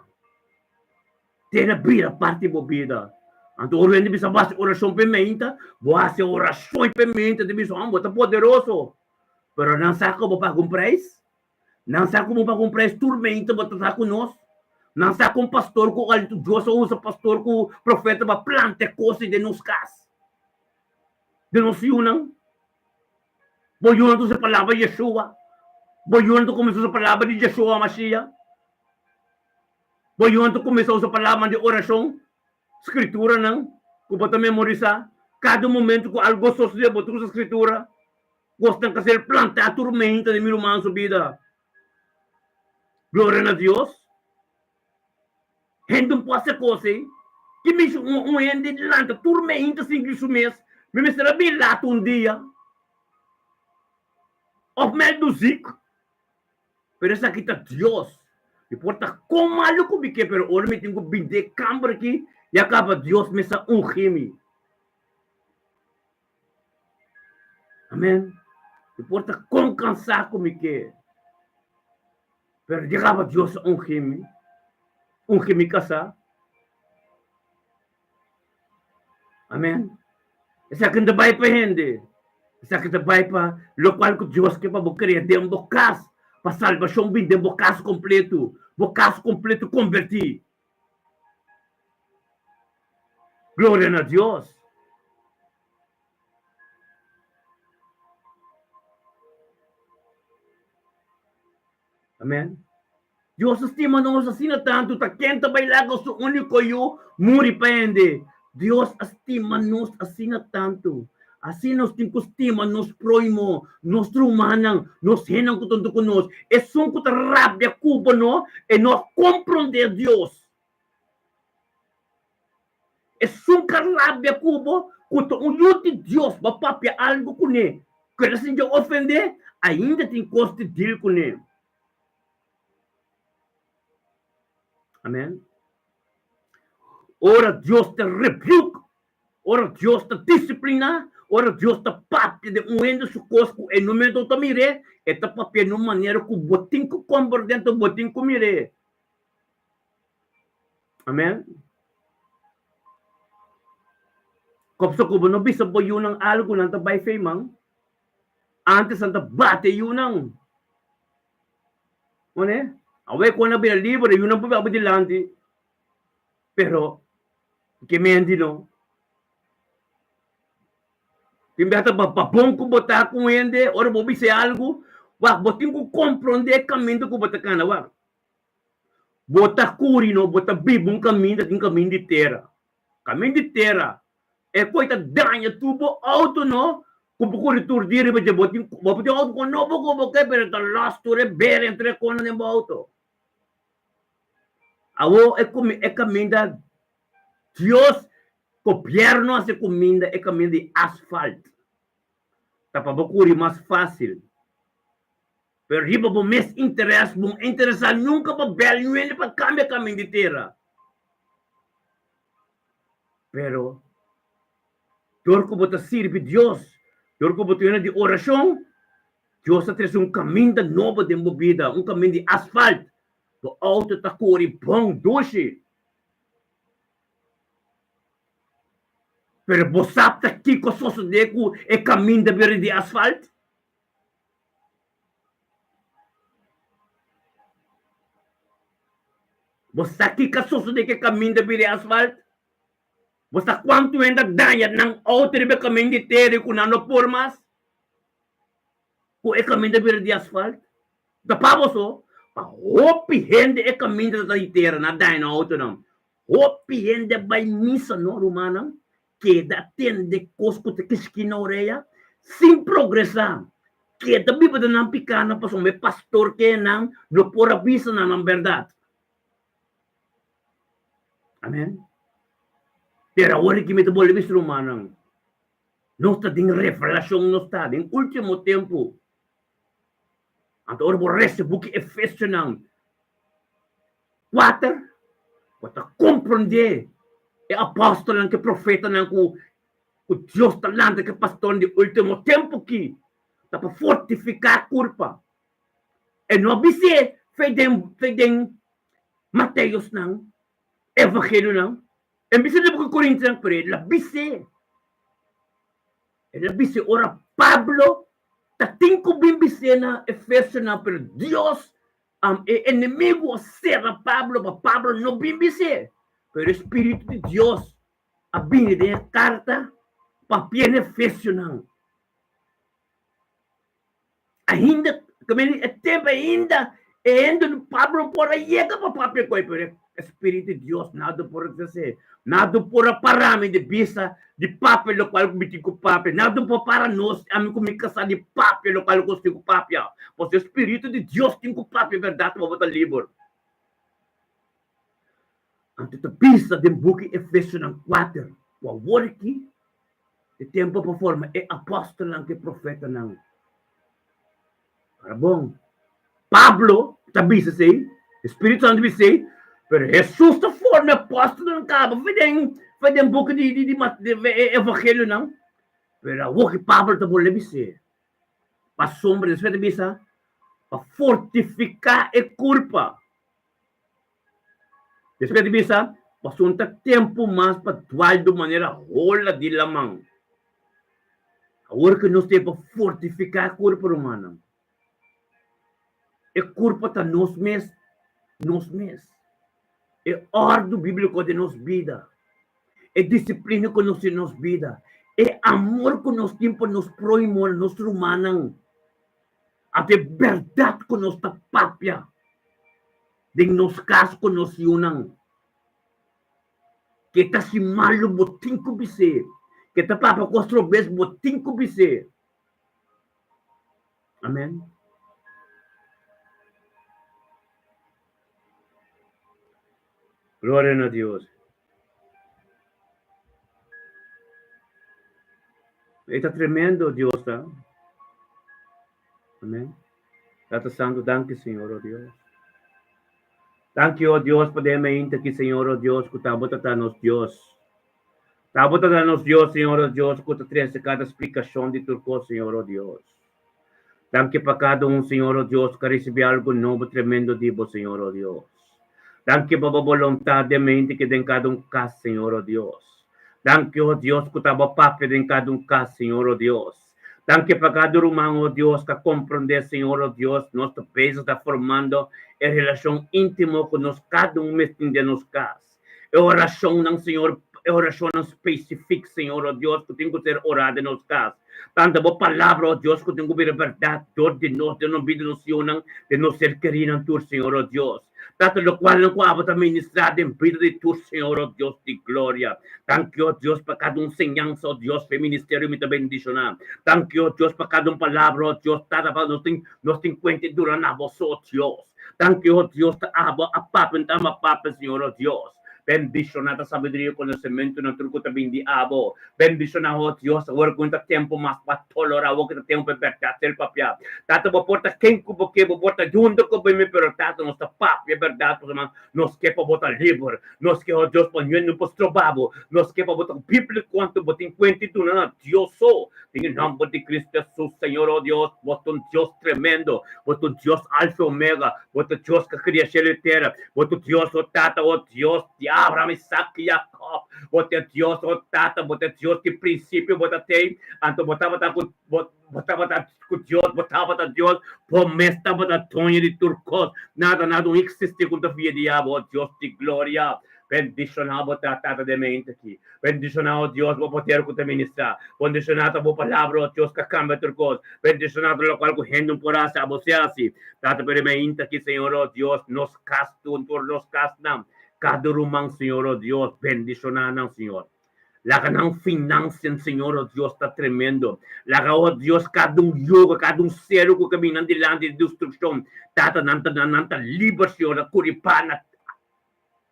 tem a vida, parte da vida. Então, o reino bisa base oração pimenta, base oração pimenta, de bisa, é poderoso, pero não sabe como pagar um preço. Não sabe como pagar um preço, tormenta, para estar conosco. Não sabe como pastor, com o Deus usa pastor, com o profeta, para plantar coisas de nos casas. De nos unam. Boiando a palavra de Yeshua. Boiando começou a palavra de Yeshua Mashiach. Boiando começou a palavra de oração. Escritura, não. Que para memorizar. Cada momento com algo social, botar a escritura. Gostam de ser plantar a tormenta de mil humanos vida. Glória a Deus. Gente não pode ser coisa, que me gente de lanta, tormenta sem isso mesmo. Me será bem lá um dia. Of meio do zico. Pero essa aqui está Deus. Importa quão maluco me que, pero ora me tenho binde câmara aqui e acaba Deus me sa ungir. Amém? Importa quão cansado me que, pero acaba Deus ungir me casa. Amém? Essa que não vai para rende. Essa que não vai para lo qual que Deus que para criar dentro do caso, para salvação bem dentro do caso completo convertir. Glória a Deus. Amém? Deus estima nós assim tanto, tá quem também lá com o único eu muri pende. Deus estima nós assim tanto. Assim nós temos que estima nos próximo, nos humanos, nos henang que tanto conosco. É só que rabia cuba no, e nós compreender Deus. É só que rabia cuba, quando o de Deus vai papia algo com ele. Quando assim de ofender, ainda tem custo de com ele. Amém? Ora Deus te rebuke, ora Deus te disciplina, ora Deus te papi de ende su cosco e no momento te mire, e te papi no maneira que botin que compra dentro botin que mire. Amém? Kopso ko no bisa po yun ang algo nang tabay femang, antes ang tabate yun ang. One? Awe ko na binalibre, yun ang pababadilante. Pero, que mendino. Timbata papapong ko bota ko ende, ora bobi se algo, wak botin ko compreender caminho ko bota kana wak. Bota curino, bota bibong caminho din caminho de terra. Caminho de terra. E coita danha tubo auto no, kumpukuri turdiri ba botin botin auto ko no ko boke pero ta last tour ber entre kona nem auto. Awo e caminho Deus gobierno hace comida é caminho de asfalto. Tá para procure mais fácil. Pero riba bom mais interesse, bom interessar nunca para belo nem para cambiar caminho de terra. Pero dor que bota sirve Deus, dor que bota de oração, Deus traz caminho novo de vida, caminho de asfalto. O auto tá cori bom doce. Pero você sabe que o sosso deco é caminho de beira de asfalto? Você sabe que o sosso deco é caminho de beira de asfalto? Você sabe quanto ainda danha ng outro de caminho de terra com não por mais? Com é caminho de beira de asfalto? Da para você, para hopi gente é caminho de terra, na danha na outro não. Hopi gente vai missa no romana. Que da tende cosco te esquina orelha sem progressar. Que da biba da não picana para o meu pastor que não por avisa na verdade. Amém? Pero agora que me te boleh visto romano. Não está em revelação, não está em último tempo. Então ora por resto buki Efésio não. 4 para compreender é apóstolo não que profeta não que Deus talante que pastor de último tempo que tá para fortificar a culpa. E não abise fedem Mateus não, Evangelho não. E bise de buku Coríntios por ele, abise. Ele abise ora Pablo tá tinco bem bise na Efésio não, pero Deus é inimigo será Pablo, para Pablo não bem bise. Pero o Espírito de Deus a vir de carta para benefício não. Ainda, como é tempo ainda no Pablo por aí chega para papel coi, pero o Espírito de Deus nada por dizer, nada por parame de bisa de papel lo qual me tico papel, nada por para nós, a mim como casar de papel lo qual eu tico papel. Porque o Espírito de Deus tem com papel verdade para botar livro. Antes de pista de book Efésio 4, o work de tempo para forma é apóstolo que profeta não. Para bom, Pablo, tá bisa sei, Espírito Santo me sei, pero Jesus da forma apóstolo ng cabo, foi den book de evangelho não, pero a que Pablo tá boleh bisa, pa sombra, espírito bisa, pa fortificar e culpa. Espírito bisa, pa sunta tempo mais pa dual de maneira rola de lamang. Agora que nós temos para fortificar a culpa humana. E culpa está nos mes. É ordem bíblico de nos vida. É disciplina que nos vida. É amor que nós temos para nos proimor, nos humanos. Até verdade que nos está papia. De nos casos que nos unam. Que está se malo botim que bise. Que está papa costro bes botim que bise. Amém? Glória a Deus. Está tremendo, Deus, tá? Amém? Está santo, danke, Senhor, oh Deus. Danke, oh Deus, podemos que, Senhor, oh Deus, que tabot nos Deus. Tabot nos Deus, Senhor, oh Deus, que traz cada explicação de turco, Senhor, oh Deus. Danke para cada Senhor, oh Deus, que recebe algo novo, tremendo de você, Senhor, oh Deus. Danke para a vontade de mente que tem cada caso, Senhor, oh Deus. Danke, oh Deus, que estava papo em cada caso, Senhor, oh Deus. Danke para cada humano, oh Deus, que compreende, Senhor, oh Deus, nosso peso está formando em relação íntima com nós, cada tem de nos casos. É oração, não, Senhor, é oração específica, Senhor, oh Deus, que tem que ser orada nos casos. Tanto boa palavra, oh Deus, que tem que ver a verdade, de nós, de não vida nos unam, de não ser querido, tu, Senhor, oh Deus. Tanto lo qual não coava também ministrado em vida de tu, Senhor, oh Deus de glória. Thank you, oh Deus, para cada enseñanza, oh Deus, para o ministério me bendicionar. Thank you, oh Deus, para cada palavra, oh Deus, cada vez nos tem cuenta durante a vos, oh Deus. Thank you, oh Deus, a papa, Senhor, oh Deus. Bendicionada sabedoria e conhecimento na truco também de abo. Bendicionado, oh Deus, agora quanto tempo mais para tolerar o que tempo para perder papel. Tato bo porta quem que bo porta junto com bem me perguntar nos papel, é verdade, mas nós que para botar livre, nós que oh Deus põe no posto babo, nós que para botar Bíblia quanto botar cuenta tu não, Deus sou. Em nome de Cristo Jesus, Senhor, oh Deus, botar Deus tremendo, botar Deus alfa e omega, botar Deus que cria céu e terra, botar Deus oh Tata, oh Deus, Abraham, Isaac, Jacob, botar Deus, oh Tata, botar Deus que princípio, botar tem, anto botava com Deus, botava Deus, promessa, botar tonha de turcos, nada não existe com a via diabo, Deus de glória. Bendicionado tratado de mente aqui. Bendicionado Deus, vou poder que te ministrar. Bendicionado a palavra, Deus, que cambia turcos. Bendicionado o qual que rende por asa, você assim. Trata para mente aqui, Senhor, Deus, nos castos, nos castam. Cada rumang, Senhor, Deus, bendicionado, Senhor. Laga não financiam, Senhor, oh Deus, está tremendo. Laga, oh Deus, cada yoga, cada ser que caminha diante de destruição. Tata, nanta, livre, Senhor, a curipana.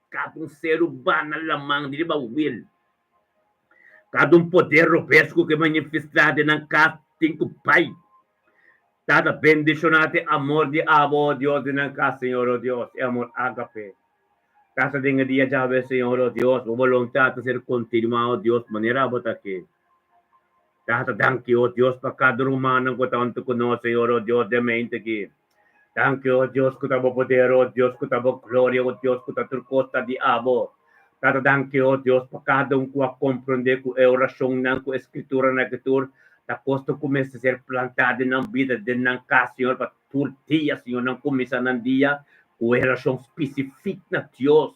Cada ser humano lamang, di ba, will. Cada poder robesco que manifestado ng casting ko pai. Tata, bendicionate amor de abo, Deus, ng ka, Senhor, oh Deus, e amor agape. Casa de dia Jave, Senhor, oh Deus, o voluntad de ser continuado, Deus, manera bota aqui. Tata, thank you, oh Deus, para cada humano que tanto conosco, Senhor, oh Deus, de mente aqui. Thank you, oh Deus, que tabo poder, oh Deus, que tabo glória, oh Deus, que tabo costa de abo. Tata, thank you, oh Deus, para cada que a compreender que a oração não, que a escritura na escritura, da costa começa a ser plantada na vida de não cá, Senhor, para todo dia, Senhor, não começa na dia, com a oração específica na Deus.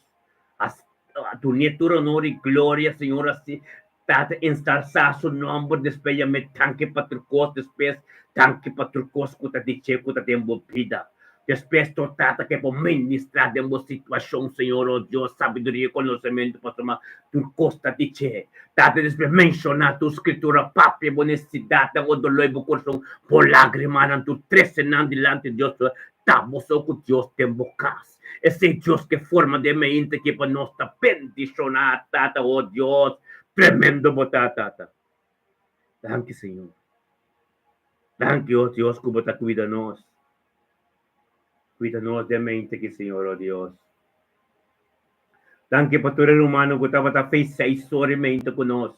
A tu netura honor e glória, Senhor, assim, tata instalar seu nome, despeja me tanque para turcos, despeja tanque para turcos, que tá de cheio, que tá tempo vida. Despeja tata que para ministrar de uma situação, Senhor, oh Deus, sabedoria e conhecimento para tomar turcos, tá de cheio. Tata despeja mencionar tu escritura, papi, bonestidade, o dolor e coração, por lágrima, não tu trece, não delante de Deus, estamos com Deus tem bocas. Esse Deus que forma de mente que para nós está bendicionado, tata, oh Deus, tremendo botar, tata. Thank you, Senhor. Thank you, oh Deus, que botar cuida nós. Cuídanos de mente que Señor, oh Dios. Danke pa ture rumano ko tapata face sa isori mente ko nos.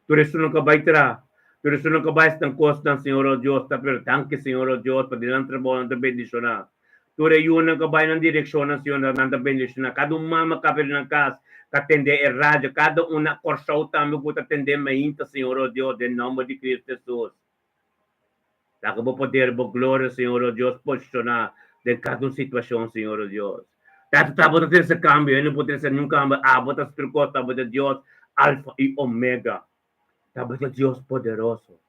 Ture sunong kabaitra. Ture sunong kabayas ng kos ng Señor, oh Dios. Tapos danke Señor, oh Dios. Padilang trabaho ng bendisyon na. Ture yun ang kabay ng direksyon ng Señor ng bendisyon na. Kada umama kapil ng kas. Katende e radyo. Cada una korsaw tamo ko tatende mainta Señor, oh Dios. En nombre de Cristo Jesus. Daka po poder po gloria Señor, oh Dios. Posiciona de cada situación Señor, oh Dios. Tatapos natin sa cambio, ano po sa nung cambio, abot ang strukot, tabot ng Diyos, Alpha y Omega, tabot ng Diyos poderoso.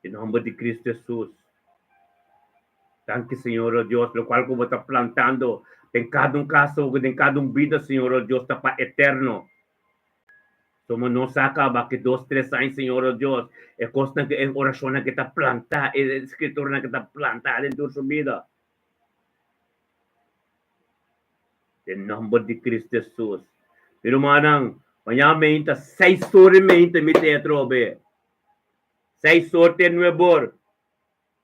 En nombre de Cristo Jesús. Thank you, Señor, oh Dios, lo cual como está plantando en cada caso, en cada vida, Señor, oh Dios, está para eterno. Somos no saca, va que 2, 3 años, Señor, oh Dios, es cosa que es oración que está plantada, es escritura que está plantada en tu vida. En nombre de Cristo Jesús. Pero manang, mayamenta, 6 horas mente mi teatro be. 6 horas de nuevo.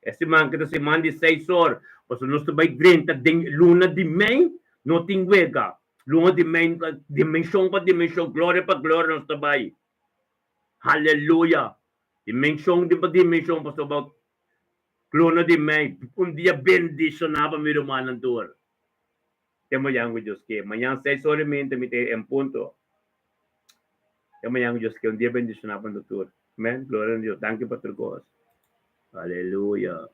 Esse man que se manda 6 horas. Pues no se va a 30 de luna de main, no tinguega. Luna de main, dimensão para dimensão, glória para glória, no se va. Hallelujah. Dimensão de para dimensão, para se luna de main. Un dia bendicionava mi romano tour. Temo yang Diyos que mañana 6 horas mente mi te en punto. Temo yang Diyos que un día bendicionava no tour. Amen. Gloria a Dios. Thank you, Pastor Gos. Hallelujah.